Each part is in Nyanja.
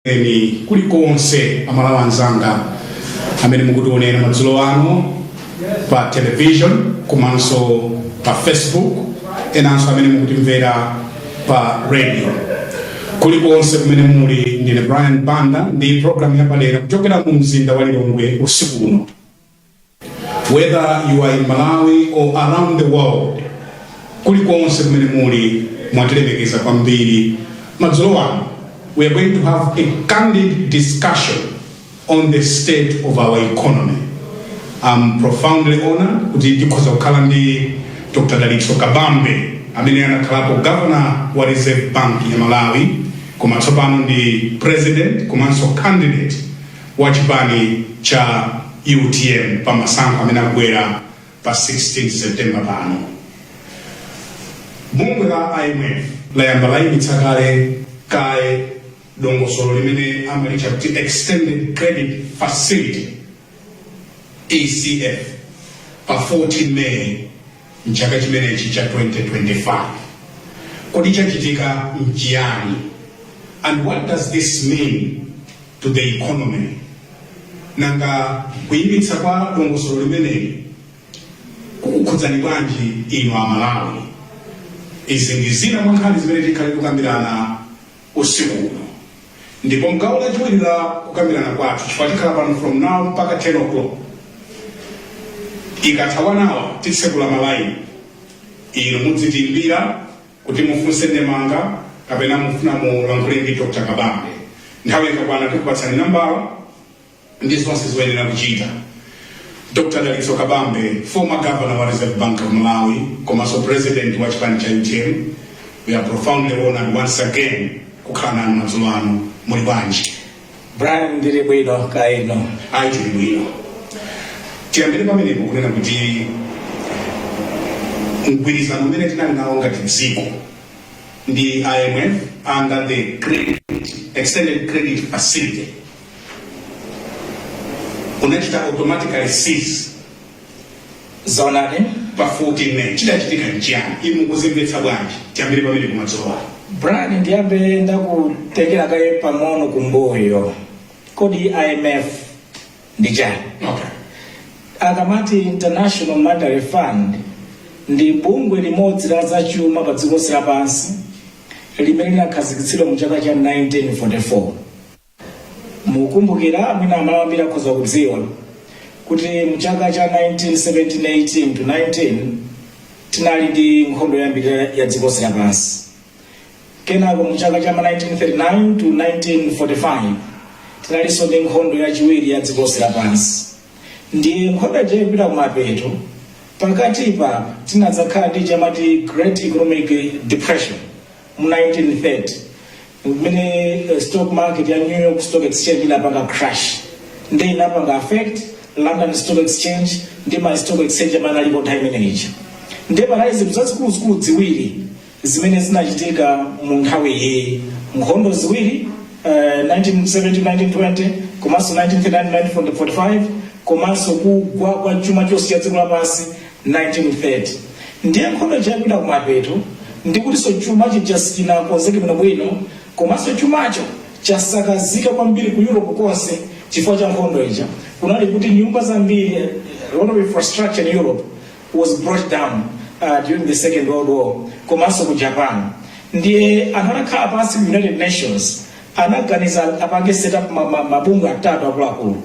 Ni kulikonse amalawa anzanga amene mukutionera madzulo ano pa television komanso pa Facebook enanso amene mukutimvera pa radio kulikonse kumene muli. Ndine Brian Banda ndi program yapadera kuchokera mu mzinda wa Lilongwe usiku uno. Whether you are in Malawi or around the world, kulikonse kumene muli mwatilemekeza kwambiri madzulo ano. We are going to have a candid discussion on the state of our economy. I'm profoundly honored kuti ndikhoza kukhala ndi Dr. Dalitso Kabambe amene anakhalapo governor wa Reserve Bank ya Malawi, koma tsopano ndi president komanso candidate wa chipani cha UTM pa masankho amene akubwera pa 16 September pano. Bungwe la IMF layamba layimitsa kale dongosolo limene amalicha kuti Extended Credit Facility ECF pa 14 May mchaka chimenechi cha 2025. Kodi chachitika nchiyani? And what does this mean to the economy? Nanga kuyimitsa kwa dongosolo limeneli kukukhudzani bwanji inu Amalawi? Izi ndi zina mwa nkhani zimene tikhale tukambirana usiku uno. Ndipo mgawo lachiwiri la kukambirana kwathu chifukwa tikhala pano from now mpaka 10 o'clock. Ikathawa nawa titsekula malaini inu mudzitimbira kuti mufunse ndemanga kapena mufuna mulankhule ndi Dr. Kabambe. Nthawi ikakwana tikupatsani nambala ndi zonse zoyenera kuchita. Dr. Dalitso Kabambe, former governor wa Reserve Bank of Malawi, komanso president wa chipani cha UTM, we are profoundly honored once again kukhala nanu madzulo ano. Muli bwanji? Brian ndili bwino kaino. Ayi tili bwino. Tiyambire pamenepo kunena kuti mgwirizano umene tinali nawo ngati dziko ndi IMF under the Extended Credit Facility unachita automatically cease zonani pa 14 May. Chidachitika nchiyani? Inu mukuzimvetsa bwanji? Tiyambire pamenepo madzulo ano. Brian ndiyambe ndakutengera kaye pang'ono kumbuyo. Kodi IMF ndi chani? Okay. Akamati International Monetary Fund ndi bungwe limodzi la zachuma pa dziko lonse lapansi limene linakhazikitsidwa mu chaka cha 1944. Mukumbukira mwina Amalawi akhoza kudziwa kuti mu chaka cha 1917-18 to 19 tinali ndi nkhondo yambirira ya dziko lonse lapansi. Kenako mu chaka cha 1939 to 1945 tinalinso ndi nkhondo yachiwiri ya dziko lonse lapansi. Ndiye nkhondo yapita kumapeto pakati pa tinadzakhala ndi chamati Great Economic Depression mu 1930 mmene stock market ya New York Stock Exchange inapanga crash ndi inapanga affect London Stock Exchange ndi ma stock exchange amene alipo time imeneyi. Ndi panali zinthu zazikulu ziwiri zimene zinachitika mu nthawi iyi, nkhondo ziwiri 1970-1920 komanso 1939-1945 komanso kugwa kwa chuma chonse cha dziko lapansi 1930. Ndiye nkhondo yapita kumapeto ndikutinso chuma chinakonzeka bwino komanso chumacho chasakazika kwambiri ku Europe konse chifukwa cha nkhondo ija. Kunali kuti nyumba zambiri, a lot of infrastructure in Europe was brought down during the Second World War, komanso ku Japan. Ndiye anakhala pansi ku United Nations anaganiza apange set up mabungwe atatu akuluakulu.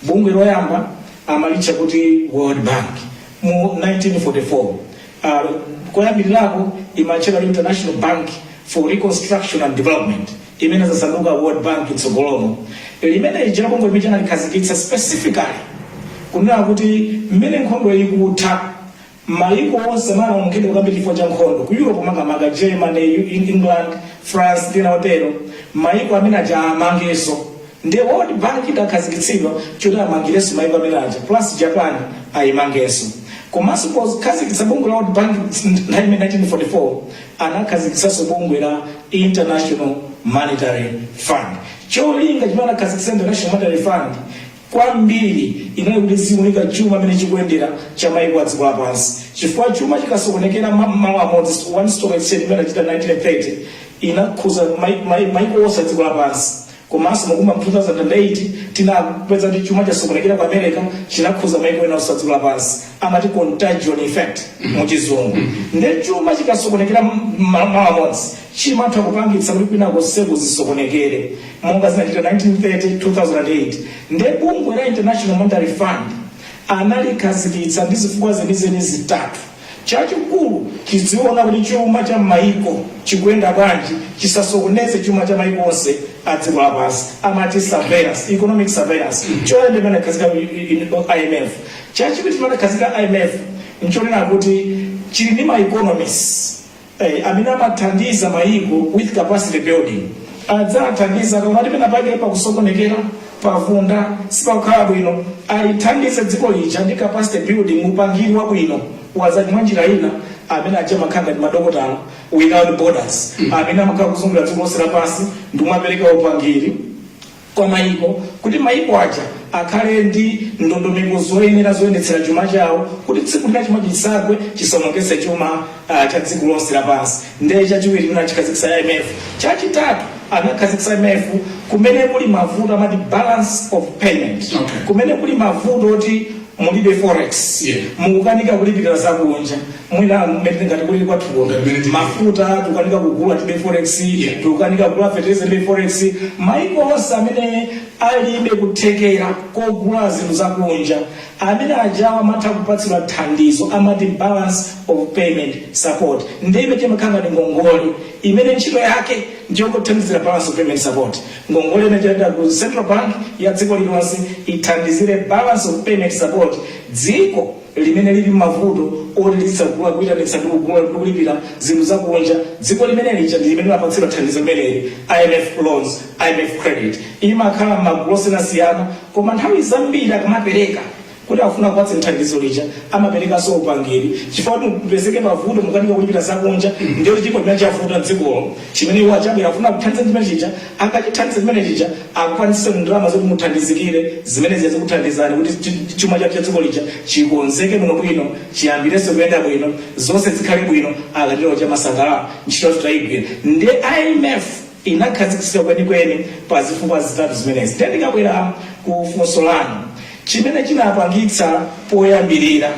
Bungwe loyamba amalitcha kuti World Bank mu 1944. Koyambirirako imatchedwa International Bank for Reconstruction and Development, imene zasanduka World Bank itsogolomo. Limene ija bungwe limene analikhazikitsa specifically kunena kuti mmene nkhondo ikutha maiko onse amene anaonongedwa kwambiri chifukwa cha nkhondo ku Europe makamaka Germany, England, France ndi naotero maiko amene aja amangenso. Ndi World Bank idakhazikitsidwa kuti amangirenso maiko amene aja plus Japan ayimangenso. Komanso pokhazikitsa bungwe la World Bank 1944 anakhazikitsanso bungwe la International Monetary Fund. Cholinga chimene anakhazikitsa International Monetary Fund kwambiri inali kuti zimuika chuma amene chikuyendera cha maiko a dziko lapansi. Chifukwa chuma chikasokonekera malo amodzi, one stock exchange imene achita 1930 inakhuza maiko onse a dziko lapansi. komanso mukuma 2008 tinapeza kuti chuma chasokonekera ku America chinakhuza maiko ena osadziko lapansi amati contagion effect muchizungu. Nde chuma chikasokonekera mamodzi chimatha kupangitsa kuti kwina konseko zisokonekere monga zinachita 1930 2008. Nde bungwe la International Monetary Fund analikhazikitsa ndi zifukwa zenizeni zitatu. Chachikulu chidziona kuti chuma cha maiko chikuyenda bwanji chisasokoneze chuma cha maiko onse adziko lapansi amati surveillance, economic surveillance. Choyende mene khazika IMF chachiwiri timene khazika IMF nchonena kuti chili ndi ma economists amene amathandiza maiko with capacity building. Adzathandiza kaona tipena pake pakusokonekera pavunda sipakhala bwino alithandize dziko lija ndi capacity building upangiri wabwino wazati mwanjira ina amene aja makhanga ndi madokotala without borders amene amakhala kuzungulira dziko lonse lapansi ndi kumapereka upangiri kwa maiko kuti maiko aja akhale ndi ndondomeko zoyenera zoyendetsera chuma chawo kuti tsiku lina chuma chisagwe chisonongese chuma cha dziko lonse lapansi. Ndiye chachiwiri anachikhazikitsa IMF. Chachitatu anakhazikitsa IMF kumene kuli mavuto amati balance of payment. Kumene kuli mavuto oti mulibe forex mukanika kulipira zakunja mwina mmene ngati kuli kwathuko mafuta tukanika kugula tibe forex tukanika kugula fertilizer tibe forex maiko onse amene alibe kuthekera kogula zinthu zakunja amene ajawa amatha kupatsidwa thandizo amati balance of payment support. Ndiye timakhala ndi ngongole imene ntchito yake ndiyo kuthandizira balance of payment support. Ngongole imene ku Central Bank ya dziko lilonse ithandizire balance of payment support dziko limene lili mavuto olilitsa kuitanitsa ndi kulipira zinthu zakunja dziko limene lija ndi limene lapatsidwa thandizo limeneli IMF loans, IMF credit. Imakhala magulu osiyanasiyana koma nthawi zambiri akamapereka kuti afuna kupatsa thandizo lija amapereka so upangiri chifukwa mupezeke mavuto mukanika kulipira zakunja ndiyo chiko limene chavuta dzikolo chimene iwo achabe afuna kuthandiza chimene chija akachithandiza chimene chija akukwanisa ndalama zoti muthandizikire zimene ziyazi kuthandizani kuti chuma cha dziko lija chikonzeke muno bwino chiyambirenso kuyenda bwino zonse zikhale bwino akatero cha masangala ntchito tutayigwira. Ndi IMF inakhazikitsidwa kwenikweni pa zifukwa zitatu zimenezi. Ndiye ndikabwera ku funso lanu chimene chinapangitsa poyambirira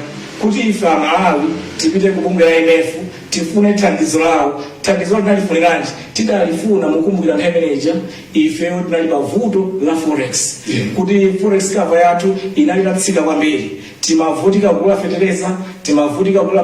kuti ife Amalawi tipite ku bungwe la IMF tifune thandizo lawo. Thandizo linalifuniranji tidalifuna mukumbukira nthawi imeneja ifeyo tinali pavuto la forex kuti forex cover yathu inaliratsika kwambiri timavutika kugula fertilizer timavutika kugula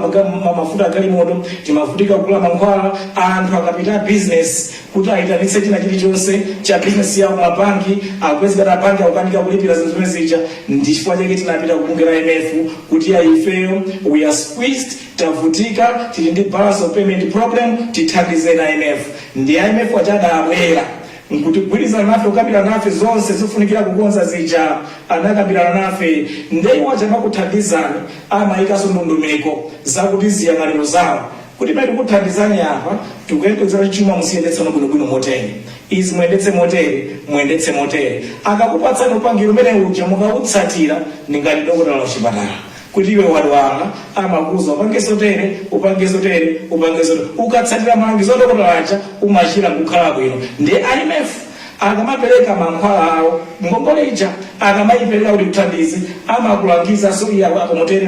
mafuta agalimoto timavutika kugula mankhwala anthu akapita business kuti ayitanitse china chilichonse cha business yawo mabanki akwezekata banki akukanika kulipira zinthu zimene zija. Ndi chifukwa chake tinapita ku bungwe la IMF kuti ifeyo we are squeezed tavutika tili ndi balance of payment problem tithandize na IMF. Ndi IMF achadabwera nkuti kugwirizana nafe ukambirana nafe zonse zifunikira kukonza zija anakambirana nafe ndiye wachama kuthandizani amayikaso ndondomeko zakuti ziyang'aniro zawo kuti pali kuthandizani apa tikuyembekeza chuma musiyendetsana bwinobwino motere izi muendetse motere akakupatsani upangiro umene uja mukautsatira ningati dokotala la chipatala kuti iwe wadwala amakuza upange sotere ukatsatira malangizo dokotala aja umachira kukhala bwino. Ndi IMF akamapereka mankhwala awo ngongole ija akamayipereka kuti kuthandize amakulangiza so iya apo mutere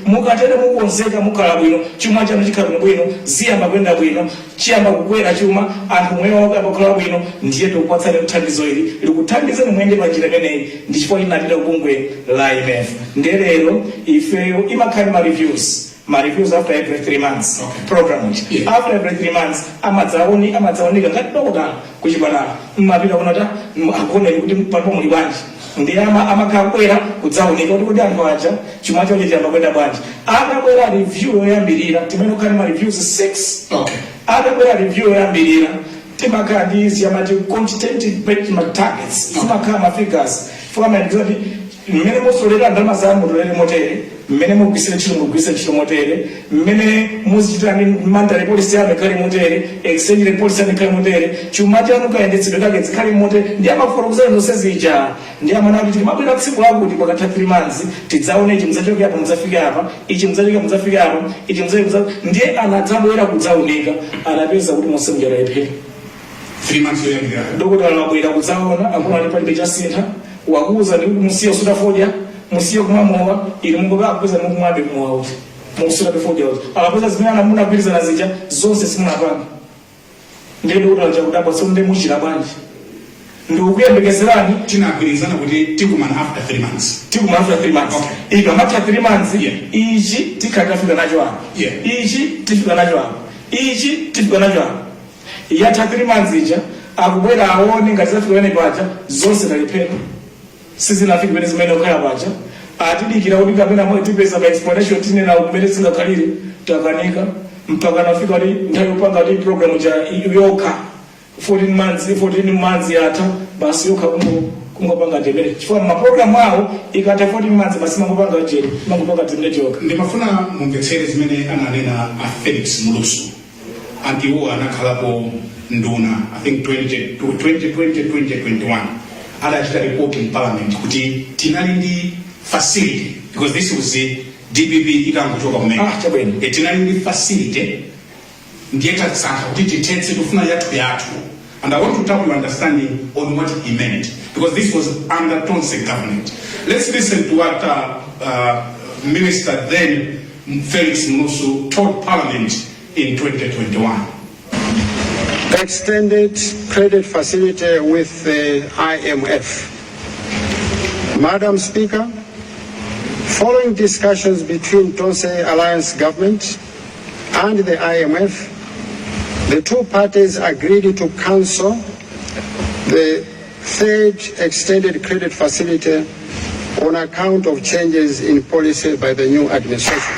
mukatere mukonzeka mukhala bwino chuma chanu chikhala bwino ziyamba kwenda bwino chiyamba kukwera chuma anthu mwewa akakhala bwino ndiye tikupatsani kuthandizo ili likuthandize muyende panjira imeneyi. Ndi chifukwa inapita kubungwe la IMF. Ndiye lero ifeyo imakhala ma reviews after every 3 months program after every 3 months amadzaonika ngati dokotala kuchipatala mmapita kunata akone kuti palipo muli bwanji ndi amakhakwera kudzaonika kuti anthu aja chuma chawo chiyamba kwenda bwanji. Akabwera review yoyambirira timene kukhale ma reviews 6 akabwera review yoyambirira timakhala ndi izi amati quantitative benchmark targets timakhala ma figures fukamandizoti mmene musolera ndalama zanu mutolere motere mmene mugwisire ntchito motere mmene muzichitira mandatory policy yanu ikhale motere exchange policy yanu ikhale motere chuma chanu kayendetsedwe kake zikhale motere ndi amafotokozera zonse zija ndi amanati timabwera tsiku lakuti pakatha 3 months tidzaone ichi mudzachoke apa mudzafika apa ichi mudzachoke mudzafika apa ichi ndiye anadzabwera kudzaoneka anapeza kuti monse mujalayiphera 3 months yoyambirira dokotala wabwera kudzaona akuna ali palibe chasintha wakuuza ndi kuti musiye kusuta fodya musiye kumwa mowa ili mungobe akupeza mukumwabe mowa uti mukusuta fodya uti akapeza zimene munagwirizana zija zonse simunapanga ndiye dokotala chakudabwa sonde muchira bwanji ndi ukuyembekezerani tinagwirizana kuti tikumana after 3 months after 3 months ikamata 3 months ichi tikatafika nacho apa ichi tifika nacho apa ichi tifika nacho apa yatha 3 months ija akubwera aone ngati zafika pene paja zonse taliphera sizinafika pene zimene okhala paja atidikira kuti kapena mwe tipeza pa explanation tinena kumene zingakhalire takanika mpaka nafika kuti nthawi yopanga kuti program ja yokha 14 months yatha basi yokha kungopanga ndemere chifukwa maprogramu awo ikatha 14 months basi mangopanga jeri mangopanga ndemere joka. Ndimafuna mumvetsere zimene ananena a Felix Mulusu antiwo anakhalapo nduna I think 2020-2021 adachita report in parliament kuti tinali ndi facility because this was the DPP ikangochoka kumene tinali ndi facility ndiye tasankha kuti tithetse tufuna yathu and I want to tap your understanding on what he meant because this was under Tonse government. Let's listen to what Minister then Felix Mulusu told Parliament in 2021. Extended credit facility with the IMF. Madam Speaker, following discussions between Tonse Alliance government and the IMF, the two parties agreed to cancel the third extended credit facility on account of changes in policy by the new administration.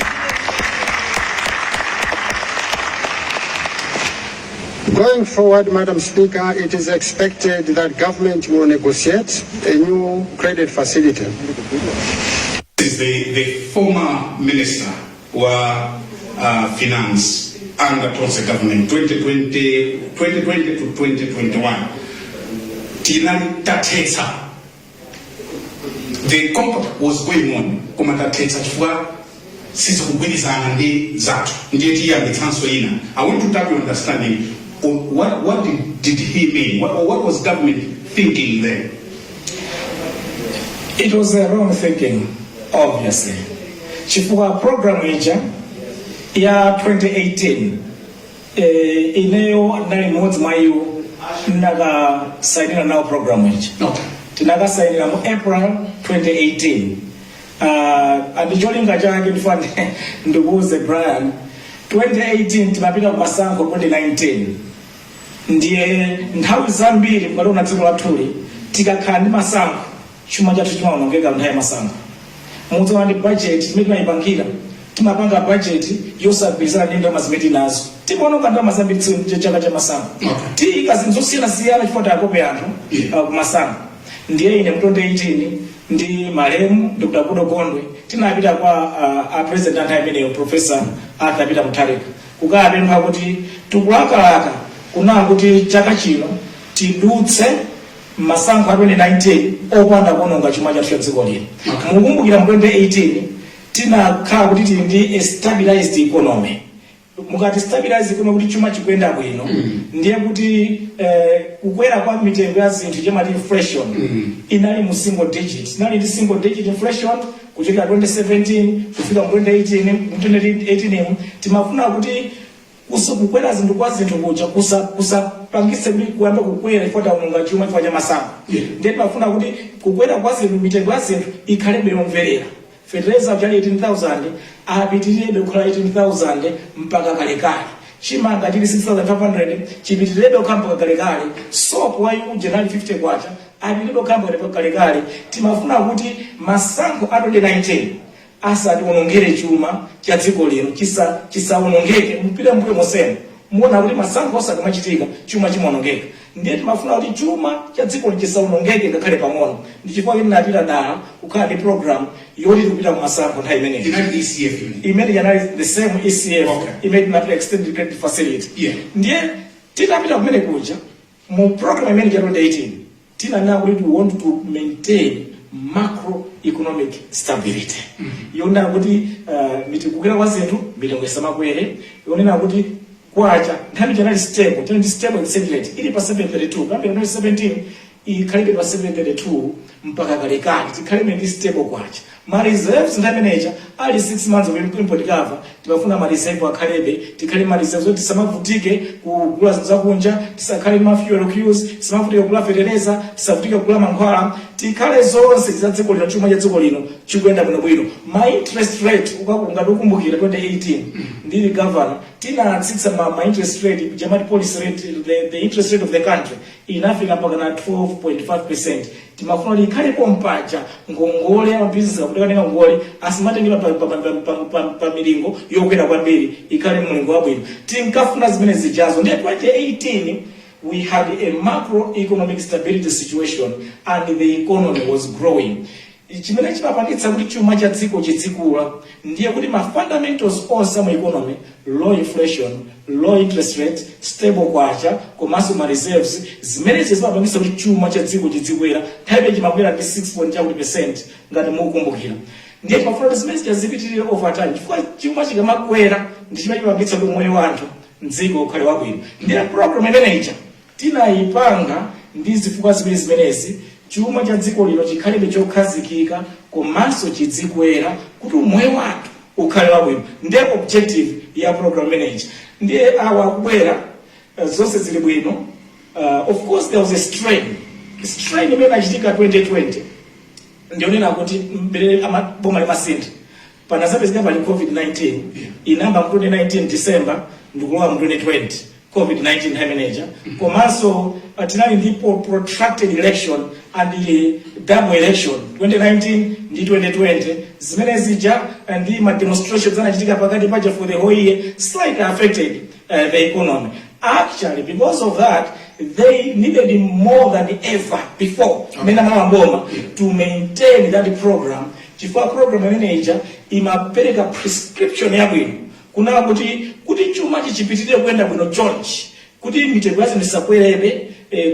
Going forward, Madam Speaker, it is expected that government will negotiate a new credit facility. This is the former Minister of Finance under Tonse government, 2020 to 2021. Tinali tatesa. The compact was going on. Kuma tatesa chifukwa sisi kugwirizana ndi zatu. Ndiye tiya mitsanso ina. I want to tap your understanding on what did he mean? What was government thinking then? It was a wrong thinking, obviously. Chifukwa program ija ya 2018 ineyo nali modzi mwayo naka sainira nawo program ija tinaka sainira mu April 2018 andicholinga chake ndifane ndikuuze Brian 2018 timapita kumasankho 2019 ndiye nthawi zambiri mukationa dziko lathuli tikakhala ndi masankho chuma chathu chimaonongeka nthawi ya masankho mudziwa ndi budget imene timayipangira timapanga budget yosagwirizana ndi ndalama zimene tinazo timaononga ndalama zambiri chaka cha masankho tika zinthu zosiyana-siyana chifukwa takope anthu kumasankho ndiye ine mu 2018 ndi malemu Dr. Kudo Gondwe tinapita kwa a president anthu ameneyo Professor Arthur Peter Mutharika kukapempha kuti tikulakalaka kuna kuti chaka chino tidutse masankho a 2019 opanda kuononga chuma chathu cha dziko lino. Mukumbukira mu 2018 tinakhala kuti tili ndi a stabilized economy. Mukati stabilize economy kuti chuma chikuyenda bwino ndiye kuti kukwera kwa mitengo ya zinthu chemati inflation inali mu single digit. Inali ndi single digit inflation kuchokera 2017 kufika mu 2018 timafuna kuti kukwera zinthu kwa zinthu kuja kusapangise kuti kuyamba kukwera ifo taunonga chuma chifukwa cha masankho. Ndiye timafuna kuti kukwera kwa zinthu mitengo ya zinthu ikhalebe yomverera. Fertilizer chali 18,000 apitirebe kukhala 18,000 mpaka kalekale. Chimanga chili 6,500 chipitirebe kukhala mpaka kalekale. Soap wayu generali 50 kwacha apitirebe kukhala mpaka kalekale. Timafuna kuti masankho a 2019 asati onongere chuma cha dziko lino chisaonongeke mpira mbuyo mosema. Muona kuti masankho osati machitika chuma chimaonongeka. Ndiye timafuna kuti chuma cha dziko chisaonongeke ngakhale pang'ono. Ndi chifukwa kuti napita dala kukhala ndi program yoti tikupita kumasankho nthawi imeneyi. Inali ECF imene yanali the same ECF imene tinapita extended credit facility. Ndiye tinapita kumene kuja mu program imene ya 2018 tinanena kuti we want to maintain macroeconomic stability. Yonena kuti mitikukira kwa zinthu mitengo isamakwere. Yonena kuti kwacha nthawi chanali stable tena stable exchange rate ili pa 732 kambira 2017 ikhalibe pa 732 mpaka kalekale tikhalibe ndi stable kwacha ma reserves nthawi imeneja ali 6 months of import cover timafuna ma reserve akhalebe tikhale ma reserves oti tisamavutike kugula zinthu zakunja tisakhale ma fuel queues tisamavutike kugula fertilizer tisavutike kugula mankhwala tikhale zonse za dziko lino chuma cha dziko lino chikuyenda bwinobwino ma interest rate ukakungati ukumbukira 2018 ndili governor tinatsitsa ma interest rate jamati policy rate the interest rate of the country inafika mpaka na 12.5%. timafuna kuti ikhalepo mpacha ngongole ya business akutekaneka ngongole asimatengera pa milingo yokwera kwambiri ikhale mlingo wabwino tinkafuna zimene zijazo ndiye 2018 we had a macroeconomic stability situation and the economy was growing. Chimene chimapangitsa kuti chuma cha dziko chitsikula ndiye kuti ma fundamentals onse mu economy, low inflation, low interest rate, stable kwacha komanso ma reserves zimene zimapangitsa kuti chuma cha dziko chitsikwera nthawi chimakwera ndi 6% ngati mukumbukira. Ndiye timafuna zimene zichipitirire over time chifukwa chuma chikamakwera ndi chimene chimapangitsa kuti moyo wa anthu mdziko ukhale wabwino. Ndiye program manager tinayipanga ndi zifukwa zimenezi chuma cha dziko lino chikhalibe chokhazikika komanso chidzikwera kuti moyo wathu ukhale wabwino. Ndiye objective ya program manager. Ndiye awa kubwera zonse zili bwino. Of course there was a strain imene inachitika 2020 ndionena kuti mbere amaboma limasintha panazapezeka pali COVID-19 inamba mu 2019 December ndikulowa mu 2020 COVID-19 manager komanso tinali ndipo protracted election and the double election 2019 ndi 2020 zimene zija ndi ma demonstrations anachitika pakati paja for the whole year slightly affected the economy. Actually, because of that, they needed more than ever before to maintain that program. Chifukwa program manager imapereka prescription ya bwino kuna kuti chuma chipitirire kwenda bwino chonchi kuti mitengo yazo isakwerebe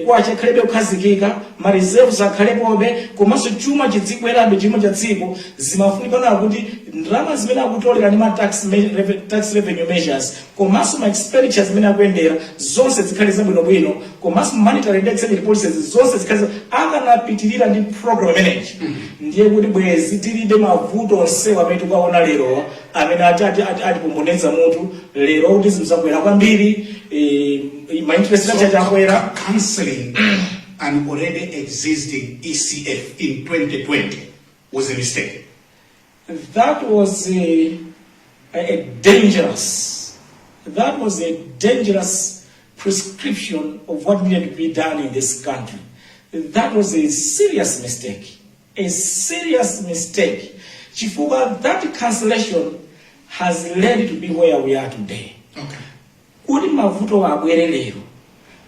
kwacha khalebe kukhazikika ma reserves akhalepobe komanso chuma chidzikwerabe chimo cha dziko zimafunikana kuti ndalama zimene akutolera ndi ma tax revenue measures komanso ma expenditures zimene akuyendera zonse zikhale zabwinobwino komanso monetary and exchange policies zonse zikhale akanapitirira ndi program manager. Ndiye kuti bwezi tilibe mavuto onsewa amene tikuwaona lero amene atipomboneza mutu lero kuti zinthu zakwera kwambiri my interest rate chakwera cancelling an already existing ECF in 2020 was a mistake. That was a dangerous prescription of what needed to be done in this country. That was a serious mistake. Chifukwa that cancellation has led to be where we are today. Okay. Kuti mavuto abwere lero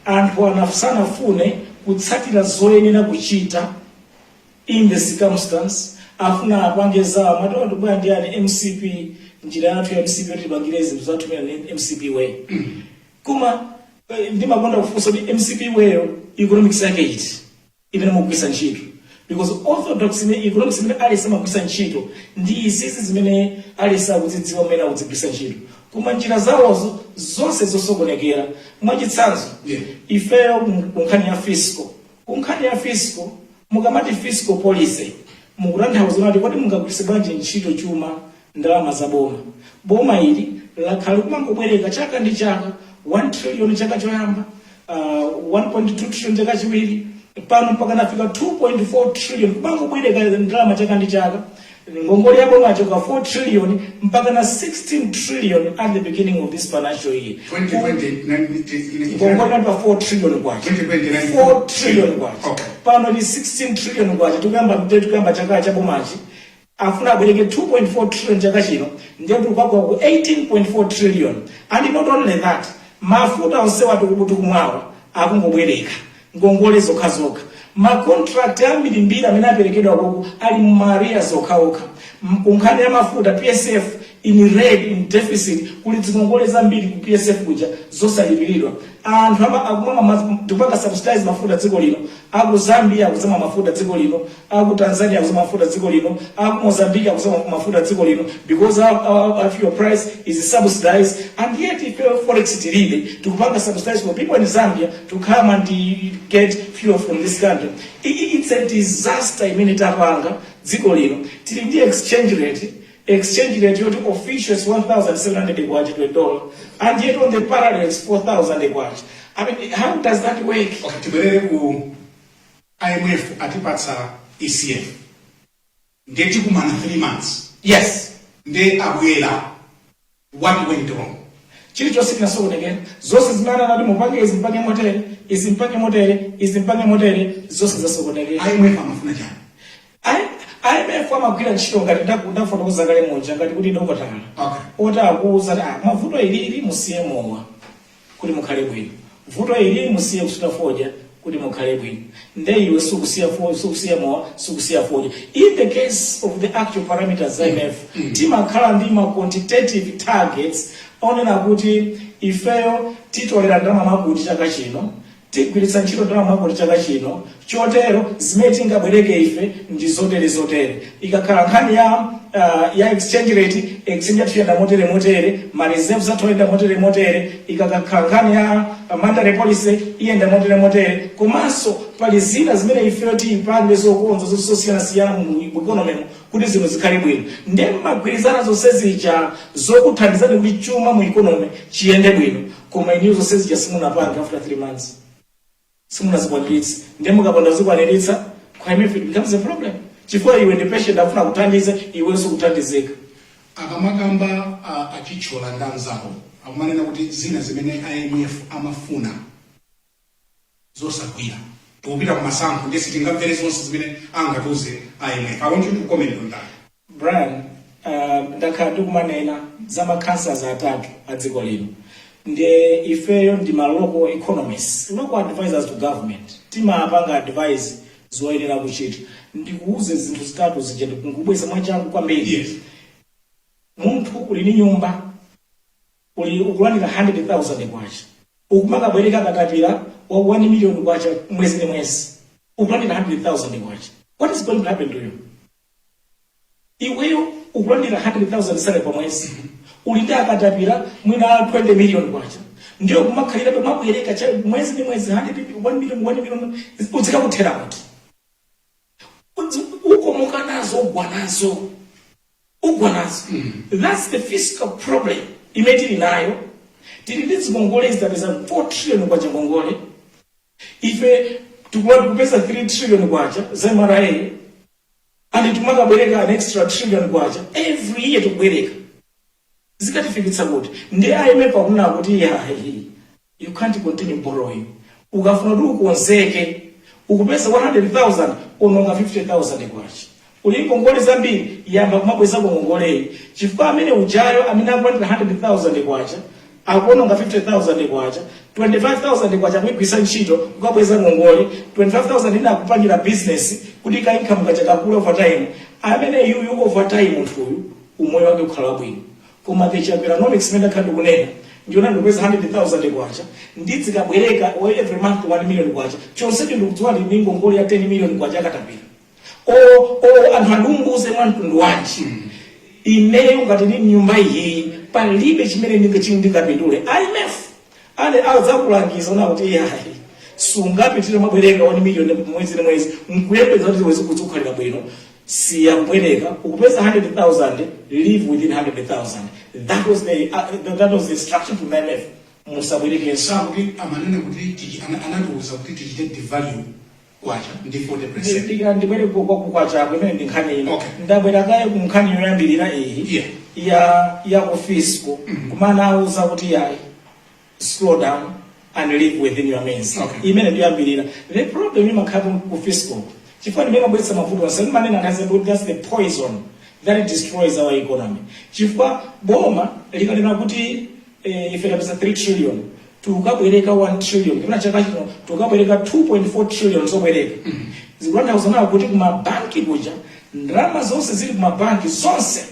anthu anasanafune kutsatira zoyenera kuchita in the circumstance afuna apangeza matondo bwa ndi ani MCP njira yathu ya MCP kuti bangirezi mzatumira MCP way kuma ndi makonda kufusa kuti MCP way economics yake iti imene mukugwisa ntchito because orthodox economics imene alisema kugwisa ntchito ndi izizi zimene alisa kudzidziwa mmene akuzigwisa ntchito kuma njira zawozo zonse zosokonekera mwachitsanzo ifeyo kunkhani ya fiscal mukamati fiscal policy mukutanthauza kuti kodi mungagwiritse bwanji ntchito chuma ndalama za boma ili lakhala kumangobwereka chaka ndi chaka 1 trillion chaka choyamba 1.2 trillion chaka chiwiri pano mpaka nafika 2.4 trillion kumangobwereka ndalama chaka ndi chaka ngongole ya boma choka 4 trillion mpaka na 16 trillion at the beginning of this financial year. 2020 ngongole namba 4 trillion kwacha 4 trillion kwacha pano ni 16 trillion kwacha tukamba chaka cha bomachi afuna abwereke 2.4 trillion chaka chino ndiye tukagwa ku 18.4 trillion and not only that mafuta onse watu kumwawa akungobwereka ngongole zokhazoka ma contract ya milimbira amene aperekedwa koko ali maria zokhaoka kunkhani ya mafuta PSF in red in deficit kuli zingongole zambiri ku PSF kuja zosalipiridwa anthu akumwa tikupanga subsidize mafuta dziko lino, aku Zambia akuzama mafuta dziko lino, aku Tanzania akuzama mafuta dziko lino, aku Mozambique akuzama mafuta dziko lino, because our fuel price is subsidized. And yet if forex tilibe tikupanga subsidize for people in Zambia to come and get fuel from this country. It's a disaster imene tapanga dziko lino. Tili ndi exchange rate yoti officials 1,700 kwacha to a dollar, and yet on the parallels 4,000 kwacha. I mean, how does that work? Okay, tibwerere ku IMF atipatsa ECF. Ndeti kumana 3 months. Yes. Nde abwera. What went wrong? Chili chose kinasoonekera. Zonse zimana nati mupange izimpange motere, zonse zasoonekera. IMF amafuna chani? IMF amagwira ntchito ngati ndafotokoza kale moja ngati kuti ndokotala. Okay. Ota akuuza mavuto ilili musiye mowa kuti mukhale bwino. Vuto ilili musiye kusuta foja kuti mukhale bwino. Nde iwe sukusiya mowa, sukusiya foja. In the case of the actual parameters IMF, timakhala ndi ma quantitative targets onena kuti ifeyo titolera ndalama makuti chaka chino, tigwiritsa ntchito ndalama makuti chaka chino, chotero zimene tingabwereke ife ndi zotere. Ikakhala nkhani ya exchange rate, exchange rate yenda motere, ma reserves atoyenda motere, ikakhala nkhani ya monetary policy iyenda motere, komanso pali zina zimene ifeyo tiyipange zokonza zosiyana mu economy kuti zino zikhale bwino. Ndiye magwirizana zonse zija zokuthandizani kuti chuma mu economy chiyende bwino, koma iniyo zonse zija simunapanga after 3 months. Simunazikwaniritsa. Ndiye mukapanda zikwaniritsa, kwa IMF it becomes a problem. Chifukwa iwe ndi patient afuna kuthandiza, iwenso kuthandizika. Akamakamba achichola ndanzawo akumanena kuti zina zimene IMF amafuna zosagwira. Tukupita ku masankho ndiye sitingamvere zonse zimene angatuze IMF. I want you to comment on that. Brian, ndakhala tikumanena za makansas atatu a dziko lino. Ndiye ifeyo ndi ma local economists, local advisors to government. Timapanga advise zoyenera kuchita. Ndikuuze zinthu zitatu zija ndikungubweza mwachangu kwambiri. Yes. Munthu uli ndi nyumba, ukulandira 100,000 kwacha. Ukumaka bwereka katapira wa 1 million kwacha mwezi ndi mwezi. Ukulandira 100,000 kwacha. What is going to happen to you? Iweyo ukulandira 100,000 salary pa mwezi. Ulinda katapira mwina 20 million kwacha. Ndiyo kumakhalira to mabwereka cha mwezi ndi mwezi 1 million uzika kuthera kuti. Ukomuka nazo ugwanazo. That's the fiscal problem. Imetili nayo. Tili ndi zikongole zitapeza 4 trillion kwacha ngongole. Ife tukupeza 3 trillion kwacha za MRA. And tumaka bwereka an extra trillion kwacha. Every year tukubwereka. Zikatifikitsa kuti. Ndi IMF akuna kuti you can't continue borrowing. Ukafuna kuti ukonzeke. Ukupeza 100,000 unonga 50,000 kwacha. Uli ngongole zambiri yamba kumabweza ngongole. Chifukwa amene ujayo amene akulandira 100,000 kwacha akononga 50,000 kwacha, 25,000 kwacha mwigwisa ntchito ukabweza ngongole, 25,000 ina akupangira business kuti ka income kacha kakula over time. Amene yuyu over time munthuyu umoyo wake ukhala bwino. Koma the economics menda kandi kunena ndiona ndipeza 100,000 kwacha ndizikabwereka every month 1 million kwacha chonse ndikudziwa ndi ngongole ya 10 million kwacha akatapira. Anthu andumbuze mwantundu wanji. Ineyo ngati ndi nyumba iyi palibe chimene ndingapindule. IMF ale azakulangiza na kuti sungapitire mabwereka 1 million mwezi ndi mwezi nkuyembeza kuti wezi kuzukhalira bwino. Siya kubwereka ukupeza 100,000 live within 100,000. That was the instruction to IMF. Musabwereke Sabuti amanene kuti anatuuza kuti tichite devalue kwacha ndi 40%. Ndibwere kwacha kwene ndinkhani ino. Okay. Ndabwera kaye kunkhani yoyambirira iyi. Yeah. Ya fiscal. Kumana auza kuti slow down and live within your means. Okay. Imene ndiyambirira. The problem imakhala ku fiscal. Chifukwa ndimene mabwetsa mavuto wasani manena ngazi that's the poison that destroys our economy. Chifukwa boma likanena kuti ife tapeza 3 trillion tukabwereka 1 trillion kuna chaka chino tukabwereka 2.4 trillion zobwereka. Zikulanda uzana kuti kuma banki kuja ndalama zonse zili kuma banki zonse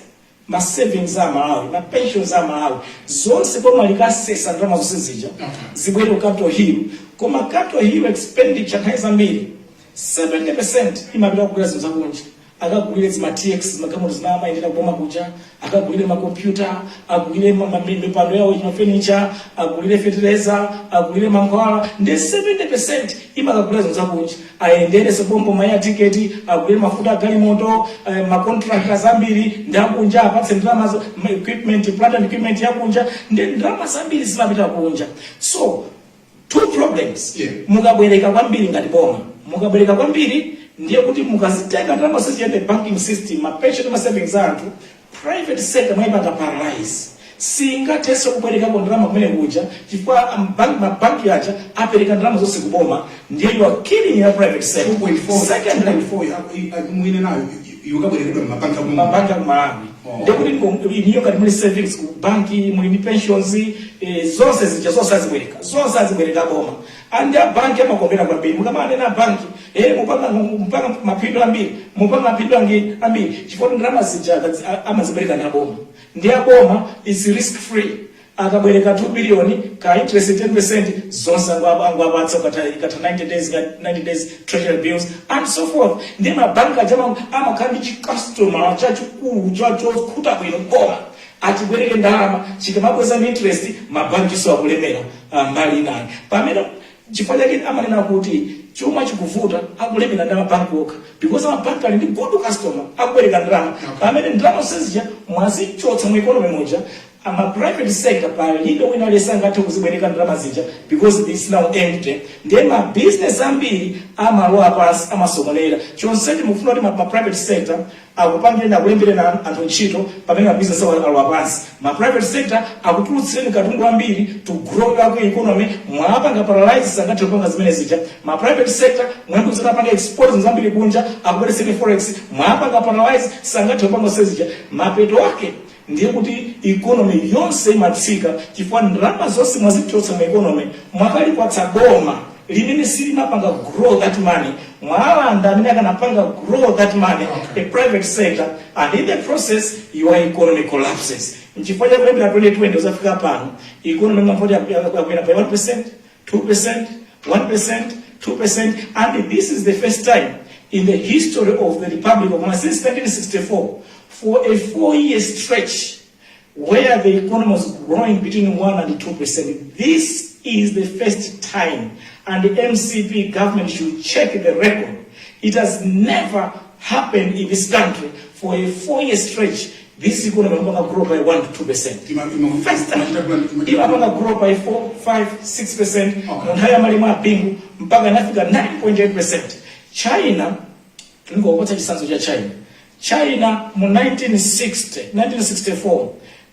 ma savings za Malawi, ma pensions za Malawi, zonse boma likasesa ndalama zonse zija zibwere ku Capitol Hill. Koma Capitol Hill expenditure nthawi mbiri 70% imapita kugula zinthu zakunja. Akagulire zima TX magamu zinama endera kuboma kuja, akagulire ma computer, akagulire mipando yawo ino furniture, akagulire fertilizer, akagulire mankhwala, ndi 70% imakagulira zinthu zakunja. Aendere sebombo maya ticket, akagulire mafuta galimoto, ma contractors ambiri ndakunja apatse ndalama equipment, plant and equipment yakunja, ndi ndalama zambiri zimapita kunja. So two problems. Mukabwereka kwambiri ngati boma. Mukabwereka kwambiri ndiye kuti mukazitenga ndalama zosiyende banking system, ma pension ma savings anthu, private sector mwaipanga paralyze. Singatese kubwereka kwa ndalama kumene kuja, chifukwa mabanki aja apereka ndalama zonse kuboma, ndiye you are killing your private sector. Secondly, mwine nayo yukabwereka mabanki kumalawi. Ndiye kuti niyo kati muli savings ku banki, muli pensions, zonse zija zonse azibwereka boma. Andi banki amakombera kwambiri, mukamane na banki mupanga mapindu ambiri, mupanga mapindu ambiri, chifukwa ndalama zija amazibwereka na boma. Ndiye boma is risk free. Akabwereka 2 billion ka interest 10%, zonse angwapatsa kata 90 days treasury bills and so forth. Ndiye mabanki ajama amakhambi customer chachikulu chakhuta bwino boma. Achibwereke ndalama chikamabweza interest, mabanki so akulemera mbali naye. Pamene chifukwa chake amanena kuti chuma chikuvuta akulemera ndalama bank work, because amabanki ali ndi good customer akubwereka ndalama. Pamene ndalama sezija mwazichotsa mu economy moja, ama private sector palibe wina aliyesangathe kuzibwereka ndalama zija, because it's now empty. Ndiye ma business ambiri amalowa pansi amasokonera. Chonsechi mufuna kuti ma private sector akupangire na kulembere na anthu ntchito pamene ma business alowa pansi. Ma private sector akutulutsireni katundu ambiri to grow your economy, mwapanga paralyze sangathe kupanga zimene zija. Ma private sector mwakuzana panga export zambiri kunja, akubwereseni forex, mwapanga paralyze sangathe kupanga sezija. Mapeto wake ndiye kuti economy yonse imatsika, chifukwa ndalama zonse mwazichotsa mu economy mwakalipatsa boma limene silimapanga grow that money, mwalanda amene akanapanga grow that money, a private sector, and in the process your economy collapses. Nchifukwa cha kulembera 2020 uzafika pano economy mwapoti yakwera by 1%, 2%, 1%, 2%, and this is the first time in the history of the Republic of Malawi since 1964 for a 4-year stretch where the economy was growing between 1 and 2%. This is the first time, and the MCP government should check the record. It has never happened in this country for a 4-year stretch. This economy is going to grow by 1 to 2%. First time, it's going to grow by 4, 5, 6%. Munhaya malima pingu mpaka nafika 9.8%. China, tungo wapata chisanzo cha China. China mu 1964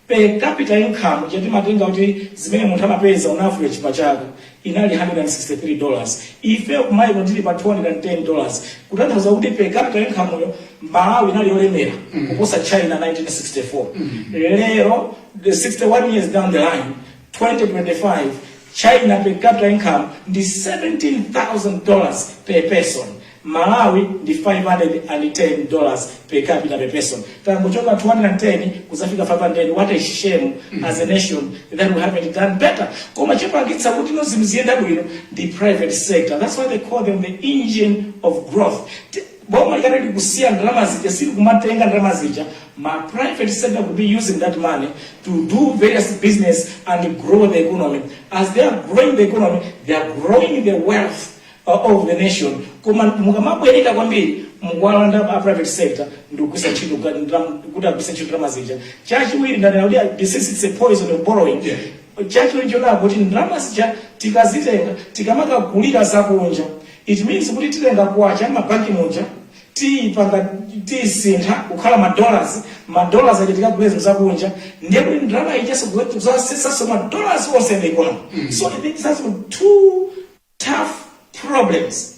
per capita income jati matenga kuti zimene munthu amapeza on average pachaka inali $163. Ife kumayi kundili pa $210. Kutanthauza kuti per capita income yo Malawi inali yolemera kuposa China 1964. Lero, 61 years down the line, 2025, China per capita income ndi $17,000 per person. Malawi ndi $510 per capita per person. Tangochoka 210 kuzafika 500. What a shame as a nation that we haven't done better. Koma chipangitsa kuti nozimzienda bwino the private sector. That's why they call them the engine of growth. Boma ikanali kusiya ndalama zija sili kumatenga ndalama zija, my private sector will be using that money to do various business and grow the economy. As they are growing the economy, they are growing the wealth of the nation. Kuma mukamabwereka kwambiri mkwalanda a private sector ndikuisa ntchito kuti agwisa ntchito ndalama zija. Chachiwiri ndanaudi this is a poison of borrowing. Chachiwiri chonako kuti ndalama zija tikazitenga tikamakagulira zakunja, it means kuti titenga kwacha mabanki munja tisintha kukhala ma-dollars ati tikaguleza zakunja, ndiye kuti ndalama ijaso kuzasesa ma-dollars onse in the economy. So it has two tough problems.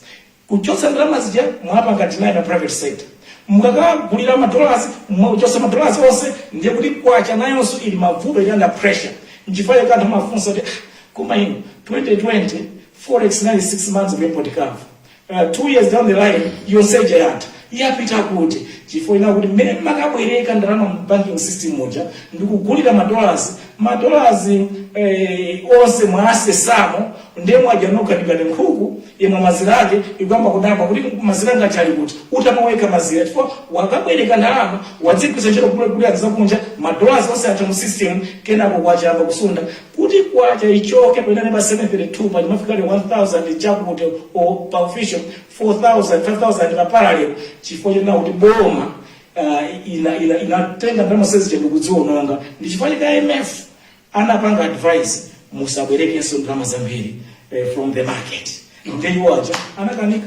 Kuchosa ndalama zija mwapanga deny na private sector. Mukakagulira ma-dollars, muchosa ma-dollars onse, ndiye kuti kwacha nayonso ili mavuto ili under pressure. Nchifaya kanthu mafunso kuti kuma ino 2020 forex nali 6 months of import curve. 2 years down the line, you say giant. yapita kuti chifukwa ina kuti mmene makabwereka ndalama mu banking system muja ndikugulira madolars onse mwasesamo ndemwe ajanokanikane nkhuku yemwe mazira ake ikuyamba kudamba kuti mazira ngachali kuti utamaweka mazira chifukwa wakabwereka ndalama wadzigwisa ntchito kule zakunja madolars onse atha mu system kenako kwachamba kusunda kuti kwacha ichoke penane pa 732 pa chimafikale 1000 chakuti pa official 4000 5000 pa parallel chifukwa chona kuti boma inatenga ndalama sezi chendo kudziononga ndi chifukwa cha IMF anapanga advice musabwerekenso ndalama zambiri from the market then wacha anakanika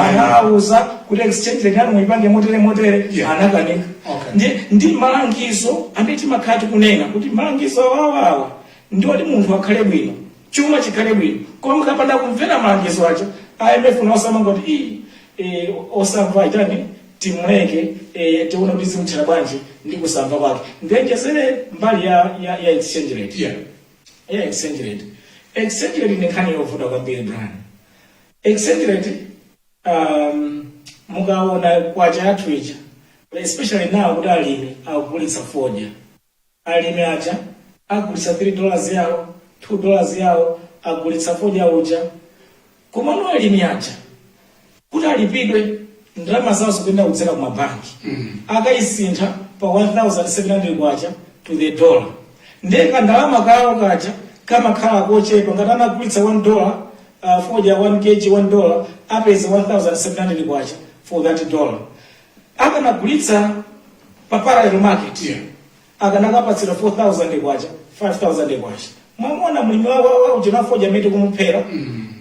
anauza kuti exchange rate yanu muipange motere anakanika ndi malangizo amene timakhati kunena kuti malangizo awawa ndiwoti munthu akhale bwino chuma chikhale bwino koma mukapanda kumvera malangizo acho IMF unaosamanga kuti osamva itani timuleke tiona kuti zimthera bwanji ndi kusamva kwake ndenjezere mbali ya exchange rate exchange rate ni nkhani yovuta kwambiri brand exchange rate mukaona kwacha yathu ija especially now kuti alimi akugulitsa fodya alimi aja agulitsa $3 yawo $2 yawo agulitsa fodya uja koma no alimi aja kuti alipidwe ndalama zawo zikuenda kudzera ku mabanki akaisintha pa 1700 kwacha to the dollar ndeka ndalama kawo kacha kama khala kochepa ngati anagulitsa $1 fodya 1 kg $1 apeza 1700 kwacha for that dollar akanagulitsa pa parallel market akanakapatsira 4000 kwacha 5000 kwacha mwamona mulimi wa ujena fodya mete kumuphera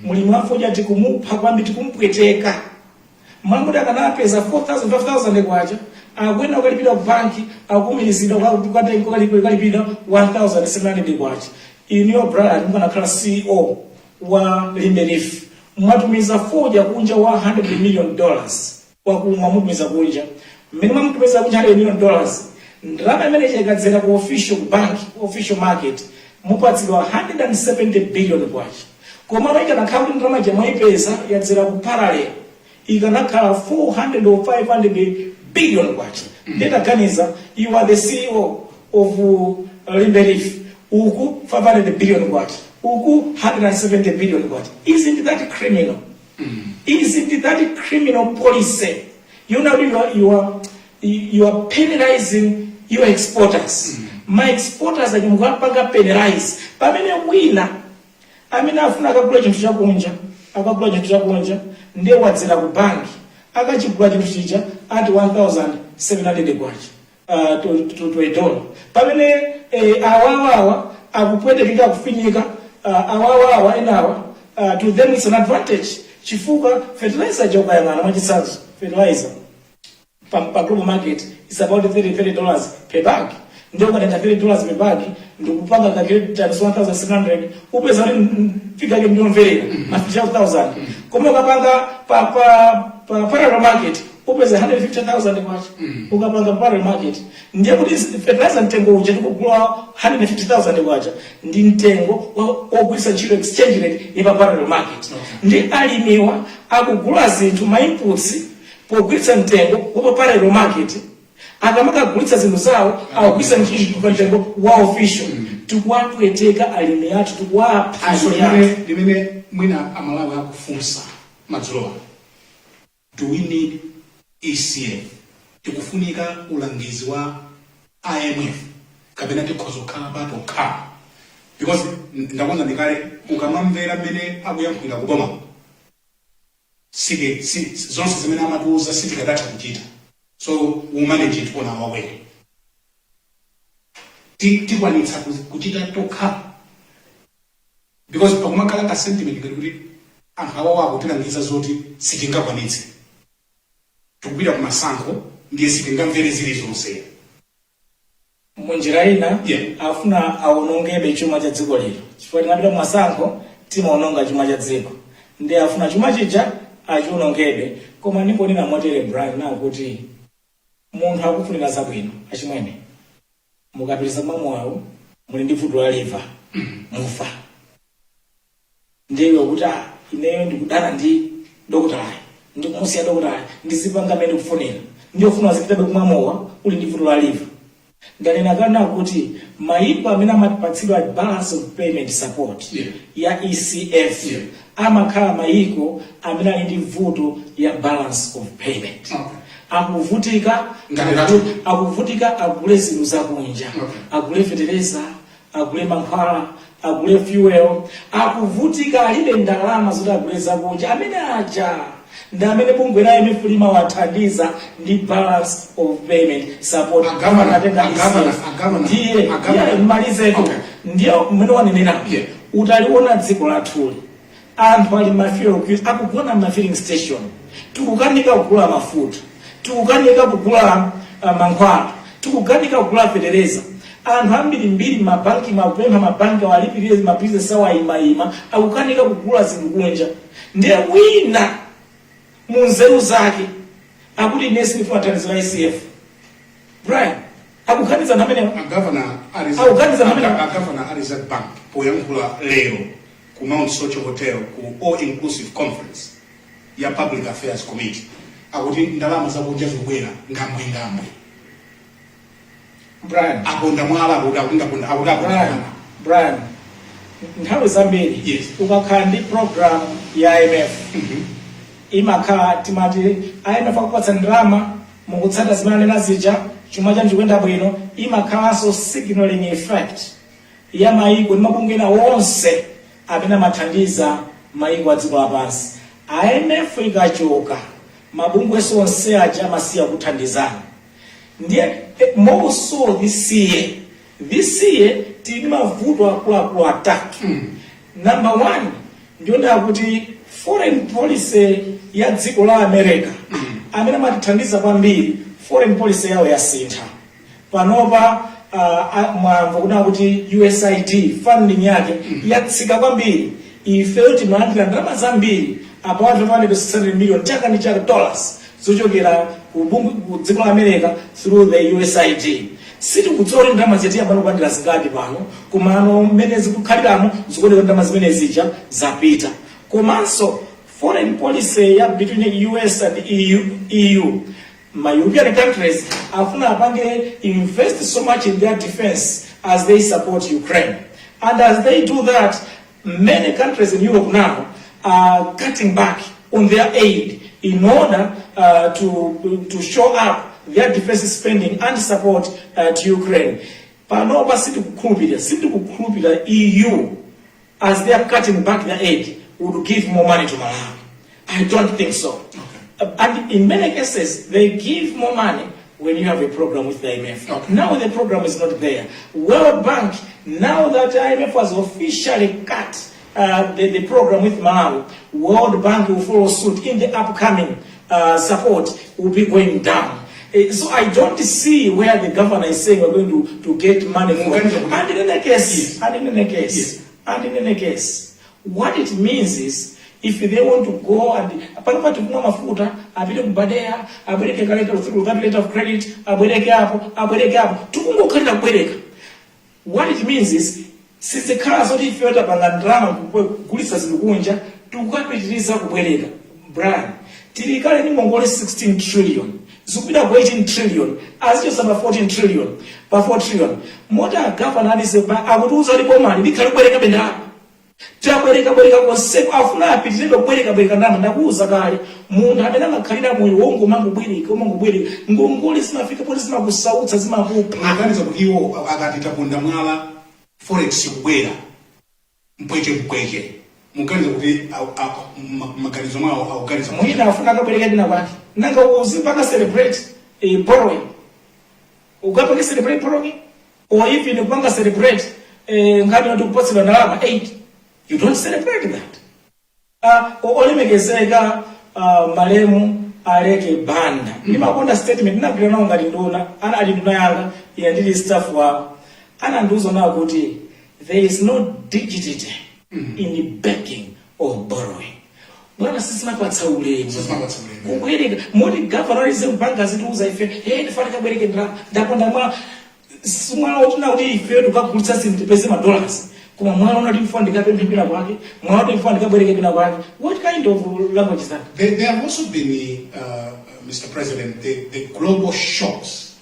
mulimi wa fodya tikumupha kwambi tikumpweteka mamuda kanapeza 4000 5000 kwacha akwenda ukalipida ku banki akumirizidwa ukalipida 1700 kwacha in your brand mukana CEO wa Limberif mwatumiza fodya kunja wa $100 million wakumwa mutumiza kunja mmene mutumiza kunja $100 million ndalama imene ikadzera ku official bank official market mupatsidwa 170 billion kwacha koma no ikana account ndalama jamaipeza yadzera ku parallel ikanakhala 400 or 500 billion kwacha ndetaganiza you are the CEO of Limberif uku 500 billion kwacha uku 170 billion kwacha isn't that criminal isn't that criminal policy you know you are penalizing your exporters my exporters are mukapanga penalize pamene wina amene afuna akagula chinthu chakunja ndiye wadzera ku banki akachigula chinthu chija ati 1700 kwacha to $1 pamene awawa akupwetekeka kufinyika awawa enawa to them it's an advantage chifukwa fertilizer jokayangana mwachitsanzo fertilizer pa global market is about $30 per bag ndio ukatenga $30 per bag ndio kupanga kakile times 1700 upeza fika ke ndiomverera maficha 1000 koma ukapanga pa parallel market upeza 150,000 kwacha ukapanga parallel market ndiye kuti fertilizer mtengo uje ndikugula 150,000 kwacha ndi mtengo ogulisa ntchito exchange rate ya parallel market ndi alimiwa akugula zinthu ma inputs pogulitsa mtengo wa parallel market akamakagulitsa zinthu zawo akugulitsa ntchito pa mtengo wa official tikuwapweteka alimi athu tikuwapha limene mwina amalawi akufunsa madzulo do we need ECF tikufunika ulangizi wa IMF kapena tikhoza kukhala patokha because ndakonza ndikale ukamamvera mmene akuyankhulira kuboma zonse zimene amatiuza sitikadata kuchita so umanage it on our way tikwanitsa kuchita tokha because pakumakhala ka sentiment kuti anthu awawo akutilangiza zoti sitingakwanitse tukubira ku masankho ndiye sitingamvere zilizonse munjira ina afuna aonongebe chuma cha dziko lino chifukwa tingapita masankho timaononga chuma cha dziko ndiye afuna chuma chija achionongebe koma ndingonena motere Brian na kuti munthu akufunira zabwino achimwene mukapitisa mwamoyo muli ndi vuto la liver mufa ndiye kuti ineyo ndikudana ndi dokotala ndikumusiya dokotala ndizipanga amene kufunira ndiyofuna zikitabe kumwamowa uli ndi vuto la liver. Ndanena kana kuti maiko amene amapatsidwa balance of payment support ya ECF amakhala maiko amene ali ndi vuto ya balance of payment. Akuvutika agule zinthu zakunja, agule fertilizer, agule mankhwala, agule fuel, akuvutika alibe ndalama zoti agule zakunja. Amene aja ndi amene bungwe la IMF limawathandiza ndi balance of payment support. Ndiye mmalizetu ndiyo mmene wanenera utaliona dziko lathuli anthu ali mafuel akugona mafilling station, tikukanika kugula mafuta, tikukanika kugula mankhwala, tikukanika kugula fertilizer. Anthu ambirimbiri mabanki mapempha mabanki awalipirire mabizinesi awo ayimayima akukanika kugula zinthu kunja. Ndiye wina munzeru zake akuti inesi nifuna thandizo la ICF. Brian akukaniza namene governor Reserve Bank poyankhula lero ku Mount Socho Hotel ku all inclusive conference ya Public Affairs Committee akuti ndalama zakunja zobwera ngamwe. Brian akonda mwala Brian nthawi zambiri ukakhala ndi program ya IMF imakhala timati IMF akupatsa ndalama mukutsata zimene anena zija chuma chanji kwenda bwino, imakhalanso signaling effect ya maiko ndi mabungwe ena wonse amene amathandiza maiko a dziko lapansi. IMF ikachoka mabungwe onse aja amasiya kuthandizana. Ndiye moso this year tili mavuto akulu atatu. Number 1 ndiyo ndakuti foreign policy ya dziko la America amene amatithandiza kwambiri foreign policy yawo yasintha. Panopa mwamva kuna kuti USAID funding yake yatsika kwambiri. Ife timalandira ndalama zambiri about $160 million chaka ndi chaka dollars zochokera ku dziko la America through the USAID. Sitikudziwa kuti ndalama ziti apano kwandira zingati pano kumano mmene zikukhaliramo zikuoneka ndalama zimene zija zapita. Komanso foreign policy ya between the US and EU. My European countries afuna apange invest so much in their defense as they support Ukraine. And as they do that, many countries in Europe now are cutting back on their aid in order to show up their defense spending and support to Ukraine. Panopa sitikukhulupirira EU as they are cutting back their aid would give more money to Malawi. I don't think so. And in many cases, they give more money when you have a program with the IMF. Now the program is not there. World Bank, now that IMF has officially cut the program with Malawi, World Bank will follow suit in the upcoming support will be going down. So I don't see where the governor is saying we're going to get money from. And in any case, what it means is, if they want to go and apana tukuma mafuta abile kubadea abeleke kaleta through that letter of credit abeleke hapo tukungokalira kubeleka. What it means is sizikhala zoti ife tapanga ndalama kugulisa zinthu kunja tukapitiriza kubeleka. Brian tilikale ni mongole 16 trillion zikupita ku 18 trillion azicho saba 14 trillion pa 4 trillion mota governor alise akutuza lipo mali likhale kubeleka bendala tabwereka konsepo afuna apitirire kubwereka ndama ndakuuza kale munthu amene amakhalira moyo wongomangubwereka ngongole zimafika poti zimakusautsa zimakupha. Maganizo kuti iwo akati taponda mwala forex kubwera mpweche muganizo kuti maganizo mwawo akuganiza mwina afuna akabwereka dina kwake nanga uzipaka celebrate borrowing ukapaka celebrate borrowing or even kupanga celebrate ngati ndikupotsedwa ndalama 8. You don't celebrate that. Olemekezeka malemu aleke banda. Nimakonda statement ndinapita nawo ngati ndona ana alinduna yanga yandili staff wa ana nduzo nawo kuti there is no dignity in the begging or borrowing. Bwana sisi mapatsa ulemu. Kubwereka modi governor Reserve Bank azituuza ife ndifana kabwereke ndakonda mwa sumwa utuna kuti ife tukagulitsa sinthu pese $. kuma mwana unati mfandika pemphera kwake, mwana unati mfandika bwereke kwake. What kind of language is that? There have also been, Mr. President, the global shocks.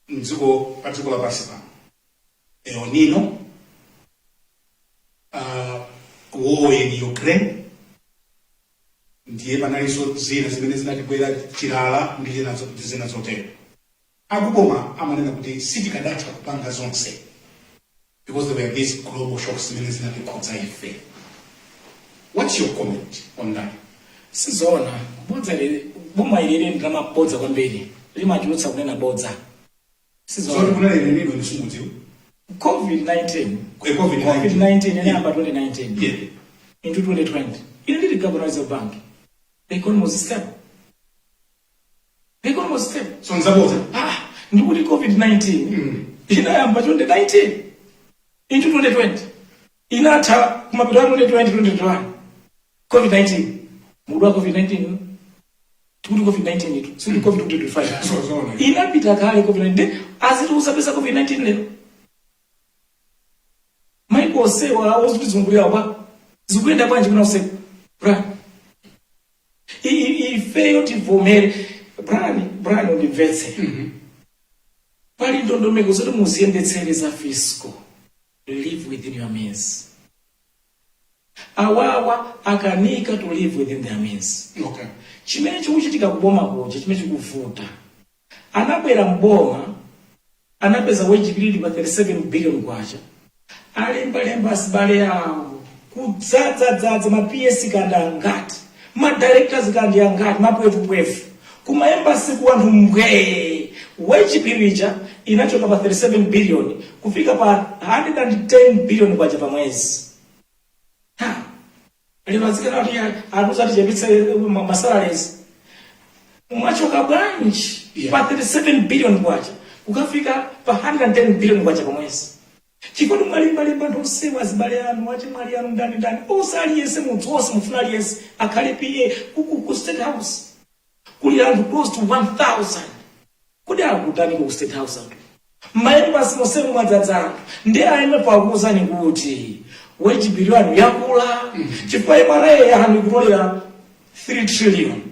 Nziko particular pasima. El Nino, war in Ukraine. Ndiye banalizo zina zimene zinatibwera chilala ndi zina zotero. Akuboma amanena kuti sitikadata kupanga zonse because there were these global shocks zimene zinatikhudza ife. What's your comment on that? Sizona bodza boma ilele ndamabodza kwambiri limachulutsa kunena bodza. Sizona kunena ilele ndi sumudziwo. COVID-19 inayamba 2019. Yeah. Into 2020. Even the governor of the bank. The economy was stable. So nzaboza. Ndikuti COVID-19 inayamba 2019 into 2020. Inatha kumapita 2020 COVID-19. Mudwa COVID-19. Tikuti COVID-19 itu. Sikuti COVID-25. Inapita kale COVID-19. Azituuza pesa COVID-19 lero. Maiko sewa ozitizungulira oba. Zikuenda kwanje kuna usewa. Bra. Ifeyo tivomere. Brani undimvetse. Pali ndondomeko zoti muziyendetsereza fiscal. Live within your means. Awawa akanika to live within their means. Okay. Chimene chikuchitika kuboma kuja, chimene chikuvuta. Anabwera mboma, anapeza wejibiridi pa 37 billion kwacha. Alemba asibale yawo. Kudzadza ma PS kanda ngati. Ma directors kandi ngati, ma pwefu. Kuma embassy ku anthu mbwe. Wejibirija inachoka pa 37 billion kufika pa 110 billion kwacha pa mwezi. Aliwazika nati anuzati jebitse masalaries. Mwachoka branch pa 37 billion kwacha. Ukafika pa 110 billion kwacha pa mwezi. Chikondi mwalimba ndosewa zibale anu wache mwali anu ndani osali yese muthu ose mufunali yese akhale PA ku State House. Kuli anthu close to 1000. Kudi akutani ku State House atu. Maembasi mosemu mwadzadzana. Ndi aime pakuuzani kuti weji bilioni yakula. Chifukwa MRA yahandikulolera 3 trillion.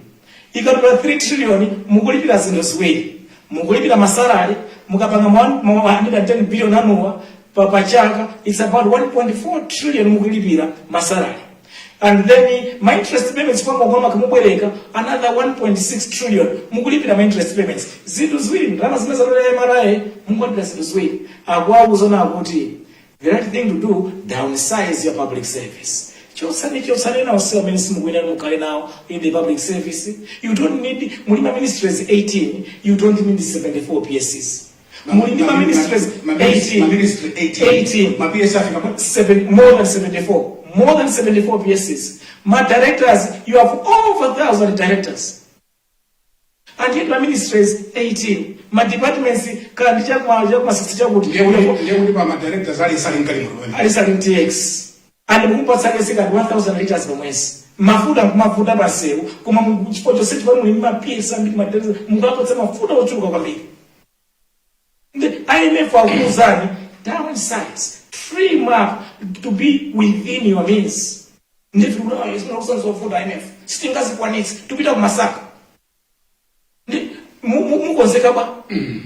Ikatola 3 trillion mukulipira zinthu ziwiri. Mukulipira masalari mukapanga 110 billion anuwa pachaka. It's about 1.4 trillion mukulipira masalari. And then my interest payments kwa mgoma kumubwereka another 1.6 trillion mukulipira my interest payments. Zinthu ziwiri ndalama zimene zatolera MRA mukulipira zinthu ziwiri. Akuwawuzana kuti the right thing to do, downsize your public service. Chosani na usewa ministry mugwina mukale now in the public service. You don't need mulima ministries 18. You don't need 74 PSCs. Mulima ministries 18. My PSF more than 74. More than 74 PSCs. My directors, you have over 1,000 directors. And yet my ministry is 18. My departments can check my 60 my directors are selling TX. And mupatsa keseka 1,000 liters per mwezi. Mafuta basewu kuma mchipoto setu kwa mulima PSA ndi madereza mungapatsa mafuta ochuka kwambiri. IMF wakuzani downsize, trim up to be within your means. Ndifu kuna isina usanzo wafuta IMF. Sitingazi kwa nix, tupita kumasaka.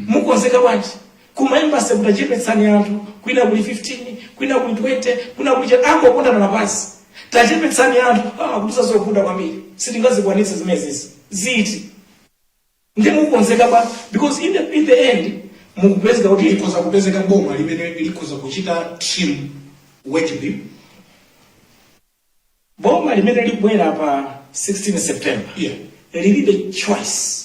Mukonzeka wanji. Kuma embassy kutachepetsani anthu, kwina kuli 15, kwina kuli 20, kwina kuli ango konda na mapasi. Tachepetsani anthu, kutisa zofuta kwambiri. Sitingazi kwa nix zimezi ziti. Ndi mukonzeka because in the end mukupezeka kuti ikoza kupezeka boma limene likoza kuchita trim wage boma limene libwera pa 16 September. Yeah. Really the choice.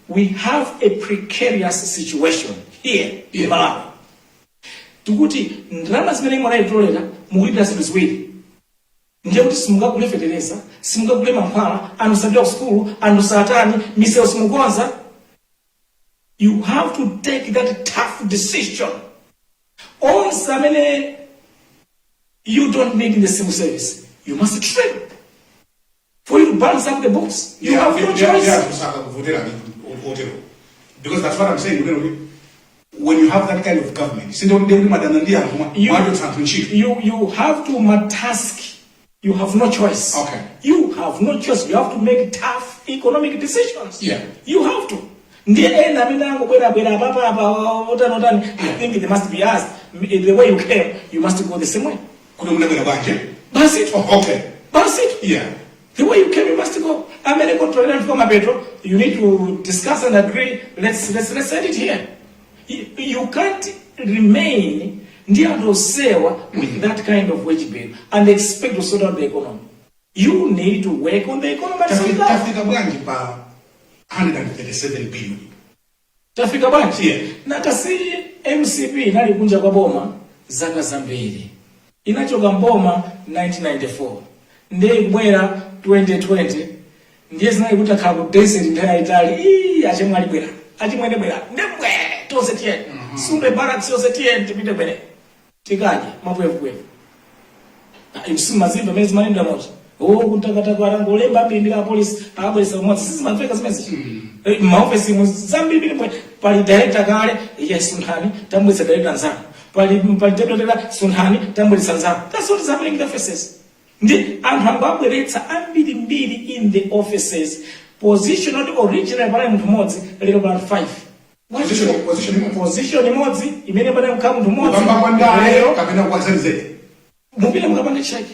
We have a precarious situation here in Malawi. Tukuti ndalama zimene mwanayitolera mukulipira zinthu ziwiri. Ndiye kuti simungakule fetereza, simungakule mankhwala, anthu sapita ku school, anthu satani, misewu simukonza. You have to take that tough decision. On samene you don't need in the civil service. You must trim. For you to balance up the books. You have no choice. Because that's what I'm saying. when you have that kind of government, you have to task. You have no choice. Okay. You have no choice. You have to make tough economic decisions. Yeah. You have to. I think it must be asked. The way you came, you must go the same way. That's it. Oh, okay. That's it. Yeah. The way you came, you must go. You need to discuss and agree. Let's set it here. You can't remain with that kind of wage bill and expect to sort out the economy. You need to work on the economy. Tafika 137 billion. Tafika bwanji? Yeah. Nakasi MCP inalikunja kwa boma zaka zambiri. Inachoka mboma 1994. Ndiye kubwera 2020. Ndiye zinalikuta kabu desert ntaya Itali. Achemwali bwera. Achimwene bwera. Ndemwe. Tose tiye. Sumbe barak siose tiye. Tipite bwene. Tikaje. Mapwevu kwevu. Imsimu mazimba mezi maninda moja. Kutakata kwa rango lemba mbindika polisi. Abolisa mwati. Sisi mafeka zimezi. Maofisi muzambiri pali director kale yes Sunhani tambulisa director nzana pali deputy Sunhani tambulisa nzana. That's what is happening in the offices. Ndi anthu abweretsa ambiri mbiri in the offices. Position not original pale mtu modzi lero pa 5. Position imodzi imene pale mkamu mtu modzi lero kapena kuwazalizete mupile mukapanga check.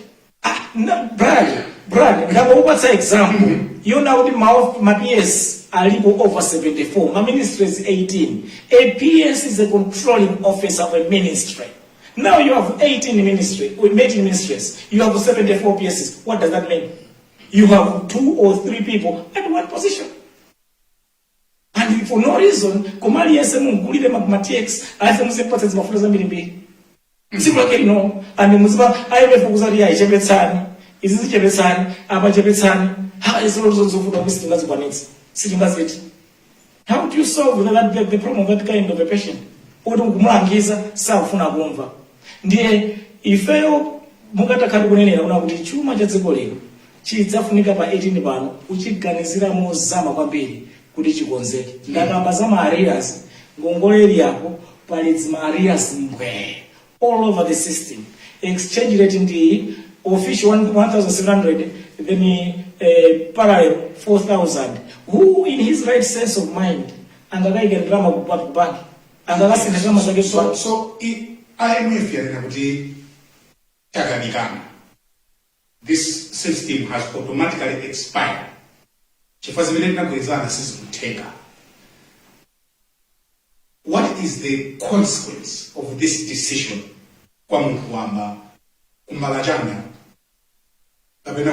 Brad, ndakupatsa example. You know the my PS are over 74. My ministry is 18. A PS is a controlling officer of a ministry. Now you have 18 ministries. You have 74 PSs. What does that mean? You have 2 or 3 people at one position. And for no reason, Komali yesemu mkulile mathematics, ayesemu zipatse mafuta za mbili. Simple like no. And muziba IMF kuzalia ichebetsani. Izizi chebetsani, aba chebetsani. How is also zofuda msitingazi kwa needs? Sitingazi. How do you solve the problem of that kind of a patient? Odo kumulangiza sa ufuna kumva. Ndiye ifeyo mukata kali kunenera kuna kuti chuma cha dziko lino chidzafunika pa 18 pano uchiganizira mozama kwambiri kuti chikonzeke. Ndakamba za arrears ngongoleli yako pali dzima arrears mbwe all over the system. Exchange rate ndi official 1,700, then parallel 4,000. Who in his right sense of mind angakaiga drama kubaki angakasina drama zake so IMF yana kuti takadikana. This system has automatically expired. Chifazimene nakuizana sisi kuteka. What is the consequence of this decision kwa muntu wamba kumbalajana kapena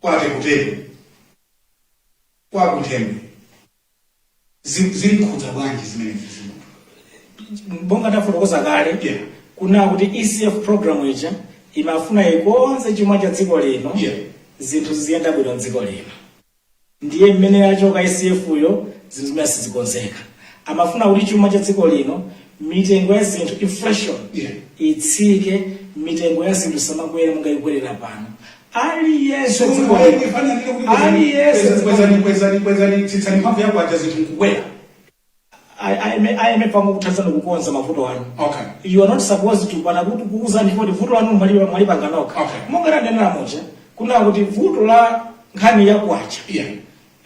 kwate kutebe kwa kutembe zimkhudza bwanji zimene zizimu bonga tafotokoza kale yeah. Kuna kuti ECF program ija imafuna ikonze chuma cha dziko lino yeah. Zinthu ziyenda bwino dziko lino ndiye mmene yachoka ECF uyo zinthu zimene sizikonzeka amafuna kuti chuma cha dziko lino mitengo ya zinthu inflation yeah. Itsike mitengo ya zinthu samakwera mungayikwerera pano ali yes I am pangu kutazana kukonza mavuto wanu. Okay. You are not supposed to bana kuti kuuza ndipo vuto wanu mwali panganoka. Okay. Mongera nena moja kuna kuti vuto la nkhani ya kwacha. Yeah.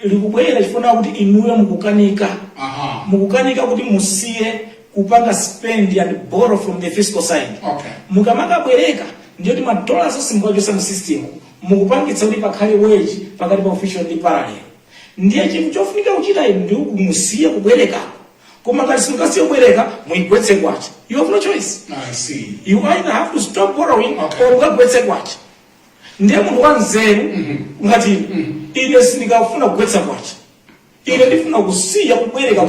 Likubwera chifuna kuti inuwe mukukanika. Aha. Mukukanika kuti musiye kupanga spend and borrow from the fiscal side. Okay. Mukamaka bwereka ndiyo ti madollars osimukwachosa mu system. Mukupangitsa kuti pakhale wage pakati pa official ndi parallel. Ndiye chinthu chofunika kuchita ndi kumusiya kubwereka. Koma ngati simukasiya kubwereka muigwetse kwacha. You have no choice. I see. You either have to stop borrowing okay. Or ukagwetse kwacha. Ndiye munthu wanzeru ngati ine sindikafuna kugwetsa kwacha. Ine ndifuna kusiya kubwereka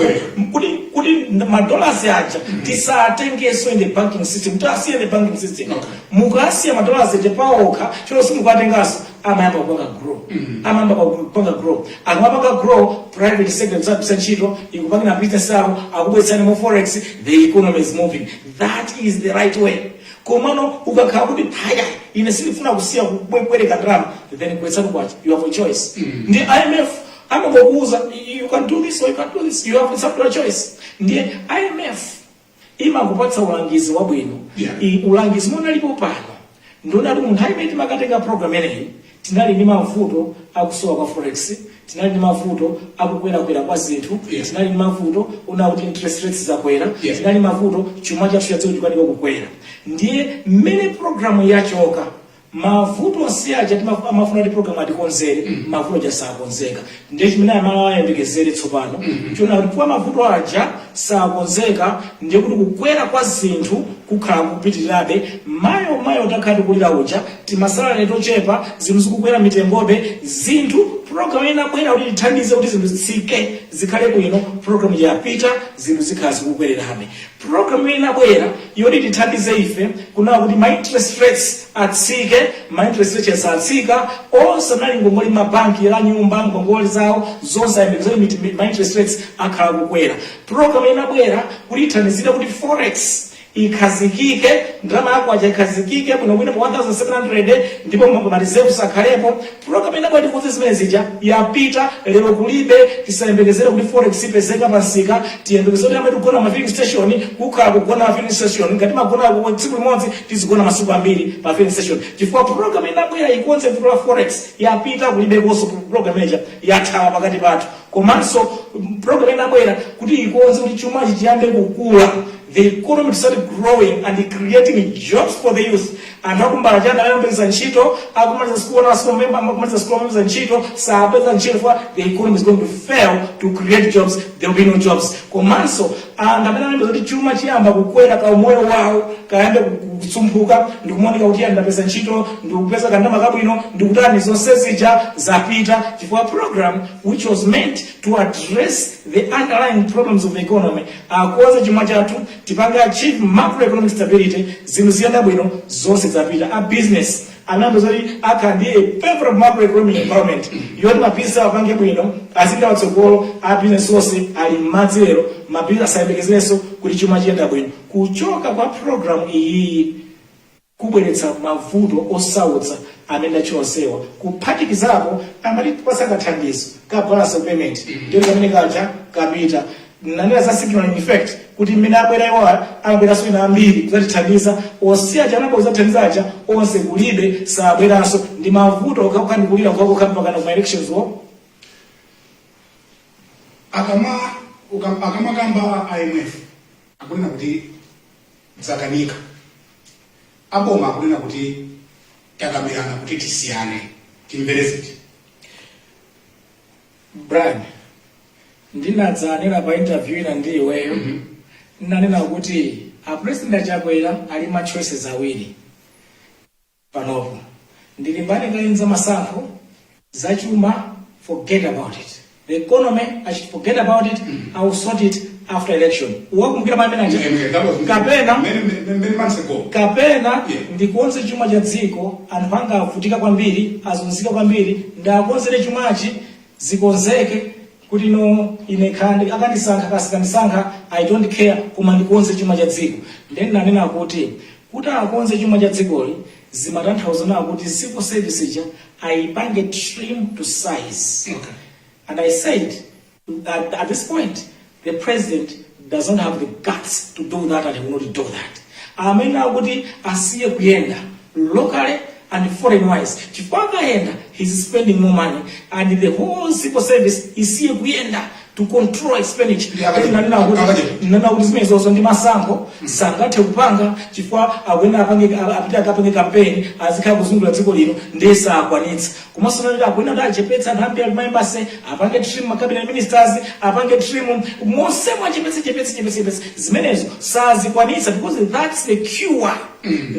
kuti madollars aja tisatengeso in the banking system. Tasiya in the banking system. Okay. Mukasiya madollars aja paokha chero simukatengaso amayamba kupanga grow. Amayamba kupanga grow. Akamapanga grow private sector zabisa ntchito ikupanga business yawo akubwetsani mu forex, the economy is moving. That is the right way. Komano ukakhala kuti phaya ine sindifuna kusiya kubwereka drama then kwetsa kwacha. You have a choice. Ndi IMF amakubuza you can do this or you can do this, you have a choice. Ndiye IMF imakupatsa ulangizi wabwino. Ulangizi monalipo pano ndonati munthu alimeti makatenga program eneyi tinali ndi mavuto akusowa kwa forex, tinali ndi mavuto akukwera kwa zinthu, tinali ndi mavuto una kuti interest rates zakwera, tinali mavuto chuma chathu chadziwo chikwaniko kukwera. Ndiye mmene programu yachoka mavuto asiyaja amafuna kuti program atikonzere mavuto jasakonzeka. Ndiye chimene amala ayembekezere tsopano chona kuti kwa mavuto aja sakonzeka ndiye kuti kukwera kwa zinthu kukhala kupitirirabe mayo takhati kulira uja timasalale tochepa zinthu zikukwera mitengobe zinthu program inabwera kuti ithandize kuti zinthu zitsike zikhale bwino program yapita zinthu zikhala zikukwererabe. Program inabwera yoti ithandize ife kuna kuti my interest rates atsike, my interest rates atsika, onse nali ngongoli mabanki la nyumba ngongoli zawo zonse ayembekezere my interest rates akhala kukwera. Program inabwera kuti ithandizire kuti forex ikhazikike, ndalama yako aja ikhazikike bwino bwino pa 1700 ndipo reserves akhalepo. Program inabwera kuti zimene zija yapita lero kulibe tisayembekezere kuti forex ipezeka pansika, tiyembekezere kuti amene kugona ma filling station kukhala kugona ma filling station ngati magona ku tsiku limodzi tizigona masiku ambiri pa filling station chifukwa program inabwera ikonze mvula forex yapita kulibe koso program ija yathawa pakati pathu. Komanso program inabwera kuti ikonze kuti chumachi chiyambe kukula, the economy started growing and creating jobs for the youth. And akumbala jana ayambeza ntchito, akumaliza school na school member, akumaliza school members ntchito, saabeza ntchito for the economy is going to fail to create jobs, there will be no jobs. Komanso andamena ayambeza kuti chuma chiyamba kukwera ka umoyo wawo, kayambe kutsumpuka, ndikumonika kuti andapeza ntchito, ndikupeza kandama kabwino, ndikutani zonse zija zapita chifukwa program which was meant to address the underlying problems of the economy. Akuwaza chuma chathu tipanga achieve macroeconomic stability, zinthu ziyenda bwino zonse zapita. A business anambo zoti akandi a favorable macroeconomic environment yoti mabhizinesi apange bwino azipita patsogolo, a business onse ali m'madzi lero, mabhizinesi ayembekezerenso kuti chuma chiyenda bwino. Kuchoka kwa program iyi kubweretsa mavuto osautsa amene achionsewa kuphatikizapo amati pasaka thandizo ka balance of payment ndiyo kamene kaja kapita nanena za signal effect kuti mmene abwera iwowa amabweranso ina ambiri kuzatithandiza osiya chanapo kuzatithandizaja onse kulibe sabweranso ndi mavuto okakukanikulira kwakukapakana kuma elections wo. akamakamba IMF akunena kuti zakanika aboma akunena kuti takambirana kuti tisiyane timvereziti. Brian, ndinadzanena pa interview ina ndi iweyo nanena kuti a president Chakwera ali ma choices awiri panopo, ndilimbane ngainza masankho zachuma, forget about it. The economy, I should forget about it. I will sort it after election. Uwakumukira pamene kapena ndikuonse chuma cha dziko anthu anga avutika kwambiri, azunzika kwambiri, ndakonzere chumachi zikonzeke kuti no ine khandi akandisankha kasikandisankha I don't care koma ndikuonse chuma cha dziko. Then nanena kuti akonze chuma cha dzikoli zimatanthauza kuti civil service ija ayipange trim to size. Okay. And I said that at this point, the president doesn't have the guts to do that and he will not do that. Amena kuti asiye kuyenda locally and foreign wise. Chifukwa enda, he's spending more money and the whole civil service isiye kuyenda to control expenditure. Nana kuti zimene zonse ndi masankho sangathe kupanga chifukwa akwena apita akapange campaign azikhala kuzungula dziko lino ndesa akwanitsa. Komanso nati akwena kuti achepetsa anthu ambiri maembasi apange trim ma cabinet ministers apange trim monse mwachepetse zimenezo sazikwanitsa because that's the cure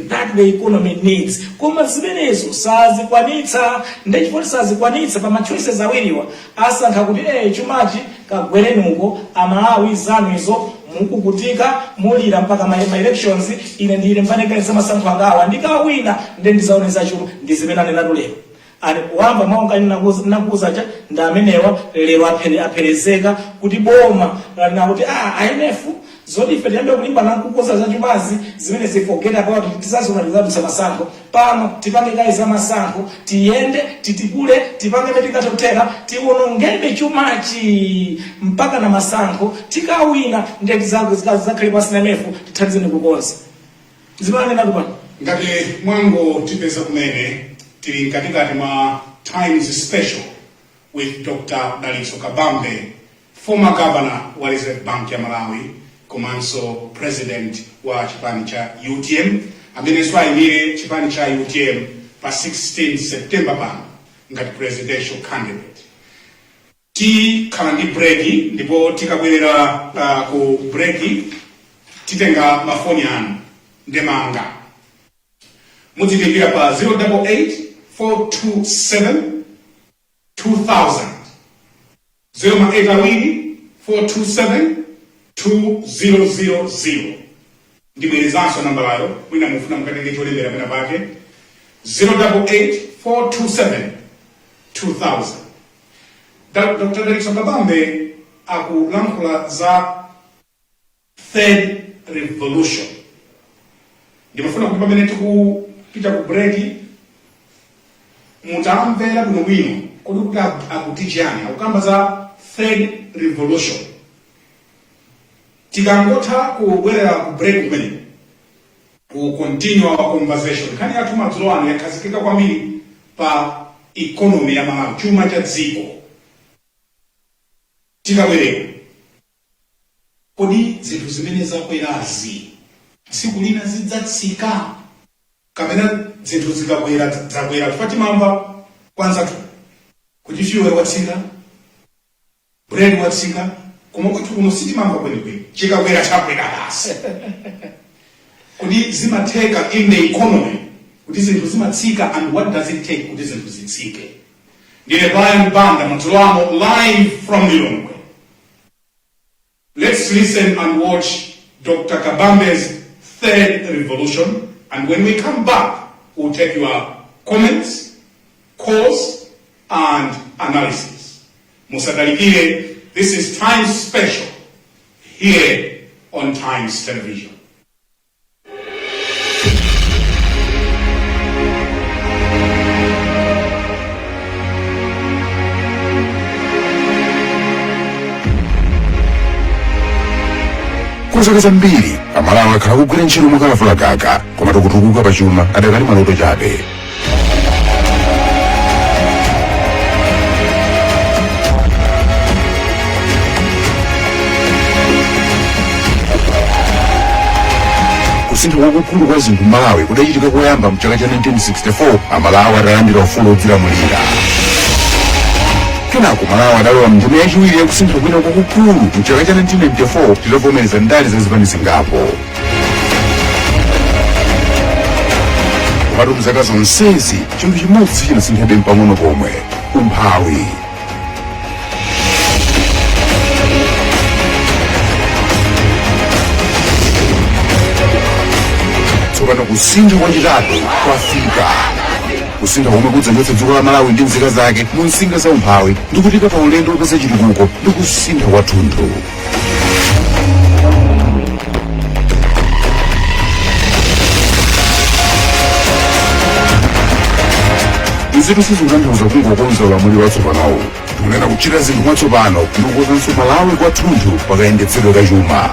that the economy needs. Koma zimenezo sazikwanitsa ndechifukwa sazikwanitsa pa ma choices awiriwa asankha kuti chumachi kagwerenuko amalawi zanu izo mukukutika mulira mpaka ma elections ine ndile mfanekeza masankho angawa ndikawina ndizaoneza chuma ndizimena nenatu lero ani wamba maonga nakuza cha ndamenewa lero apherezeka kuti boma na kuti IMF zoti ife tiyambe kulimbana kukoza za chumazi zimene forget about tisazona tizabisa masankho pano tipange kayi za masankho tiyende titikule tipange metikatotera tiwonongebe chumachi mpaka na masankho tikawina ndeti zako zikakhale pasina mefu tithandizeni kukonza zipange pano ngati mwango tipeza kumene tili katikati mwa Times Special with Dr. Dalitso Kabambe, former governor wa Reserve Bank ya Malawi, komanso president wa chipani cha UTM, amene swayimire chipani cha UTM pa 16 September pano ngati presidential candidate. Tikhala ndi breki ndipo tikabwerera ku breki titenga mafoni anu ndemanga. Muzitimbira pa 088-427-2000 088-427-2000 ndibwerezanso namba layo mwina mufuna mukatenge cholembera pena pake 088-427-2000. Dr. Dalitso Kabambe akulankhula za third revolution. Ndimafuna kuti pamene tikupita ku breki mutamvera bwinobwino kuti akuti chiyani akukamba za third revolution. Tikangotha kubwerera ku break kumene ku continue our conversation kani yathu madzulo ano yakhazikika kwambiri pa economy ya Malawi, chuma cha dziko. Tikabwerera kodi zinthu zimene zakwerazi tsiku lina zidzatsika kapena zinthu zikakwera zakwera fatimamba kwanza tu kuti fuel watsika, bread watsika, koma kwathu kuno sitimamba kwenikweni chikakwera chakwera basi. Kodi zimatheka in the economy kuti zinthu zimatsika, and what does it take kuti zinthu zitsike? Ndiye Brian Banda madzulo ano live from Lilongwe. Let's listen and watch Dr. Kabambe's third revolution, and when we come back we'll take your comments, calls and analysis. Musadalikire, this is Times Special here on Times Television. Kusakaza mbiri amalawi akhala kugwira ntchito mukalafula kaka koma tukutukuka pachuma adakali maloto chabe. Kusintha kwakukulu kwa zinthu Malawi kudachitika koyamba mchaka cha 1964 amalawi atalandira ufulu odzilamulira. Kenako Malawi adalowa mndime yachiwiri yakusintha kwina kwakukulu mchaka cha 1994 tidavomereza ndale za zipani zingapo. Komatu mzaka zonsezi chinthu chimodzi chinasinthabe mpang'ono pomwe: umphawi. Tsopano kusintha kwachitatu kwafika. Kusintha komwe kudzangetsa dziko la Malawi ndi nzika zake mu nsinga za umphawi ndi kutika pa ulendo wopeza chitukuko ndi kusintha kwathunthu. Izitu sizikutanthauza kungokonza ulamuliro watsopanowu, tikunena kuchita zinthu mwatsopano ndi kukonzanso Malawi kwathunthu pakayendetsedwe kachuma.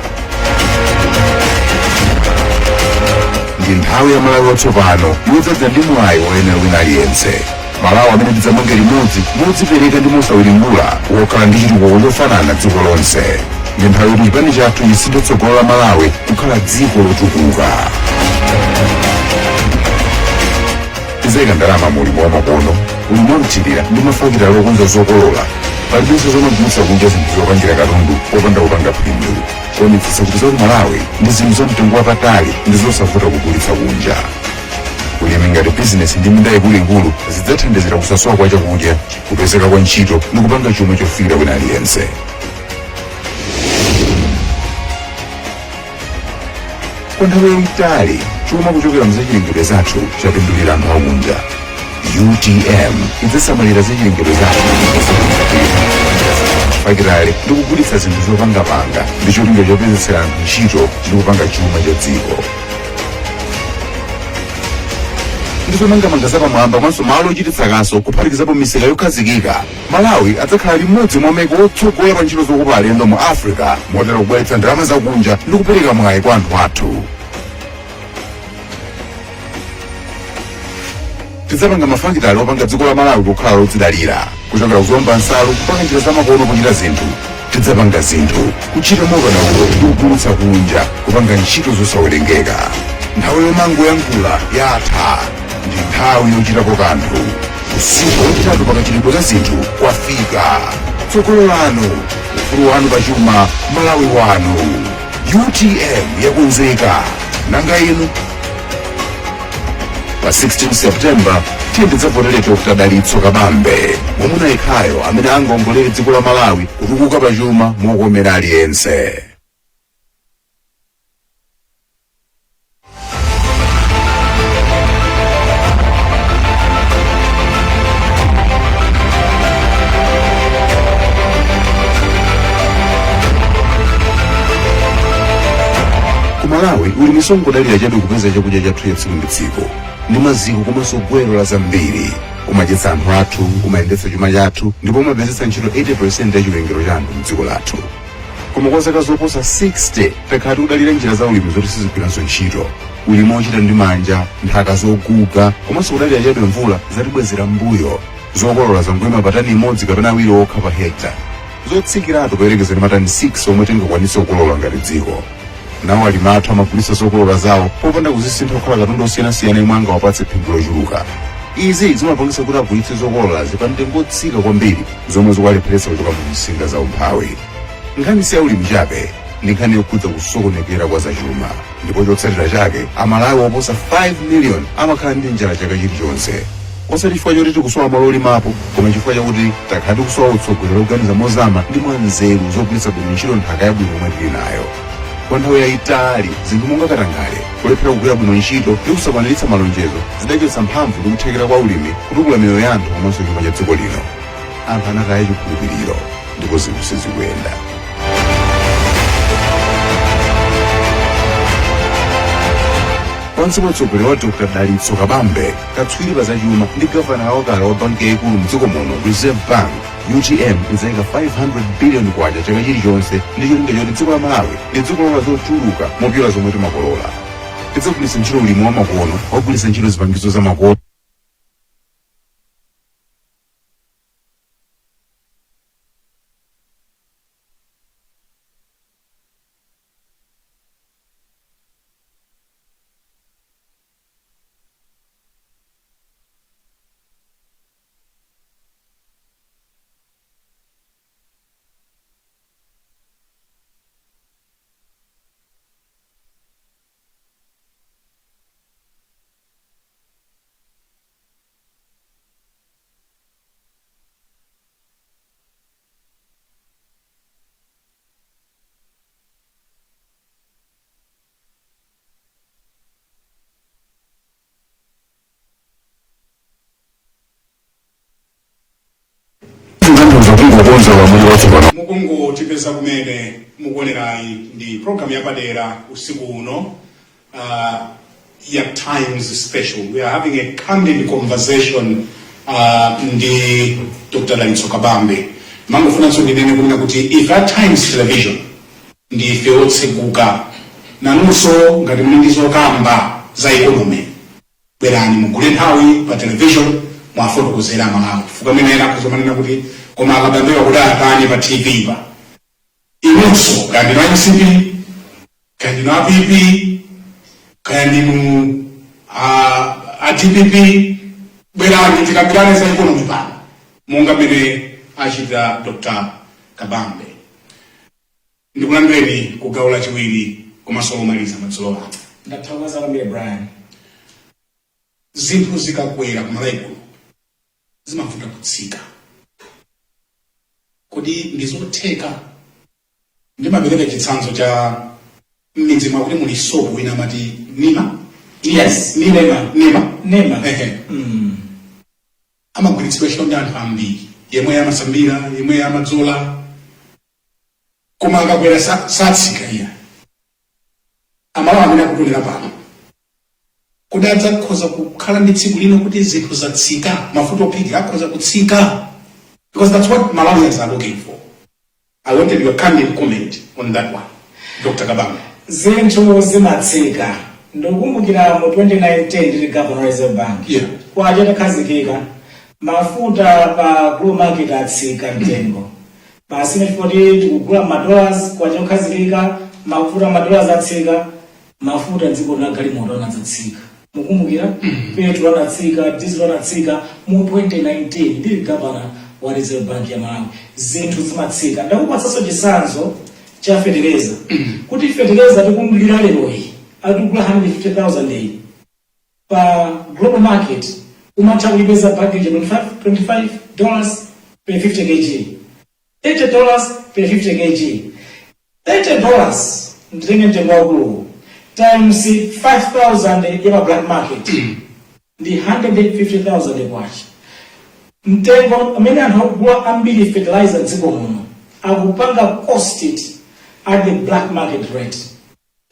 Ndi nthawi ya Malawi watsopano yodzadza ndi mwayi woyenera wina aliyense. Malawi amene tidzamange limodzi modzipereka ndi mosawiringula wokhala ndi chitukuko chofanana dziko lonse. Ndi nthawi yoti chipani chathu chisinthe tsogolo la Malawi kukhala dziko lotukuka. Tizayika ndalama mu ulimi wamakono, ulimi wamthirira ndi mafakitale okonza zokolola. Palibenso zomagulitsa kunja zinthu zopangira katundu popanda kupanga phindu. Kuonetsetsa kuti zaku Malawi ndi zinthu za mtengo wapatali ndi zosavuta kugulitsa kunja. Ulimi ngati bizinesi ndi minda ikuluikulu zidzathandizira kusasowa kwa chakudya, kupezeka kwa ntchito ndi kupanga chuma chofikira wina aliyense. Kwa nthawi yayitali chuma kuchokera mzachilengedwe zathu chapindulira anthu akunja. UTM idzasamalira zachilengedwe zathu mafakitale ndi kugulitsa zinthu zopangapanga ndi cholinga chopezetsera anthu ntchito ndi kupanga chuma cha dziko. Ndizomangamanga zapamwamba komanso malo ochititsa kaso kuphatikizapo misika yokhazikika, Malawi adzakhala limodzi mwa maiko otsogola pa ntchito zokopa alendo mu Africa, motero kubweretsa ndalama zakunja ndi kupereka mwayi kwa anthu athu. Tidzapanga mafakitale opanga dziko la Malawi kukhala lodzidalira, kuchokera kuzomba nsalu mpaka njira zamakono kuchita zinthu. Tidzapanga zinthu, kuchita maukadaulo ndi kugulitsa kunja, kupanga ntchito zosawerengeka. Nthawi yomangoyankhula yatha, ndi nthawi yochitapo kanthu. Usiku wachitatu pakachitidwe ka zinthu kwafika. Tsogolo lanu, ufulu wanu pachuma, Malawi wanu. UTM yakonzeka. Nanga inu? Pa 16 September tidzavotera Dr. Dalitso Kabambe, mwamuna yekhayo amene angaongolere dziko la Malawi kutukuka pachuma mokomera aliyense. Malawi uli misongo dalira chabe kupeza chakudya chathu tsiku ndi tsiku ndi maziko komanso gwero la zambiri umadyetsa anthu athu, umayendetsa chuma chathu ndipo umapezetsa ntchito 80% ya chiwerengero cha anthu mdziko lathu. Koma kwa zaka zoposa 60 takhala tikudalira njira za ulimi zoti sizigwiranso ntchito, ulimi wochita ndi manja, nthaka zoguga komanso kudalira chabe mvula zatibwezera mbuyo, zokolola zangwema mapatani imodzi kapena awiri okha pa hekta, zotsikiratu poyerekezera matani 6 omwe tingakwanise kukolola ngati dziko. Nawo alimi athu amagulitsa zokolola zawo popanda kuzisintha kukhala katundu osiyanasiyana imwe angawapatse phindu lochuluka. Izi zimapangitsa kuti agulitse zokololazi pa mtengo otsika kwambiri zomwe zikuwalepheretsa kuchoka mu msinga za umphawi. Nkhani si ya ulimi chabe, ndi nkhani yokhudza kusokonekera kwa zachuma, ndipo chotsatira chake Amalawi oposa 5 million amakhala ndi njala chaka chilichonse. Osati chifukwa choti tikusowa malo olimapo, koma chifukwa chakuti takhala tikusowa utsogoleri oganiza mozama ndi mwanzeru zogwiritsa bwino ntchito nthaka yabwino yomwe tili nayo. Kwa nthawi yayitali zinthu monga katangale, kulephera kugwira bwino ntchito ndi kusakwaniritsa malonjezo zidachotsa mphamvu ndi kuthekera kwa ulimi kutukula miyoyo ya anthu komanso chuma cha dziko lino. Anthu anataya chikhulupiriro ndipo zinthu sizikuyenda. Pansi pa utsogoleri wa Dr. Dalitso Kabambe, katswiri pa zachuma ndi gavana wakale wa banki yayikulu mdziko muno Reserve Bank, UTM idzayika 500 billion kwacha chaka chilichonse ndi cholinga choti dziko la Malawi lidzikolola zochuluka mopyola zomwe timakolola. Tidzagwiritsa ntchito ulimi wa makono, wogwiritsa ntchito zipangizo za makono mukungu tipeza kumene mukuonerayi ndi program yapadera usiku uno ya Times Special. We are having a candid conversation ndi Dr. Dalitso Kabambe. Mangofunanso ndinene kunena kuti if at Times Television ndi ife otseguka nanunso ngati muli ndi zokamba za economy, bwerani mugule nthawi pa television mwafotokozera Malawi. Fuka mene ena kuzomanena kuti koma akabambewa kuti atani pa TV pa. Inunso kandi no MCP, kandi no APP, kandi no ATPP, bwerani tikambirane za economy pano. Monga mene achita Dr. Kabambe. Ndikulandeni kugaula chiwiri komanso omaliza madzulo ano. Ndathokoza kwambiri Brian. Zinthu zikakwera kumalawi zimavuta kutsika. Kodi ndizotheka ndimapereka chitsanzo cha mmidzi mwakuti muli sopo wina amati Nima? Yes, Nima. Amagwiritsidwa ntchito ndi anthu ambiri, yemwe amasambira, yemwe amadzola, koma akakwera satsika iya amalawi amene akutolera pano kudatsa kukhoza kukhala ndi tsiku lino kuti zinthu zatsika mafuta ophikira akhoza kutsika because that's what Malawians are looking for. I wanted your candid comment on that one, Dr. Kabamba. Zinthu zimatsika ndokumbukira mu 2019 ndi Governor Reserve Bank kwaje takhazikika mafuta pa global market atsika mtengo basi nifoti tikugula madollars kwaje takhazikika mafuta madollars atsika mafuta dziko la galimoto anatsika mukumbukira petrol anatsika diesel anatsika mu 2019 ndi Governor wa Reserve Bank ya Malawi zinthu zimatsika ndakupatsaso chisanzo cha fertilizer kuti fertilizer tikumulira lero iyi atukula 150,000 day pa global market umatha kulipeza package $25 per 50 kg $80 per 50 kg $80 nditenge mtengo wakulu times 5,000 ya black market ndi 150,000 kwacha mtengo amene anthu akugula ambiri fertilizer dziko muno akupanga cost it at the black market rate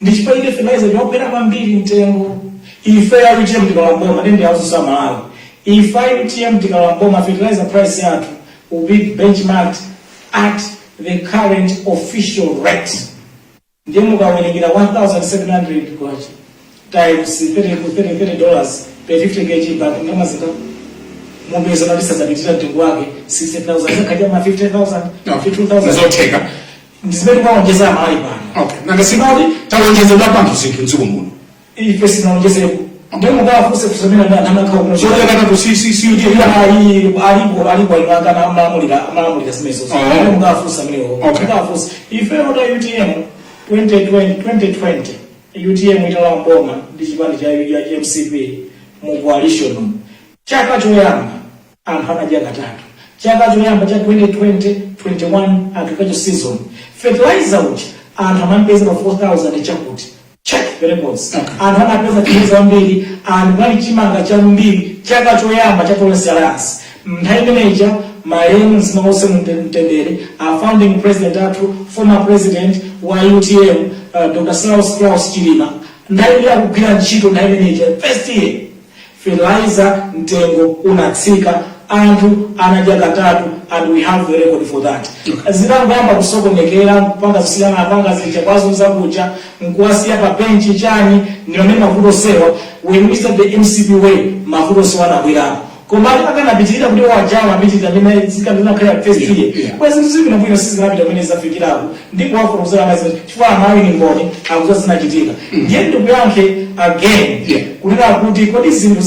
ndichipalike fertilizer yopera kwambiri mtengo ife ya UTM tikalamboma ndi awusa Malawi ife ya UTM tikalamboma fertilizer price yathu will be benchmarked at the current official rate ndiye mukawerengera 1,700 kwacha times $30 per 50 kg back ngamazinga mubeza na lisa zabitira mtengo wake 60,000 kaja ma 50,000 52,000 zoteka ndizimene kwaongeza mali pano okay nanga simali taongeza lapha muziki nsuku muno ife sinaongezeko ndio mukafuse kusomera na nakao so yakata ku CCCUD alipo aliwanga na mamulika simezo ndio mukafusa mleo mukafusa ife oda UTM 2020 UTM itala mboma ndichipande cha MCP mu coalition chaka choyamba anthu anaja katatu chaka choyamba cha 2020-21 agriculture season fertilizer uchi anthu amapeza pa 4,000 chakuti check the reports anthu anapeza chiza mbili anthu ali chimanga cha mbili chaka choyamba cha policy alliance mnthawi manager Maremu Nsimawose Mtendere founding president atu former president wa UTM Dr. Klaus Chilima ndaye ya kugwira ntchito ndaye manager first year fertilizer mtengo unatsika anthu anaja katatu and we have the record for that zikangamba kusokonyekera kupanga zisiyana apanga zilicha kwazo zakucha nkuwasiya pa benchi chani nione mavuto sewa when Mr. the MCP way mavuto sewa na bwira komali akanapitirira kuti wajawa pitirira ndime zikabina kaya first year kwezi nzivi na bwino sisi napita mwene zafikirapo ndipo wako kuzala mazi chifua amawi ni ngoni akuza zinachitika ndiye ndugu yanke again kunena kuti kodi zinthu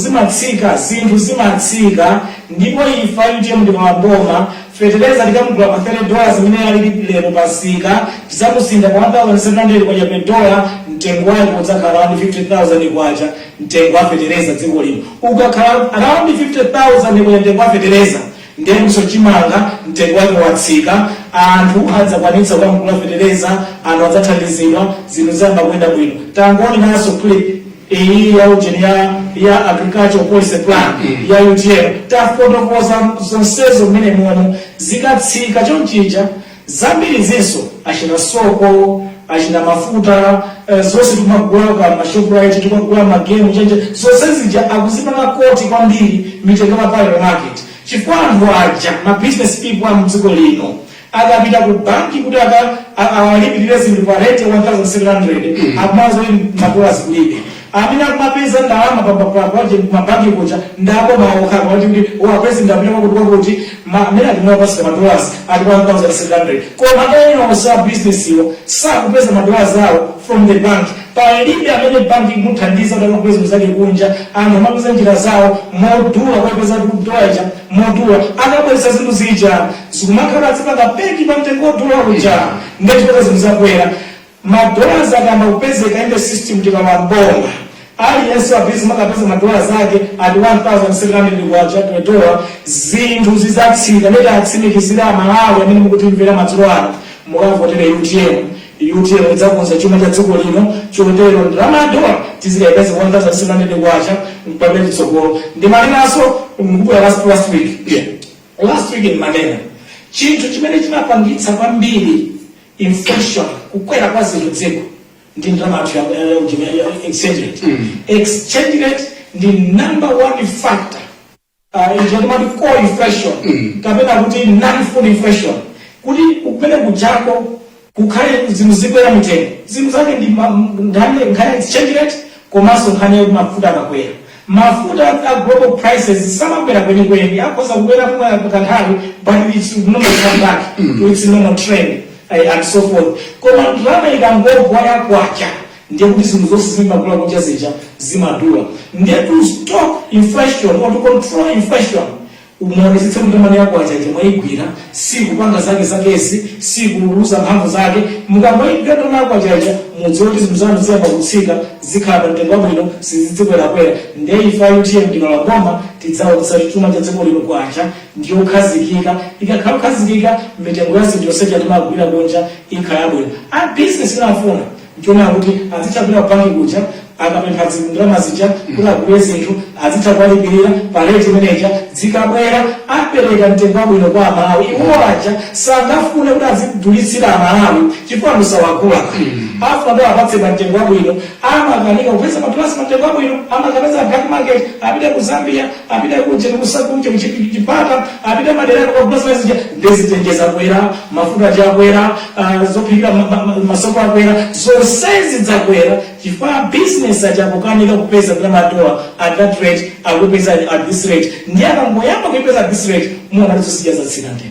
zimatsika ndipo ifa UTM ndimawaboma fertilizer likamugula pa $30 mine ali lero pasika tizakusinda pa 1,700 kwaja per dollar mtengo wake udzakhala around 50,000 kwacha mtengo wa fertilizer dziko lino ukakhala around 50,000 kwaja mtengo wa fertilizer ndiye kusochimanga mtengo wake watsika anthu adzakwanitsa kukamugula fertilizer anthu adzathandizidwa zinthu zamba kwenda bwino tangoni naso clip iyi ya ujeni ya agricultural policy plan ya UTM tafotokoza zonsezo mmene muno zikatsika chonchija zambiri zinso achina soko achina mafuta zonse tikumagula ka mashoprite tikumagula magemu chenje zonse zija akuzipanga koti kwambiri mitengo pale market chifukwa anthu aja ma business people a mdziko lino akapita ku banki kuti awalipirire zinthu pa rate 1,700 amazo madola zikulibe amina kumapeza ndalama pa mabanki kucha ndapo maokhala kuti president amene wakutuka kuti amene alimwa pasika madollars ati 1,700 koma eno sa business yo sakupeza madollars awo from the bank palibe amene banki imuthandiza kuti akupeza mzake kunja anthu amapeza njira zawo modula kwapeza dola modula akabweza zinthu zija zikumakhala zipanga peki pa mtengo wodula kuja ngati zinthu zakwera madollars akamba kupezeka in the system tikawambomba aliyense wabizi makapeza madola zake ati 1,700 kwacha $20 zinthu zizatsika neti atsimikizira Malawi amene mukutimvera madzulo ano mukavotera UTM idzakonza chuma cha dziko lino chotero ndalama tizikayipeza 1,700 kwacha mpamene tsogolo ndimalinaso mkubuya last week in Manena chinthu chimene chinapangitsa kwambiri inflation kukwera kwa zinthu dziko ndi ndalama yathu ya exchange rate. Exchange rate ndi number one factor injengomati core inflation kapena kuti non-food inflation, kuti kumene kujako kukhale zinthu zikwera mitengo, zinthu zake ndi nkhani exchange rate komanso nkhani ya mafuta akakwera. Mafuta a global prices samakwera kwenikweni, akhoza kukwera kanthawi but it's normal come back to its normal trend and so forth. Koma ndalama ikangogwa yakwacha ndiye kuti zinthu zonse zimagula kunja zija zimadula. Ndiye to stop inflation or to control inflation unaonesitse kuti ndalama yakwacha chemwaigwira si kupanga zakezi si kuluza mphamvu zake. Mukamwaigwira ndalama yakwacha mudziwe kuti zinthu zanu ziyamba kutsika zikhala mtengo wabwino sizikwera. Ndiye ifa UTM ndinolaboma tidzaonetsa chuma cha dziko lino kwacha ndiyo khazikika. Ikakhala khazikika mitengo ya zinthu yonse timagwira kunja ikhala bwino. A business inafuna nchona kuti azichapira banki kuja akapempha ndalama zija kuna kuye zinthu azichakwalipirira paleti manager zikabwera apereka mtengo wabwino kwa Amalawi. Iwo aja sangafune kuti azidulitsira Amalawi chifukwa musawagula afa ndo apatse mtengo wabwino amakanika kupeza maplasi mtengo wabwino amakapeza black market apite ku Zambia apite ku chipata apite madera kwa plus zija ndezitengeza kwera mafuta jakwera zophikira masoko akwera zonse zidzakwera chifukwa business ajakukanika kupeza ndalama at that rate akupeza at this rate ndiye akangoyamba kupeza at this rate muona zosija zatsika ndiko.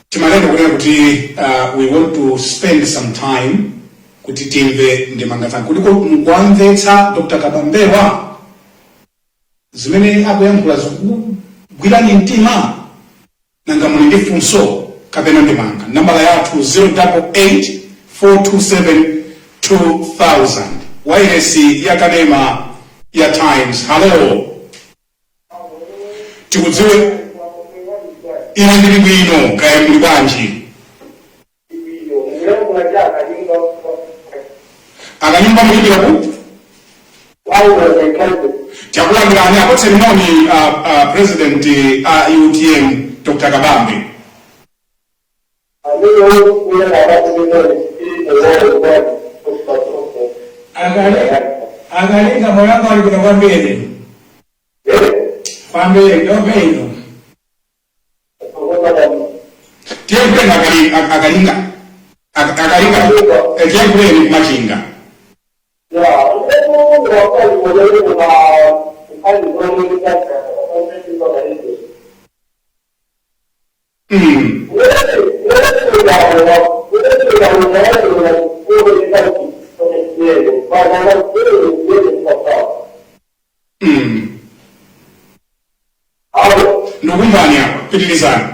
Timalenda kunena kuti we want to spend some time kuti timve ndemanga zanu kuliko mkwamvetsa Dr. Kabambewa zimene akuyankhula zikugwirani mtima nanga muli ndi funso kapena ndemanga. Nambala yathu 088 427 2000 wairesi yakanema ya Times. Hello, tikudziwe ine ndili bwino kaya muli bwanji? Akanyumba mulipira ku chakulandirani apo ceremony President UTM Dr. Kabambe. Akalinga moyanga walikuwa kwambele ndio hilo tiembe akalinga tiembe ni machinga Nukumbani hapa pitilizana.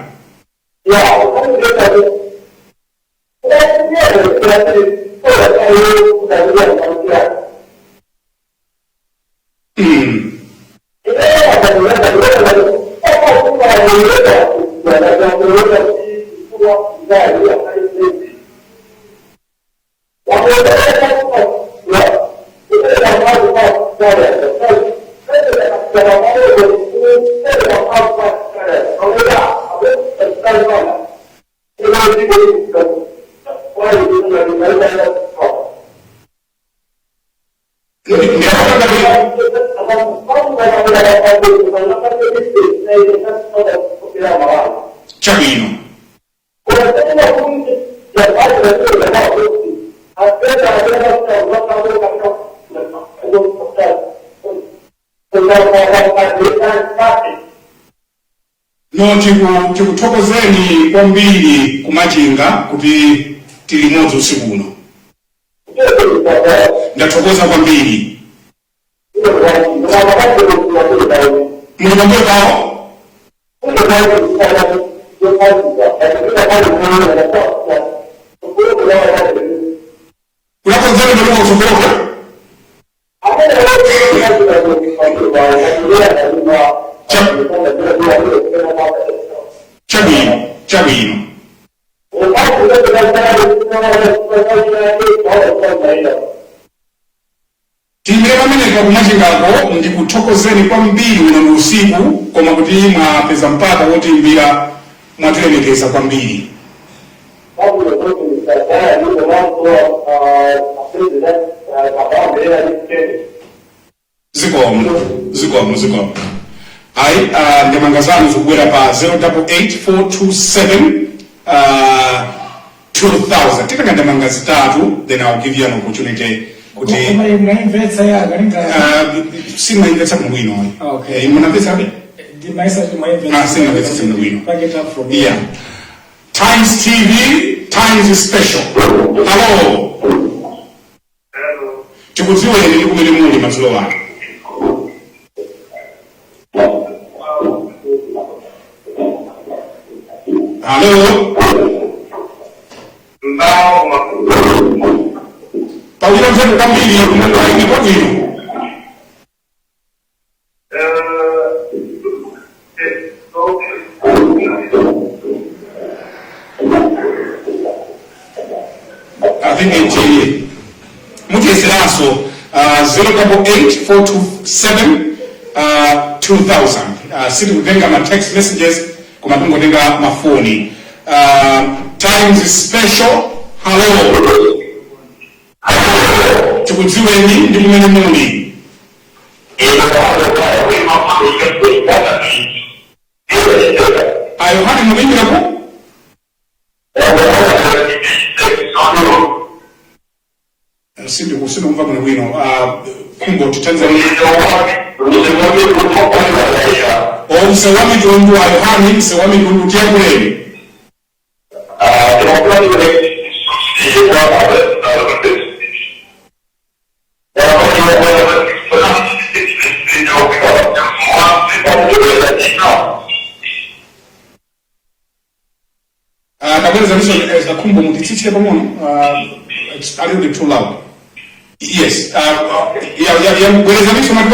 Chabino. No chikuthokozeni kwambiri kumachinga kuti tili modzi usiku uno. Ndathokoza kwambiri. Mulipambwe kao? Unakonzana ndio usokoroka? Chabino. Timire pamenepa kumachingako ndikuthokozeni kwambiri uno usiku koma kuti mwapeza mpata wotimbira mwatilemekeza kwambiri. Zikomo. Ayi, ndemanga zanu zikubwera pa 088427 2000. Titanga ndemanga zitatu, then I'll give you an opportunity kuti sinimvetsa bwino. Okay. Munamvetsa be? Sinimvetsa bwino. Yeah. Times TV, Times Special. Hello. Tikudziweni ndi kumene muli madzulo ano. Hello. Pawina mzee kambili kumwenye kwa vino. I think it's Mutesilaso 088427 2000. Sisi kutenga ma text messages kuma tungotenga mafoni. Times Special. Hello. Tikudziweni ndi kumene muli. Ayohani mulimbira ku? Sindi kumva kuno bwino. Kumbo Tanzania. Msewami tundu Ayohani, msewami tundu tiakuleni. As the Kumbo Mutitiche Pamono, it's a little bit too loud. Yes, where is the next one?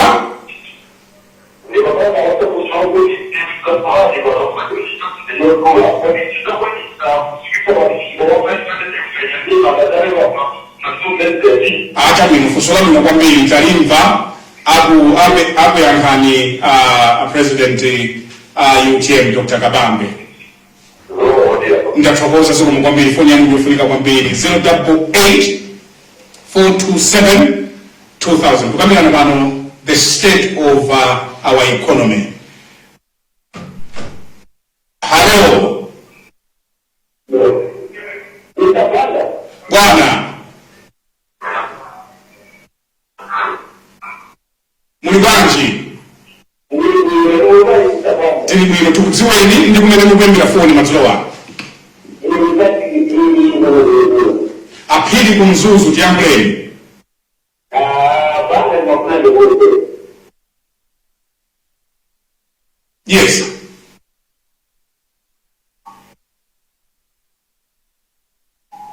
Acha kufusola mna kwambiri tarimva abu yankani president UTM Dr. Kabambe. Ndathokoza soko mkwambiri foni yangu yofunika kwambiri 088427 2000. Tukamira pano the state of our economy. Hello. Bwana. Mulibanji. Tini bwino tukudziweni ndi kumene mukuyembera foni madzulo ano. Aphili kumzuzu tiyambuleni. Yes.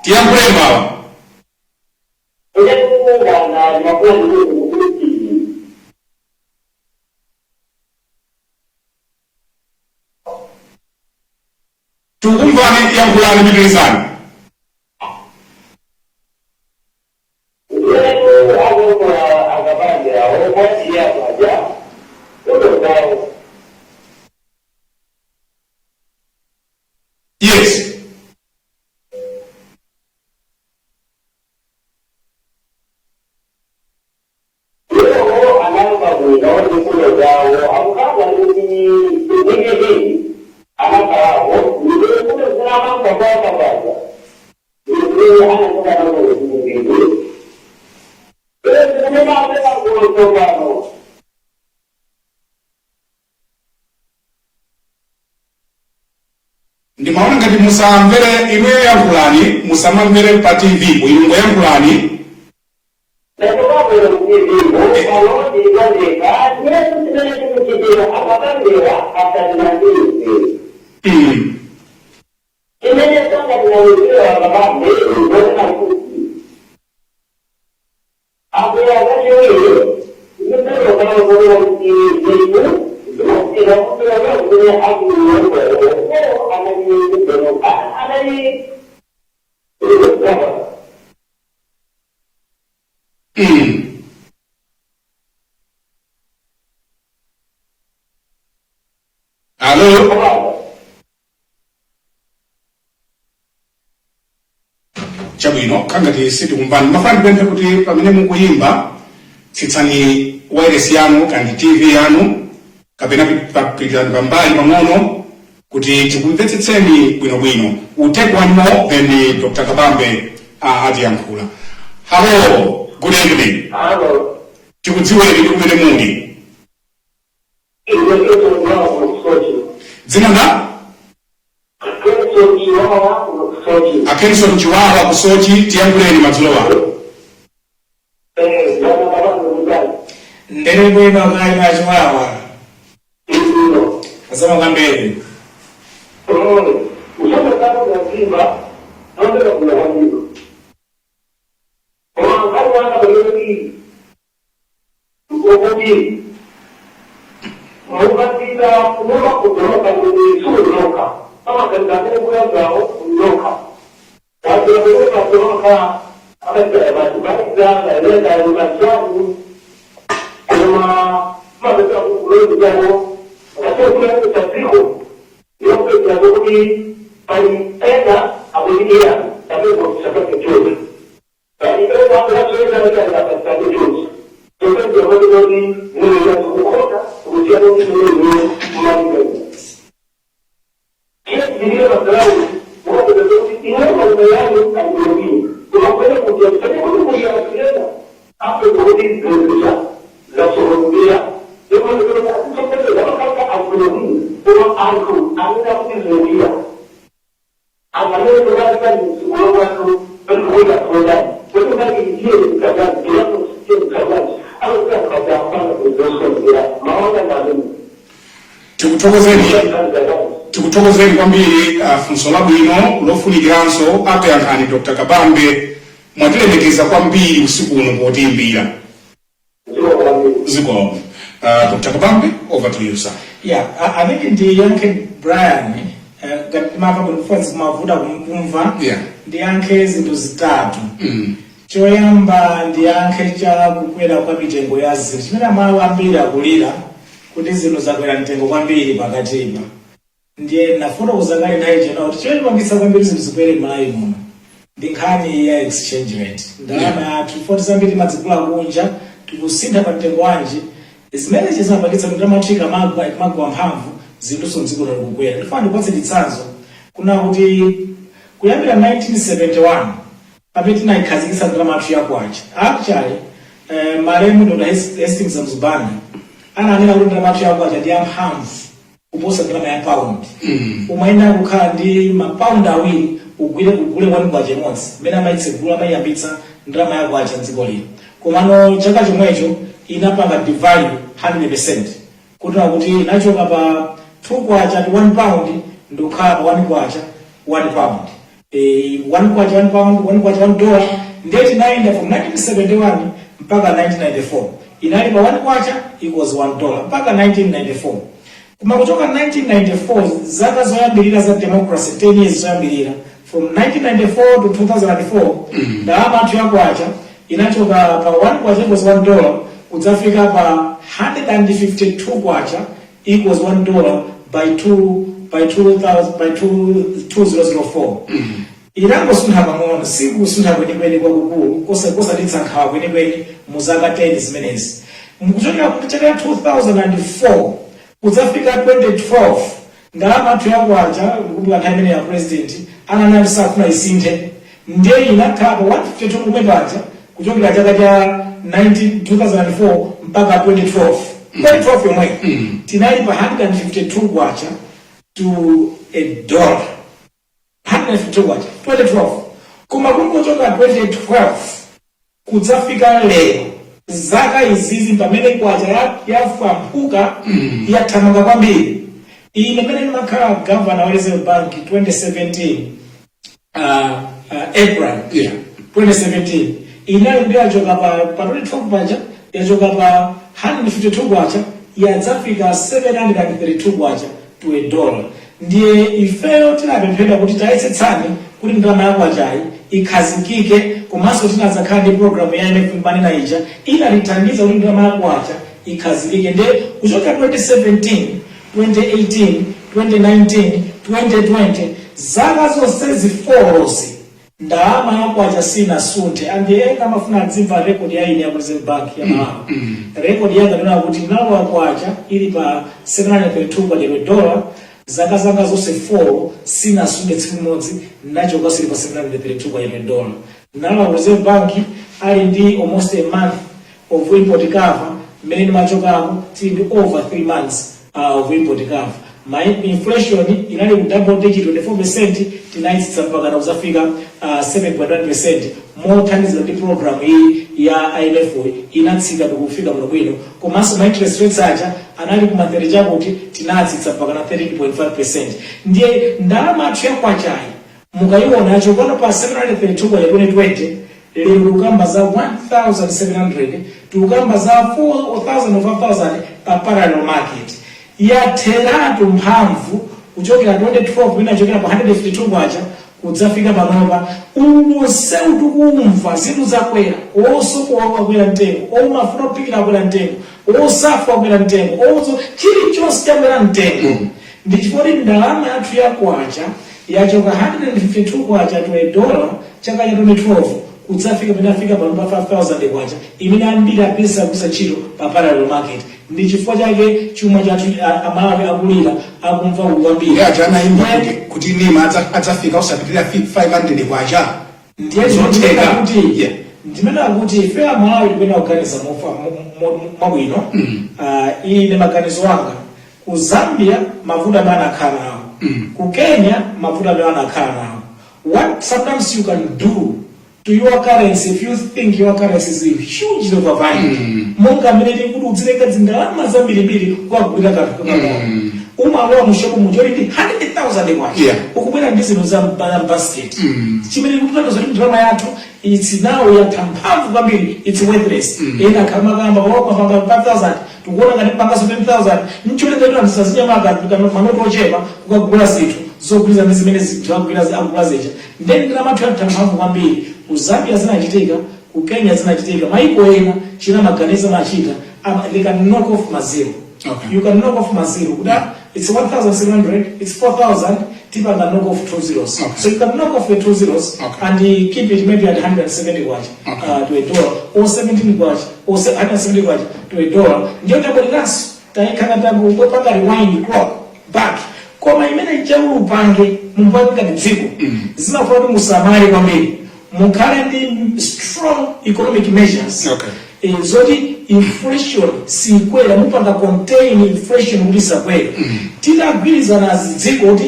Tiyambuleni baba. Tukumvani tiyambulani mikirizani. Yes. Ndimaona ngati musamvere imwe yankhulani musamamvere pa TV kuilungo yankhulani. Hello? chabwino kangati siti kumvani mafani pemphe kuti pamene mukuyimba tsitsani wireless yanu kandi TV yanu kapena pitirani pambali pang'ono kuti tikumvetsetseni bwinobwino. We'll take one more then Dr. Kabambe atiyankhula. Hello, good evening. Hello. Tikudziweni kumene muli. Dzina la? Akenson Chiwawa kusochi tiyankhuleni madzulo wano. Ndere bwino kaina Chiwawa. Asema kambeni. Tikutokozeni kwambiri funso labwino lofunikiranso akuyankhani Dr. Kabambe mwatilemekeza kwambiri usiku uno potiyimbira. Ziko Dr. Kabambe, over to you, sir. Yeah, I think ndiyankhe Brian mava kufansi mavuta kumva. Yeah. Ndiyankhe zinto zitatu. Choyamba ndiyankhe cha kukwera kwa mitengo ya zinthu. Chimene amawu ambiri akulira kuti zinthu zakwera mtengo kwambiri pakatipa. Ndiye nafuna kuzangani naye jena kuti chimene chimangisa kwambiri zinthu zikwere malayi muno. Ndi nkhani ya exchange rate. Ndalama yathu 40 zambiri madzikula kunja tikusintha pa mtengo wanji. Zimene chizamapangitsa kuti amathika magwa mphamvu zinthu mdziko lino kukwera. Ndifuna ndipatse chitsanzo. Kuna kuti kuyambira 1971 pamene tinayikhazikitsa ndalama yathu yakwacha. Actually, malemu Dr. Hastings Mzubanda ananena kuti ndalama yathu yakwacha ndi yamphamvu kuposa ndalama ya pound. Umayenda kukhala ndi mapaundi awiri ugule 1 kwacha imodzi. Mmene amayitsegula amayiyambitsa ndalama yakwacha mdziko lino. Komano chaka chomwecho inapanga devalue 100%. Kuti inachoka pa 2 kwacha to 1 pound ndokhala pa 1 kwacha 1 pound. 1 kwacha 1 pound, 1 kwacha $1. Ndeti inaenda from 1971 mpaka 1994. Inali pa 1 kwacha equals $1 mpaka 1994. Kuma kutoka 1994 zaka zoyambirira za democracy 10 years zoyambirira from 1994 to 2004 ndalama yathu yakwacha inachoka pa 1 kwacha equals $1 kudzafika pa 152 kwacha equals $1 by 2004. Irangosuntha pang'ono sikusuntha kwenikweni kwakukulu kosa litsankhawa kwenikweni muzaka 10 zimenezi. Mukuchokera kuti chaka 2004 kudzafika 2012 ndalama yathu yakwacha kubuka nthawi imene ya president ananali safuna isinthe ndiye inakhala pa 152 kumwe paja kuchokera chaka cha 2004 mpaka 2012 yomwe tinali pa 152 kwacha to $1. 152 kwacha 2012 kuma kungochoka 2012 kudzafika lero zaka izizi pamene kwacha yafampuka yathamanga kwambiri. Ine pamene ndimakhala governor wa Reserve Bank 2017 April 2017 inali ndi yachoka pa 2012 paja yachoka pa 152 kwacha yadzafika 732 kwacha to $1. Ndiye ifeyo tinapemphera kuti tayesetsani kuti ndalama yakwachayi ikhazikike komanso tinadzakhala ndi programu ya IMF kumanena ija inalithandiza kuti ndalama yakwacha ikhazikike. Ndiye kuchoka 2017 2018 2019 2020 zaka zonse zifolosi ndalama yakwacha sinasunthe andi ena amafuna adzimva rekodi ya ine ya Reserve Bank ya Malawi. Rekodi yanga ndinona kuti ndalama yakwacha ili pa $732 zaka zanga zonse 4 sinasunge tsiku limodzi nachoka sili pa $732. Ndalama Reserve Bank ali ndi almost a month of import cover, mmene ndimachokako tili over 3 months of import cover. My inflation inali ku double digit 24%, tinaitsitsa mpaka na kuzafika 7.1%. Mothandiza ndi program hii ya IMF inatsika kufika muno bwino. Komanso ma interest rates aja anali kumatereja kuti tinatsitsa mpaka na 13.5%. Ndiye ndalama athu yakwachayi mukayiona yachokana pa 732 ya 2020 lero ukamba za 1,700 tukamba za 4,000 of 1,000 pa parallel market. Yatheratu mphamvu kuchokera 2012 mina chokera pa 152 kwacha kudzafika panopa uwonse utukumva zinthu zakwera osopo wakwera mtengo omafuna kupikira akwera mtengo osafa akwera mtengo ozo chilichonse chakwera mtengo. Ndichifukwa ndalama yathu yakwacha yachoka 152 kwacha to $1 chaka cha 2012 kudzafika pinafika panopa 5,000 kwacha imene ambiri apeza kusa chilo pa parallel market. Ndi chifukwa chake chuma chathu Amalawi akulira akumva kwambiri achana imba kuti nima adzafika usapitira 500 kwacha ndiye zoteka kuti ndimene akuti ife Amalawi tipena kuganiza mabwino. Ine maganizo anga ku Zambia mavuto amene anakhala nawo, ku Kenya mavuto amene anakhala nawo. What sometimes you can do to your currency if you think your currency is hugely overvalued. Monga mene kuti udzileka ndalama zambiri kwagulira kanthu kakang'ono. Umalowa mushopu majority 100,000 kwacha ukubwera ndi zinthu za basket. Chimene kutana zoti ndalama yathu it's now yathamphamvu kwambiri, it's worthless. Ena khamakamba wapanga 5,000 tukuona ngati pangaso 10,000 nchuleka ito ndisazinyamaka manoto ochepa kukagula zinthu zogwirizana ndi zimene akugula zija. Then ndalama yathu yathamphamvu kwambiri. Ku Zambia zinachitika, ku Kenya zinachitika, maiko ena china maganizo machita they can knock off mazero. You can knock off mazero. It's 1,700, it's 4,000, people can knock off 2 zeros. So you can knock off the 2 zeros and keep it maybe at 170 kwacha to $1 or 17 kwacha or 170 kwacha to $1. Ndio tabolikanso taikana tabu kupanga rewind clock back. Koma imene ichawu upange mpanga dziko zinafuna musamali kwambiri. Mukhale ndi strong economic measures. Zoti inflation sikwera mupanga contain inflation kuti sakwera. Tidagwirizana dziko kuti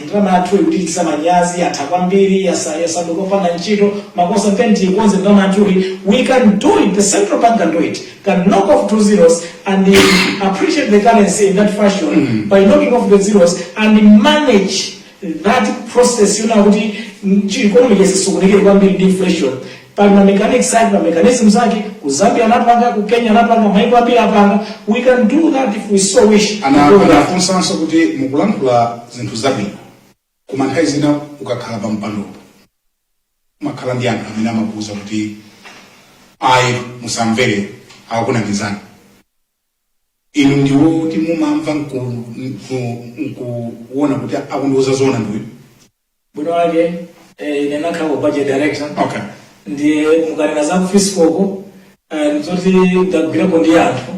ndalama yathu kuti tisamanyazi yatha kwambiri yasanduka kupanga ntchito makosa penti ikonze ndalama yathu. We can do it, the central bank can do it, can knock off 2 zeros and appreciate the currency in that fashion by knocking off the zeros and manage that process. You know kuti economy yesisukunike kwambiri ndi inflation. Pana mechanics side na mechanism zake, ku Zambia anapanga, ku Kenya anapanga, maiko ambiri apanga. We can do that if we so wish. Anafunsanso kuti mukulankhula zinthu zabwino koma nthawi zina ukakhala pa mpando umakhala ndi anthu amene amakuwuza kuti ayi musamvere akukunamizani. Inu ndiwo kuti mumamva nkuona kuti akundiwuza zoona ndiwe bwino wake ine nakhala budget director. Ndiye mukanena za fiscal nzoti ndagwirako ndi anthu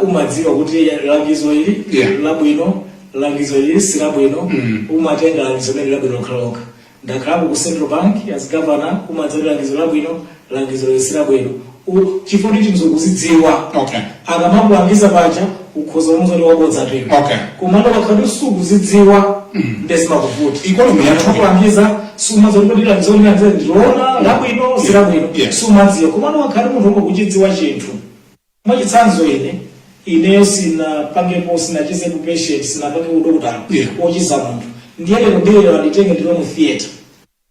umadziwa kuti langizo ili labwino, langizo ili silabwino, umatenga langizo ili labwino lokha. Ndakhalapo ku Central Bank as governor umadziwa langizo labwino, langizo ili silabwino. Chifukwa kuti mzokuzidziwa akamakulangiza pacha ukhoza umuza ndi wabodza tu. Komanda wakati sukuzidziwa ndesima kuvuta. Economy yathu kulangiza sumazo kuti langizo ndilona labwino silabwino sumadziwa. Komanda wakati munthu ngokuchidziwa chinthu. Mwachitsanzo ineyo sinapangepo sinachise ku patient sinapange udokotala ochiza munthu. Ndiye lero ndiyero nditenge ndilo mu theater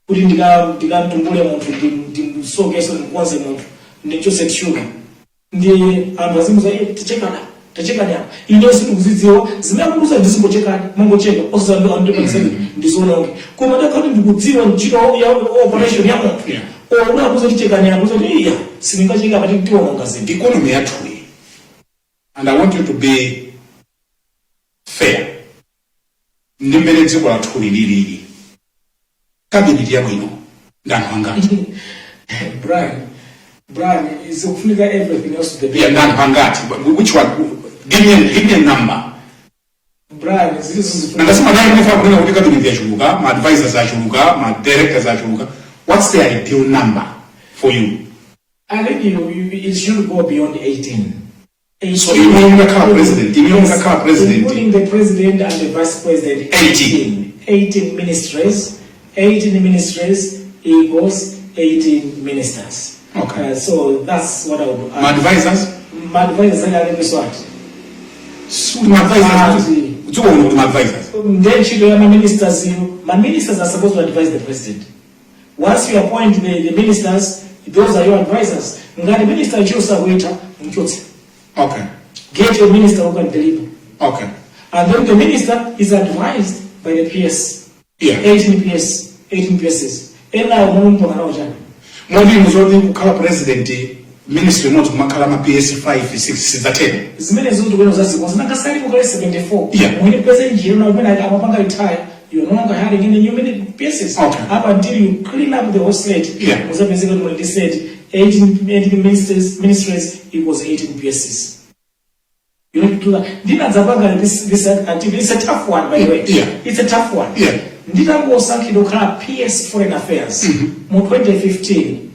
kuti ndikamtumbule munthu ndimsokeso ndimkonze munthu ndichose sugar. Ndiye anthu azimuza tachekani apa ine sindikuzidziwa zimekuza ndisimbochekani mangocheka osazando andipakisani ndizononge koma ndakati ndikudziwa ntchito ya operation ya munthu unakuza tichekani akuza kuti sindingacheka pati tiwononga zinthu. Economy yathu and I want you to be fair. Ndi mmene dziko lathu lilili kabineti yabwino Ndani hangati. Brian, is kufunika everything else to the Yeah, ndani hangati. Which one? Give me a number. Brian, is Nangasema naye mnifa kuna kutika tumizi ya chuluka, ma advisors ya chuluka, ma directors ya chuluka. What's the ideal number for you? I think it should go beyond 18. So including the car president, including the president and the vice president, 18 ministries. 18 ministries equals 18 ministers. Okay. So that's what I would. My advisors? My advisors are in this what? So my advisors. Do you know my advisors? Then my ministers are supposed to advise the president. Once you appoint the ministers, those are your advisors. Ngani minister chosa waiter mchotse. Okay. Get your minister who can deliver. Okay. And then the minister is advised by the PS. Yeah. 18 PSs. And now Mungu anaoja. Mwadi mzodi kukala president ministry not kumakala ma PS 5 6 za 10. Zimene zote kweno zazi kwa zinaka sali kwa 74. Yeah. Mwini president jiro na mwina amapanga retire. You're no longer having any new PSs. Okay. Up until you clean up the whole slate. Yeah. Basically when they said 18 ministries equals 18 PSs. You need to do that. This is a tough one, by the way. Yeah. It's a tough one. Yeah. Ndina ngosanki dokhala PS Foreign Affairs. Mu 2015,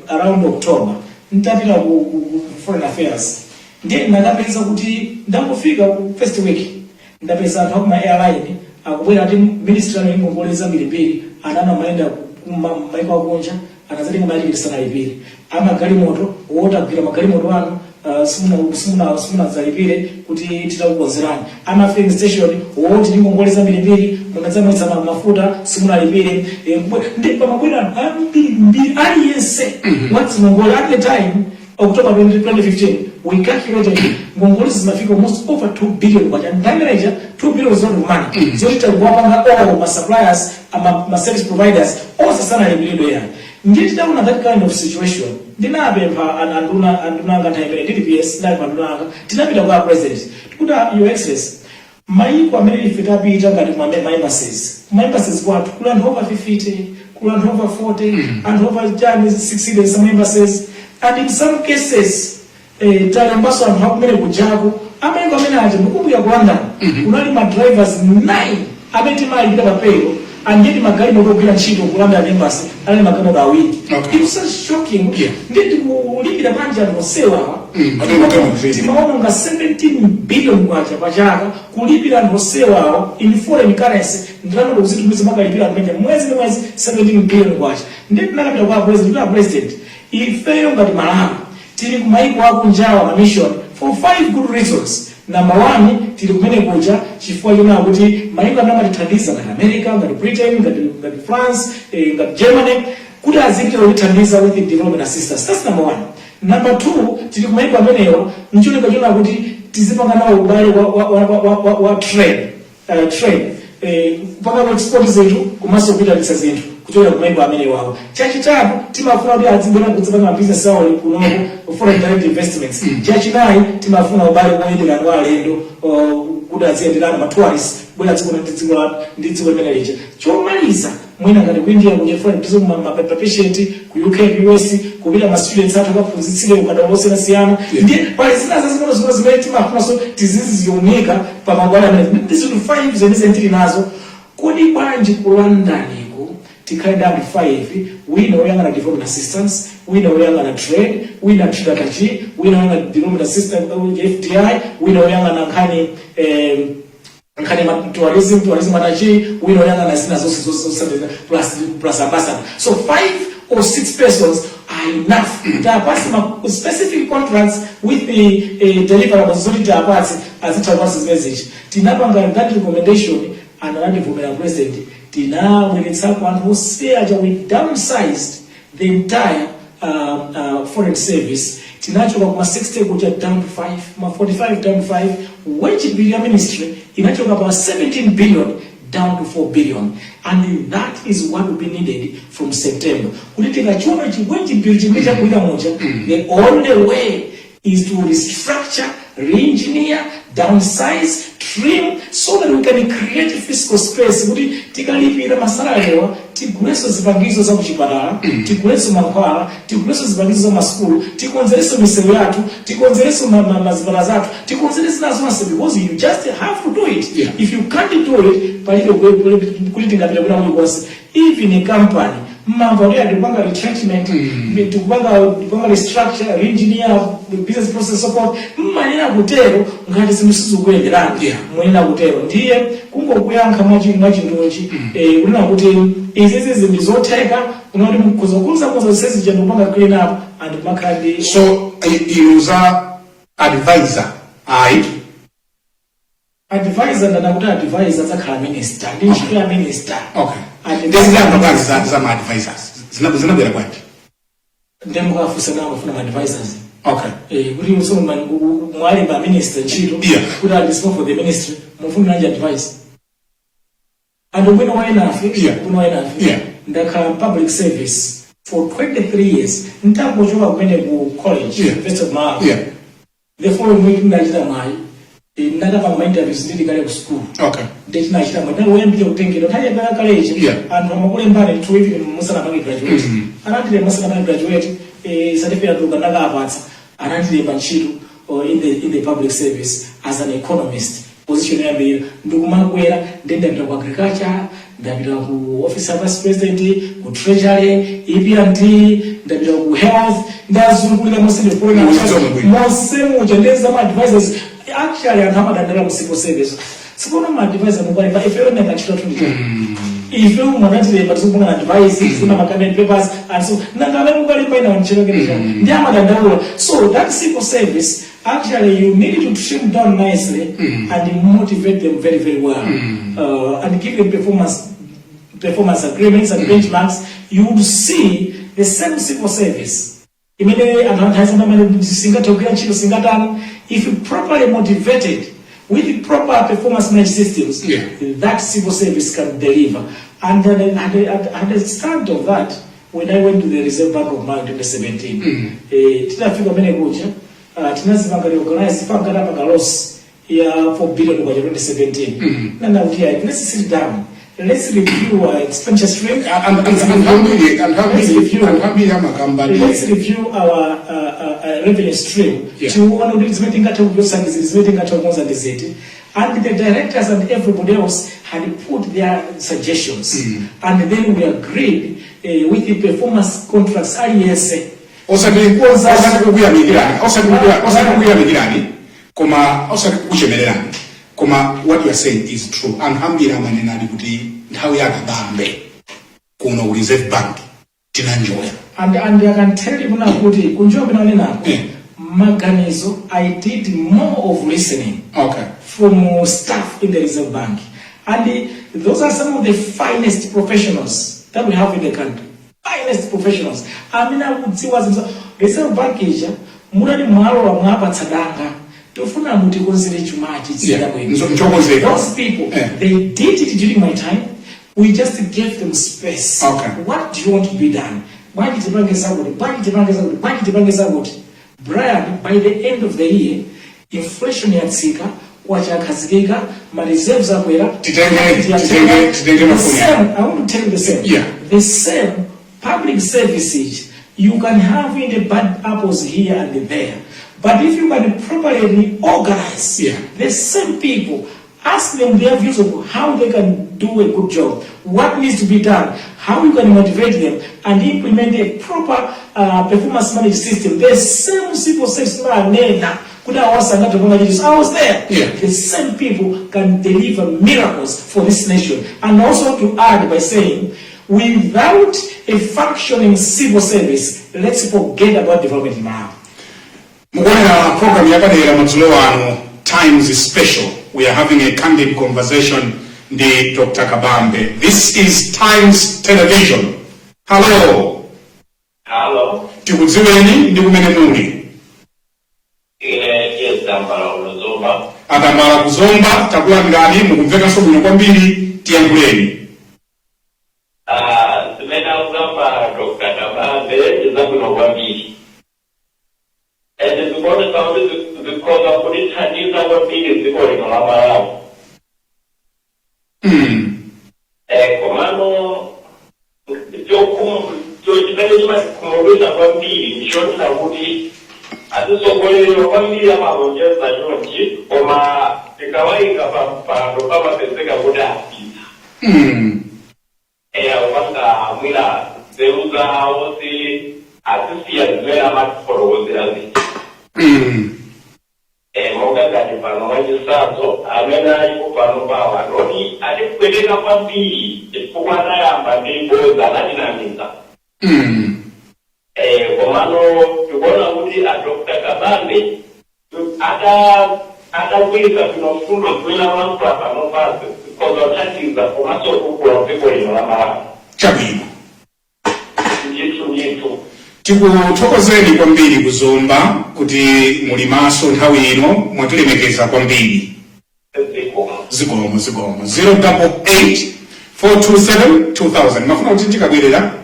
around October, ntapita ku Foreign Affairs. Ndiye ndakapeza kuti ndangofika ku first week. Ndapeza anthu akuma airline akubwera ati ministry ano ingongoleza mbiri anana maenda maiko akunja anazatenga mali sana ibiri. Ama galimoto wotagwira magalimoto anu simuna zalipire kuti titakukonzerani. Ama filling station woti ndingongoleza mbiri munadzamwetsa mafuta simuna lipire. Ndipo mabwera mbiri aliyense what's ngongole at the time October 2015 we calculated ngongole zinafika almost over 2 billion kwacha ndameleja 2 billion is not money. So titakuwapanga all my suppliers my service providers also sana lipire ya. Nditi tauna that kind of situation. Ndinapempha anduna ngathaimene DPS ndali pandunanga tinapita kwa president tikuta your excellency maiko amene ife tapita ngati ma embassies kwathu kula anthu over 50 kula anthu over 40 anthu over 60 some embassies and in some cases talembaso anthu akumene kujaku amaiko amene aje mukumbukira ku London kunali ma drivers 9 amene timayikira papelo anditi magari motogwira ntchito kulanda embassy ali magalimoto awiri. It was so shocking. Nditi kulipira panja nosewa timaona nga 17 billion kwacha pachaka kulipira nosewa in foreign currency ndilano kuzitumiza magalipira panja mwezi 17 billion kwacha. Nditi nakapita kwa president ifeyo ngati Malawi tili kumaiko akunjawa ma mission for 5 good reasons. Number 1, tili kumene kuja chifukwa chona kuti maiko amene amatithandiza ngati America, ngati Britain, ngati France, ngati Germany kuti azikira kutithandiza with the development assistance. That's number 1. Number 2, tili kumaiko amenewa nchoneka chona kuti tizipanga nawo ubale wa trade paka kwa export zetu kumaso kupitalitsa zinthu kutoka kumaiko amenewa. Chachitatu timafuna kuti azibwera kudzipanga business awo kunoko foreign direct investments. Chachinayi timafuna ubale woyenderana wa alendo kuti aziyenderana ma tourists bwera ndi dziko limene lija. Chomaliza mwina ngati ku India kuja foreign tourism ma patient ku UK US kupita ma students athu akaphunzitsire ukadalosena siyana ndiye pali zinazo zimene timafuna so tizizionika pa mabwana amene ndizo 5 zenizentili nazo kodi bwanji ku London tikhale ndi 5 wina oyang'ana development assistance wina oyang'ana trade wina trade wina oyang'ana development assistance FDI wina oyang'ana nkhani tourism atachi wina oyang'ana zina zonse plus ambassador. So 5 or 6 persons are enough. To pass specific contracts with the deliverables so that parts as it passes message. Tinapanga that recommendation and another for president. When it's one who say we downsized the entire foreign service. Tinachoka kuma 60 kuja down to 5, ma 45 down to 5. Wage billion ministry inachoka about 17 billion down to 4 billion, and that is what will be needed from September. Kulitika chuma chiwenji billion kuida moja. The only way is to restructure, re-engineer, downsize, trim, so that we can create fiscal space. Kuti tikalipira masala lewa tiguleso zipangizo za kuchipatala, tiguleso mankhwala, tiguleso zipangizo za maskulu, tikonzereso misewu yathu, tikonzereso mazipatala zathu, tikonzereso nazo onse, because you just have to do it. Yeah. If you can't do it, palibe kuti tingapita kuna muli konse. Even a company, mambo ya kupanga retrenchment, kupanga restructure, re-engineer, business process support, mmanena kutero ngati simusizo kuenderana. Yeah. Mwanena kutero ndiye kungokuyankha mwachindunji kunena kuti izizi zinthu zotheka unoti kuzokuza sezi chano kupanga clean up and makandi. So iluza advisor ayi Advisor ndanakuti advisor zakhala minister ndi ntchito ya minister. okay Advisor za ma advisors zinabwera kwati ndemukafusa nawo funa ma advisors. okay Kuti usomo mwali ba minister ntchito Yeah. kuti advisor for the ministry mufuna nje advice. And when why enough? Yeah. Yeah. Ndakhala public service for 23 years. Ntakuchoka kwende ku college, Yeah. University of Malawi. Yeah. The following week ndachita mwayi. Ndakapanga interviews ndili kale ku school. okay Ndinachita mwayi. Ndawembye kutengera kale college. Yeah. Anthu amakulembana to even musana pange graduate. Anatile musana pange graduate certificate ndakapatsa. Anatile ntchito in the public service as an economist. Position yambira ndikumakwera ndenda ku agriculture, ndapita ku office of vice president, ku treasury, EPMD, ndapita ku health, ndazungulira mose the foreign mose muchendeza ma advisors actually anamadandala mu civil service. Sikuona ma advisors mukali pa ifeyo ndanga chito tundi. Ifeyo mwanatile patikuona advice, kuna makame papers and so nangale mukali pa ina nchelo kene. Ndi amadandala. So that civil service actually you need to trim down nicely and motivate them very, very well. And give them performance agreements and benchmarks. You would see the same civil service. Immediately, if you properly motivated with the proper performance management systems, Yeah. that civil service can deliver. And then at the start of that, when I went to the Reserve Bank of Malawi in 2017, tinafika mene kuja, tinazimanga reorganize fangana paka loss ya 4 billion kwa 2017. Nana utia, let's sit down. Let's review our expenditure stream. Let's review our revenue stream. Yeah. And the directors and everybody else had put their suggestions. And then we agreed with the performance contracts. Koma what you are saying is true. And hambira manena kuti nthawi yakabambe kuno ku Reserve Bank tinanjoya. And I can tell you now kuti kunjobe na nena maganizo I did more of listening Okay. from staff in the Reserve Bank. And those are some of the finest professionals that we have in the country. Finest professionals. I mean, I would see what's Reserve Bank Asia, murali mwalo wa mwapa tsadanga. Tofuna muti konzile chumachi tsida kwenye. Those people, they did it during my time. We just gave them space. Okay. What do you want to be done? Why did you bring us out? Brian, by the end of the year, inflation yatsika, wachakazika, my reserves are where. The same, I want to tell you the same. Yeah. The same public services you can have in the bad apples here and there. But if you can properly organize the same people, ask them their views of how they can do a good job, what needs to be done, how you can motivate them, and implement a proper performance management system. The same civil service man, I was there. Yeah. The same people can deliver miracles for this nation. And also to add by saying, without a functioning civil service, let's forget about development now. Mukwena program yakadera madzulo ano Times is special. We are having a candid conversation with Dr. Kabambe. This is Times Television. Hello. Hello. Tikudziweni ndi kumene muli. Yes, Kuzomba. Atambala Kuzomba, takulandirani mukumvekanso bwino kwambiri tiyankhuleni. Zimene akugamba Dr. Kabambe zabwino kwambiri. And because of kulithandiza kwambiri dziko lino la Malawi. Komano chimatikhumudwisa kwambiri ndichonena kuti atisogolerero kwambiri amalonjeza chonchi koma tikawaika pampando pamapezeka kuti apita opanga amwira nzeru zawo si atisiya zimene amatifotokozera zija monga ngati pano wachisanzo amene alipo pano pawa noti atipweteka kwambiri chifukwa anayamba ndi boza anatinamiza komano tikuona kuti Dr. Kabambe atagwirizira bwino mfundo zimene amalankhula pano pasi kozothandiza komanso kukula dziko lino la Malawi. Chabwino. Ndithu. Tikuthokozeni kwambiri kuzomba kuti muli maso nthawi ino mwatilemekeza kwambiri. Zikomo 088 427 2000. Mafuna kuti tikabwerera.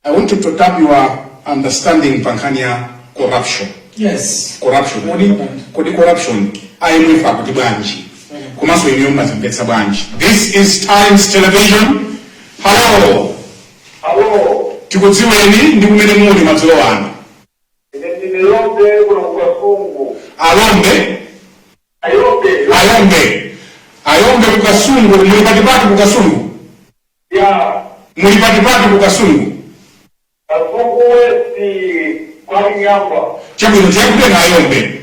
I want to tap your understanding pankania corruption. Yes. Corruption. Kodi corruption IMF akuti bwanji. Komanso iniyo mazimvetsa bwanji. This is Times Television. Hello. Tikudziweni ndi kumene muli madzulo ano. Ayombe kukasungu muli patipati kukasungu. Muli patipati kukasungu. Chabwino tiyakupena Ayombe.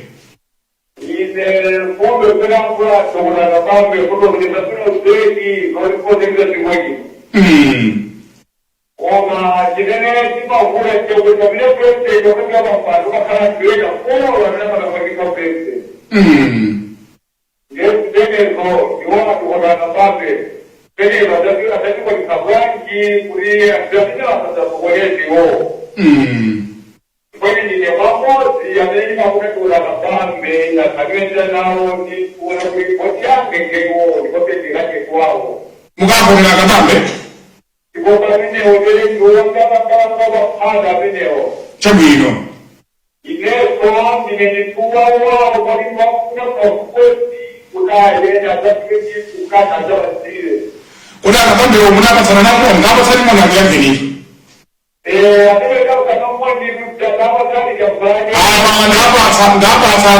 Mukafonera Kabambe? Chabwino. Kuna Kabambe munapasana napo ngapatsani mwana kuyambeni?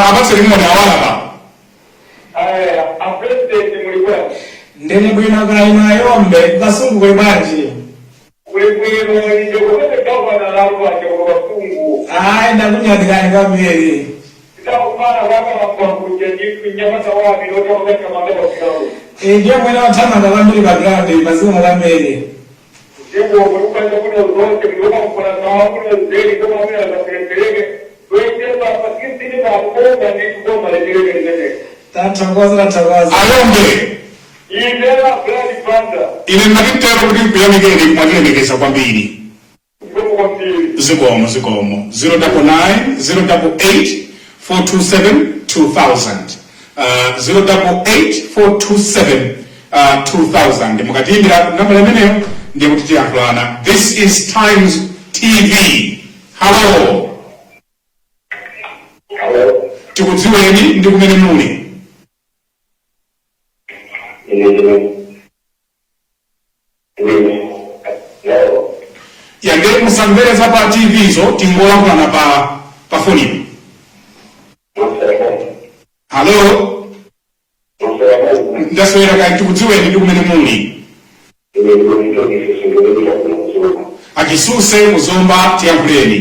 Apatsani mwana awalaba. Ndeni bwino kaina Ayombe kukasungu kwe bwanji. Ndakunyadikani kwambiri. Ndiyo mwena wathamanga kwambiri background mazimo kwambiri. Tathokoza. Ayombe. Ile nakitero kuti kuyamikeni kumatilemekeza kwambiri. Zikomo 099 088 427 2000 088 427 2000 mukatimbira namba imeneyo ndiye kuti tiyankhulana. This is Times TV. Hello. Tikudziweni ndi kumene muli. Yande musamvereza pa TV zo tingolankhulana pa phone. Hello. Ndaswera kai tikudziweni ndi kumene muli. Achisuse kuzomba tiyankhuleni.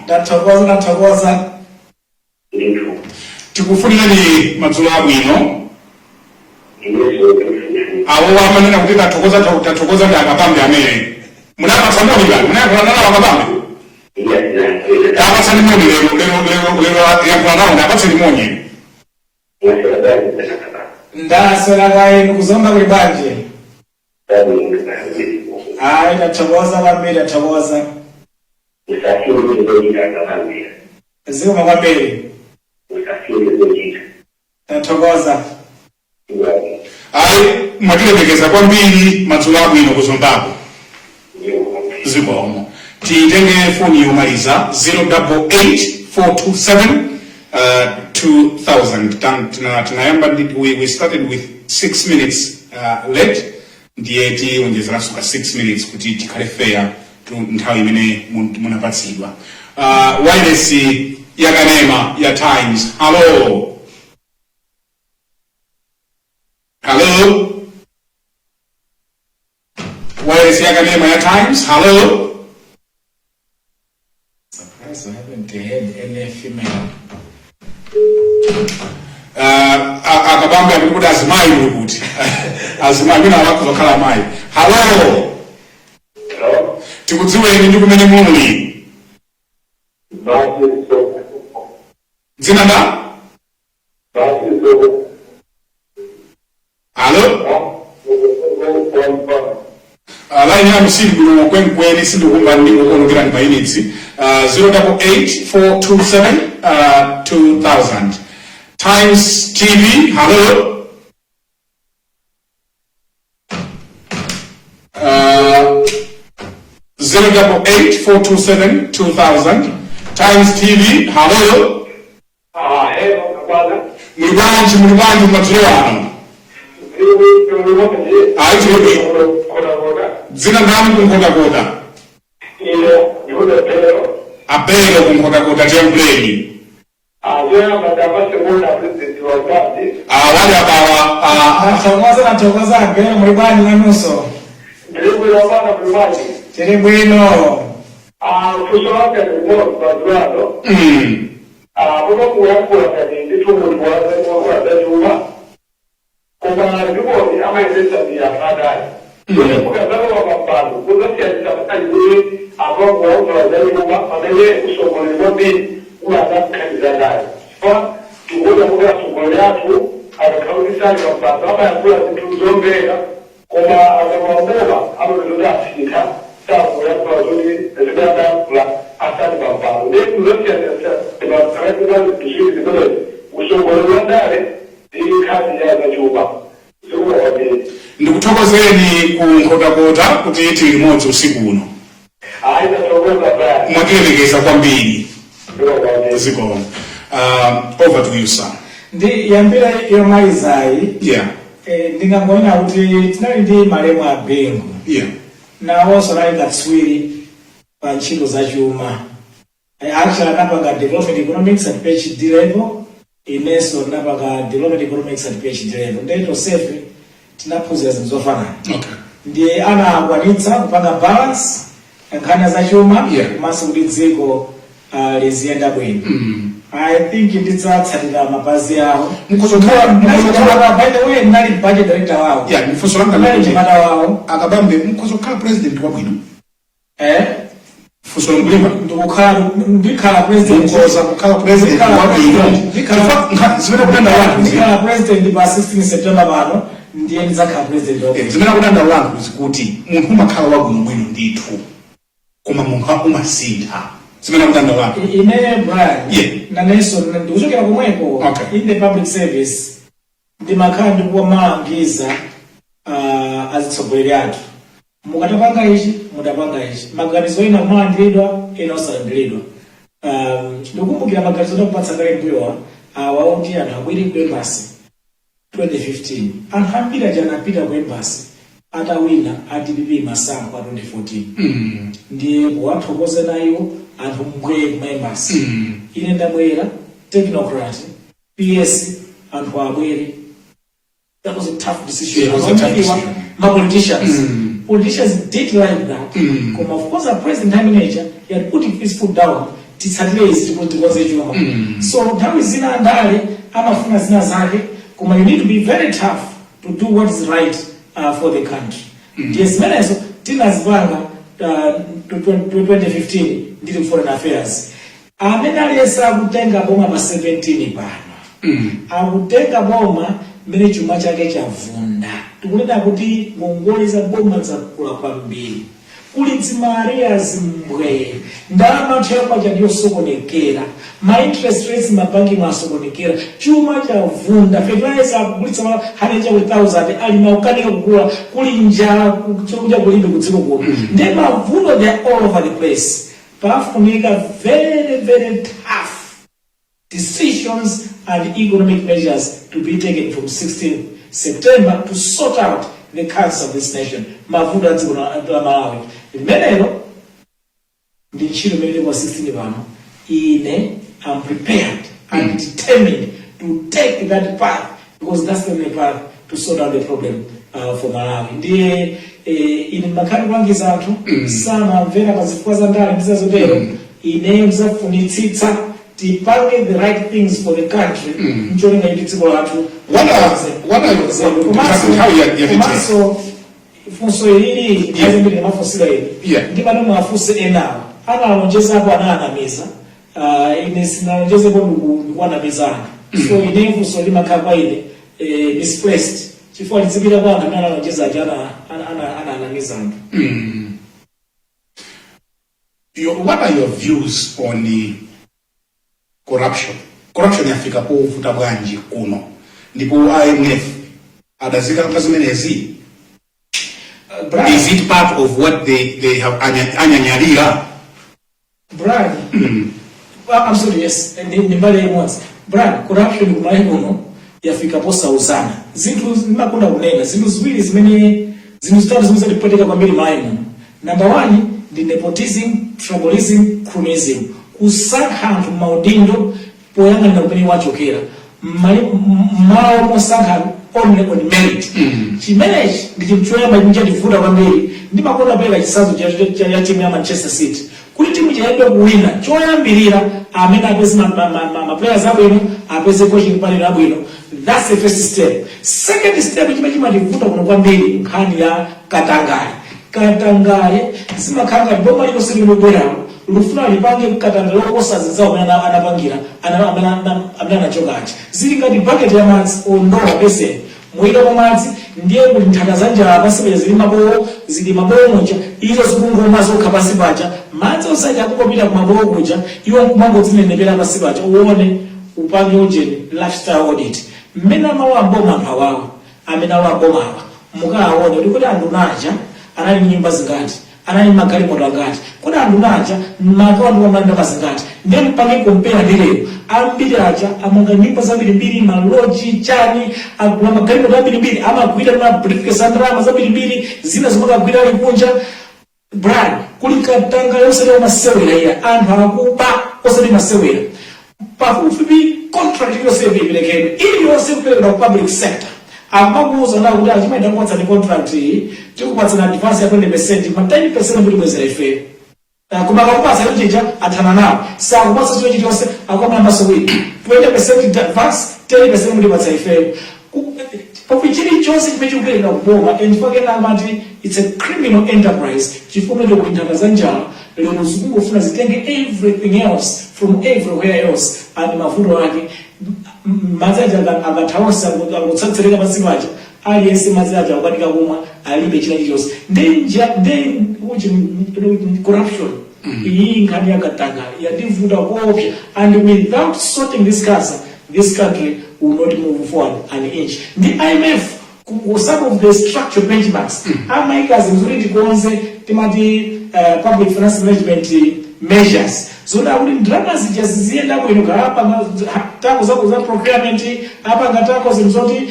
Tathokoza. Tikufunirani madzulo abwino. Awo amanena kuti tathokoza ndi Akabambe amene. Munapatsa moni bali, munayankhulana nawo Akabambe? Tapatsani moni lero yankula nawo ndapatsani moni. Ndaswera kaini kuzomba kuli banje. Ayi ndathokoza kwambiri ndathokoza. Zikoma kwambiri. Ndathokoza. Ayi mwatilemekeza kwambiri madzulo abwino kuzombako. Zikomo. Titenge foni yomaliza 088-427-2000. Tunayamba we started with 6 minutes late. Ndiye tiwonjezera suka 6 minutes kuti tikhale fair nthawi imene munapatsidwa. Wireless yakanema ya Times. Hello. Hello. Wireless yakanema ya Times. Hello. Surprised I haven't had any female. Akabambe akuti azimai kuti azimai mina wako zokhala mai. Hello. Tikudziweni ndi kumene muli. Dzina nda? Hello. Line ya msimu kwenkweni sindikumva ndikuonekera ndi minutes 088-427-2000. Times TV. Hello. 088-427-2000. Times TV. Hello. Mlibanji madzulo ano. Dzina ndani kumkota-kota? Abelo kumkota-kota template. Wale abawa Natokoza Abelo mlibanji nanuso. Tiri bwino. ndikuthokozeni kumkota-kota kuti tili limodzi usiku uno. Mwatilemekeza kwambiri. Zikomo. Over to you, sir. Ndi yambira yomalizayi. Yeah. Ndingangoona kuti tinali ndi malemu a Bengu. Yeah. Nawonso nali katswiri pa ntchito zachuma. Actually anapanga development economics at PhD level. Inenso napanga development economics at PhD level. Ndito sefe tinaphunzira zinthu zofanana. Okay. Ndiye anakwanitsa kupanga balance nkhani zachuma komanso kuti dziko liziyenda bwino. I think ndidzatsatira mapazi awo. By the way, ndali budget director wawo. Yeah, mfunso langa ndali mata wawo. Akabambe mukuzokhala president wabwino. Mfunso lomulima ndikhala president. Kukhala president wabwino. Zimene kutanda wanu. Ndikhala president pa 16 September pano. Ndiye ndizakhala president wabwino. Zimene kutanda wanu kuti munthu umakhala wabwino bwino ndithu. Koma munthu umasintha. Zimene kutanda wanu. Ine Brian. Nanenso ndikuchokera komweko. In the public service. Ndimakhala ndikuwamangiza azitsogoleri athu. Mukatapanga ichi, mutapanga ichi. Maganizo ena mwalandiridwa, ena osalandiridwa. Ndikumbukira maganizo ndakupatsa kale mbuyowa, waoti anthu abwere ku embassy 2015. Anthu ambiri aja anapita ku embassy atawina DPP masankho a 2014. Ndiye kuwathokoza nayo anthu mbwere ku embassy. Ine ndabwera technocrat, PS anthu abwere. That was a tough decision. Yeah, it was a tough decision. My politicians. Politicians did like that. Of course, a president manager, he had put his foot down. So now is in andale, amafuna zina zake. Kuma you need to be very tough to do what is right for the country. Yes, menezo tina zibanga to 2015 ndili foreign affairs. Amena lesa kutenga boma ba 17 pano. akutenga boma mmene chuma chake chavunda. Tikunena kuti ngongole za boma zakula kwambiri. Kuli dzimari zimbwe ndalama chakwa chandiyosokonekera, ma interest rates mabanki mwasokonekera, chuma chavunda, fertilizer akugulitsa 100,000 ali maukanika kugula, kuli njala chokudya kulibe kudziko kuno. Ndi mavuto they are all over the place. Pafunika very, very tough decisions and economic measures to be taken from 16 September to sort out the cancer of this nation. Mavuto adziko la Malawi. Menelo, the children was 16 vano, I'm prepared and determined to take that path because that's the only path to sort out the problem for Malawi. In makani wangi zatu, sama mvena kazifuwa za ndali ndiza zodero, mza funitsitsa, tipange the right things for the country, mchoninga yuditiko watu. What are you funso hili hazimbi ni mafosila hili. Ndima numu afuse enao. Ana alonjeza hapo ananamiza. Inesi nalonjeza kwa nukua mizana. So ine funso lima kakwa hili misplaced. Chifu alizibila kwa ana alonjeza ajana ananamiza. What are your views on the corruption? Corruption ya Afrika po ufuta bwanji kuno. Ndipo IMF adazika kazimenezi. Is it part of what they have anyanyalia? Brad, I'm sorry, yes, nimbale once. Brad, corruption kumaimuno yafika po sauzana. Zintu makunda unena, zintu zibili zintu zitatu zimezalipoteka kwa mbili maimuno. Number 1, the nepotism, tribalism, cronyism. Kusankha maudindo poyanga na upeni wachokera. Mao mosankha only on merit. Chimenechi ndichimchoya majinja difuta kwa mbili. Ndima kona pela chisazo ya timu ya Manchester City. Kuli timu chaendo kuwina. Choya mbilira, amena apesi ma-players abwino, apesi coaching pali abwino. That's the first step. Second step, chima difuta kwa mbili, mkani ya Katangale, sima kanga boma liko sili mbwera. Lufuna lipange katangale kosa zizao anapangira, anana chokachi. Zili ngati bucket ya manzi, ondoa pese. Mwila kwa manzi, ndiye mtagazanja abasibe zili maboo moja, hizo sikungo mazo kapasi bacha. Manzi osaja kukopita kumaboo moja, iwa kumango zine nebela kapasi bacha. Uone, upange ujeni, lifestyle audit. Mena mawa mboma mpawao, amena wa mboma hawa. Muka aone, ulikuwa andunaja, anani nyumba zingati, anani magari moto ngati. Kuna andunaja, makawa nduwa mnanda zingati. Ndiye mpange kumpea dileo. Ambili aja, amanga nyumba za mbili, maloji, chani, ama magari moto mbili, ama kuida na briefcase sandrama za mbili, zina zimaka kuida lipunja. Brad, kulika tanga yose leo masewela ya, andu hakupa, ose li masewela. Pafufi contract yose bilekeni, ili yose kupele na public sector. Amaguzo na uda jima itakuwa ni contract hii tukuwa na advance ya 20% ma 10% mbili mwezi refe kuma kupasa hiyo jinja atana nao saa kupasa hiyo jinja yose akoma namba so week 20% advance 10% mbili mwezi refe kwa chini chose kimechukua na kuboma and forget about it's a criminal enterprise chifume ndio kutangaza njala leo mzungu funa zitenge everything else from everywhere else and mafundo wake mazaja agatawasa ngutsatsireka basibaje ali ese mazaja ukadika kumwa alibe chila chose then uchi corruption iyi ngani yakatanga yadivuda kopya and without sorting this cancer this country will not move forward an inch. The IMF some of the structural benchmarks amaika zimzuri tikonze timati public finance management measures so that uli drama zijazienda kuinuka hapa tako za procurement hapa ngatako zimzoti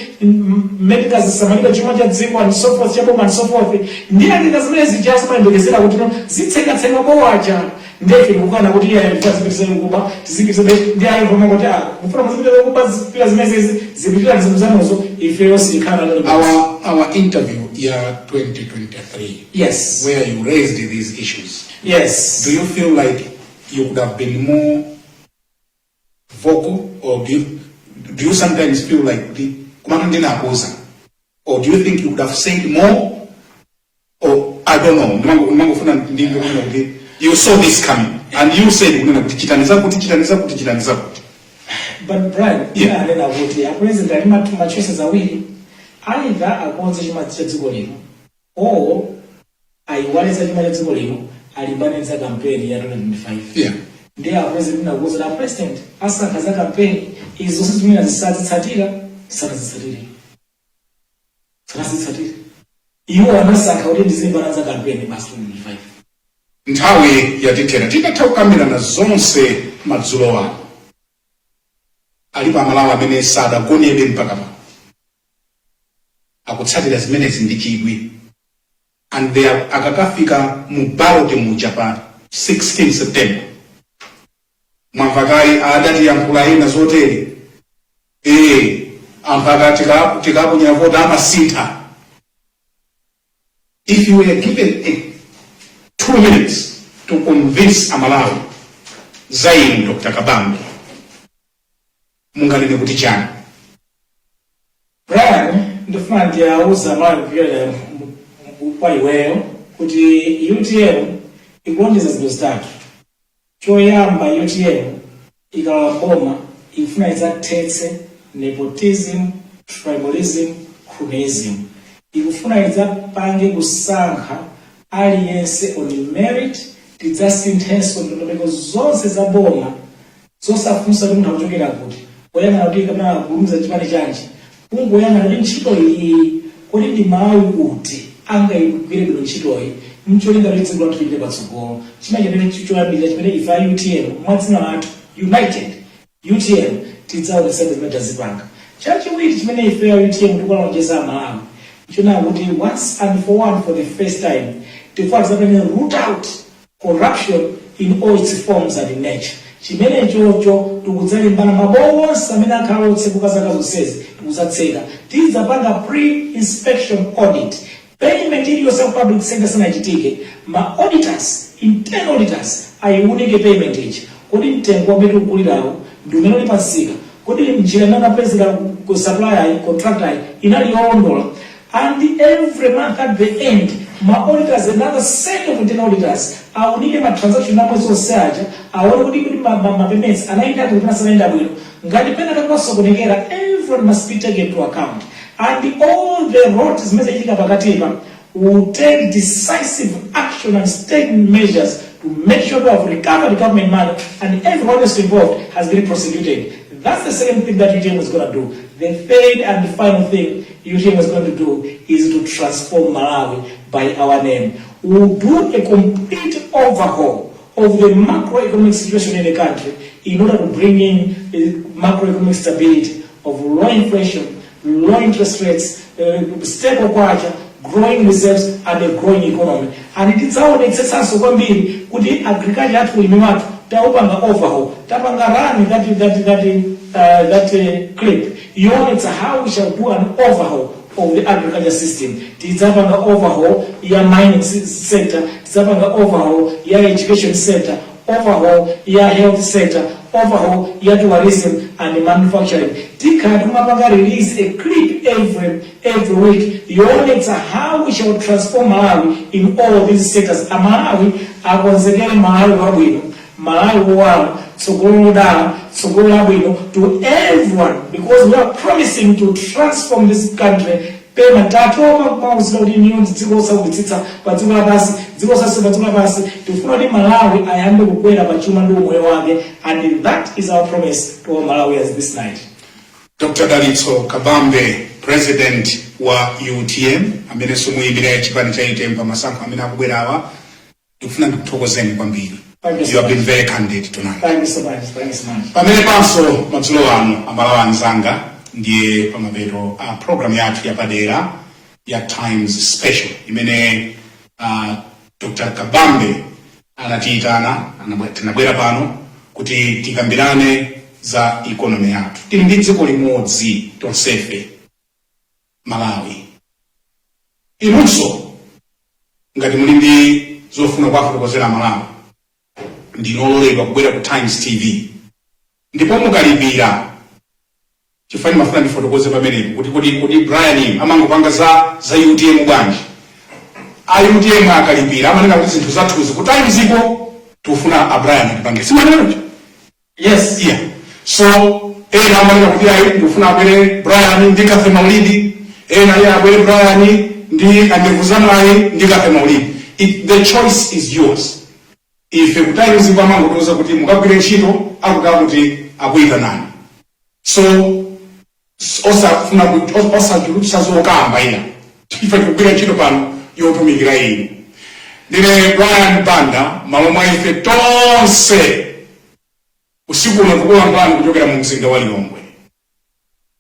medical zisamalika chuma cha dziko and so forth chabo and so forth ndiye ndikazimene zijasima ndokezera kuti zitseka tsenga bowacha ndeke kukana kuti ya ifasibise kuba tizikise ndiye ayo koma kuti kufuna muzibile kuba zipila zimezi zibitila zimzanozo ifeyo sikana our interview ya 2023 yes where you raised these issues yes do you feel like you would have been more vocal or do you sometimes feel like the commandant akosa or do you think you would have said more or I don't know you saw this coming and you said chitaniza kuti But Brian, Yeah. anena kuti a president ali ma choices awiri, either akonze chuma cha dziko lino or aiwaleza chuma cha dziko lino alimbane za campaign ya 2025. Yeah. Ndiye a president nakuza la president asankha za campaign izo sizimina zisazitsatira sanazitsatire. Iwo anasankha kuti ndizilimbana za campaign basi 2025. Nthawi yatithera titatha kukambirana zonse madzulo ano alipo amalawi amene sadagonebe mpaka pano akutsatira zimenezi ndi chidwi, and they akakafika mu ballot muja pa 16 September mwamvakali adati yankhula ena zotere ampaka tikaponya vota amasintha. If you were given 2 minutes to convince amalawi zaini Dr. Kabambe, munganene kuti chani? Brian, ndifuna ndiyauza amalawi kupyolera kwa iweyo kuti UTM ikulonjeza zinthu zitatu. Choyamba, UTM ikalowa boma ikufuna idzathetse nepotism, tribalism, cronyism. Ikufuna idzapange kusankha aliyense on merit, tidzasinthenso ndondomeko zonse za boma zosafunsa kuti munthu akuchokera kuti oyang'ana kuti kapena kugulumiza chipani chanji kungoyang'ana kuti ntchito iyi kuti ndi Malawi kuti angayigwire bwino ntchitoyi mcholinga kuti dziko lathu lipite patsogolo. Chimene choyambirira chimene ife a UTM mwadzina lathu United UTM tidzaonetsera zimene tazipanga. Chachiwiri chimene ife a UTM tikulonjeza Malawi nchona kuti once and for one, for the first time, tifuna tidzapanga root out corruption in all its forms and in nature. Chimene chocho tikudzalimbana maboma onse amene akhala otsekuka zaka zonsezi tikudzatseka. Tidzapanga pre-inspection audit. Payment iliyonse ku public sector sanachitike, ma auditors, internal auditors ayiwunike payment ichi kuti mtengo wamene ukulirawo ndi umene uli pansika, kuti njira imene anapezeka ku supplier contractor inali yolondola. And every month at the end, my auditors, another set of internal auditors, I will need my transaction numbers or search, I will need my payments, and I need to transfer them. Depending on what's going to everyone must be taken into account. And all the roads will take decisive action and state measures to make sure we have recovered the government money and everyone else involved has been prosecuted. That's the second thing that UTM is going to do. The third and the final thing UTM is going to do is to transform Malawi by our name. We will do a complete overhaul of the macroeconomic situation in the country in order to bring in macroeconomic stability of low inflation, low interest rates, stable culture, growing reserves, and a growing economy. And it is our exercise of kuti agriculture yathu ulimi wathu taupanga overhaul, tapanga run that clip. It's how we shall do an overhaul of the agriculture system. Tidzapanga overhaul ya mining sector, tidzapanga overhaul ya education sector, overhaul ya health sector, overhaul ya tourism and manufacturing. Tikadumapanga release a clip every week. It's how we shall transform Malawi in all these sectors. Malawi akonzekere Malawi wabwino, Malawi wao to everyone, because we are promising to transform this country. And that is our promise to all Malawians this night. Dr. Dalitso Kabambe, President wa UTM, amene sumuyimirira chipani cha UTM pa masankho amene akubwerawa, tikufuna ndikuthokozeni kwambiri. You have been very candid tonight. Thank you so much. Thank you so much. Pamene panso madzulo ano amalawi anzanga ndiye pamapeto a program yathu yapadera ya Times Special imene Dr. Kabambe anatiitana tinabwera pano kuti tikambirane za economy yathu. Tili ndi dziko limodzi tonsefe, Malawi. Inunso ngati muli ndi zofuna kufotokozera Malawi, ndinololedwa kubwera ku Times TV. Ndipo mukalipira chifani mafuna ndifotokoze pamenepo kuti Brian amangopanga za UTM bwanji. UTM akalipira amanena kuti zinthu zathuzi ku Times iko tufuna Brian tipange. Simaneno? Yes. Yeah. So ena amalira kuti ayi ndikufuna abwere Brian ndi Cafe Maulidi, ena iye abwere Brian ndi andikuzamwayi ndi Cafe Maulidi. The choice is yours. Ife kutayi mzimu amangotoza kuti mukagwire ntchito akutaka kuti akuyika nani. So osafuna kuti osachulutsa zokamba ina ife tikugwira ntchito pano yotumikira inu. Ndine Brian Banda, malo mwa ife tonse usiku uno tukulambani kuchokera mu mzinda wa Lilongwe.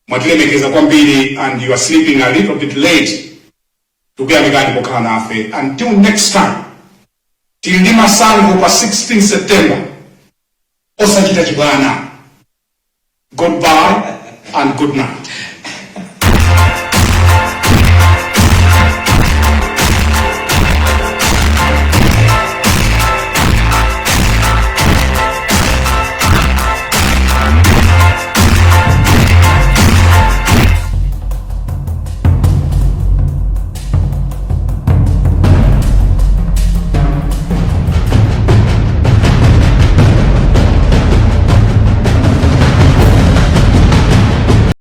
Mwatilemekeza kwambiri and you are sleeping a little bit late. Tukuyamikani pokhala nafe. Until next time, tili ndi masankho pa 16 September. Osachita chibwana. Goodbye and good night.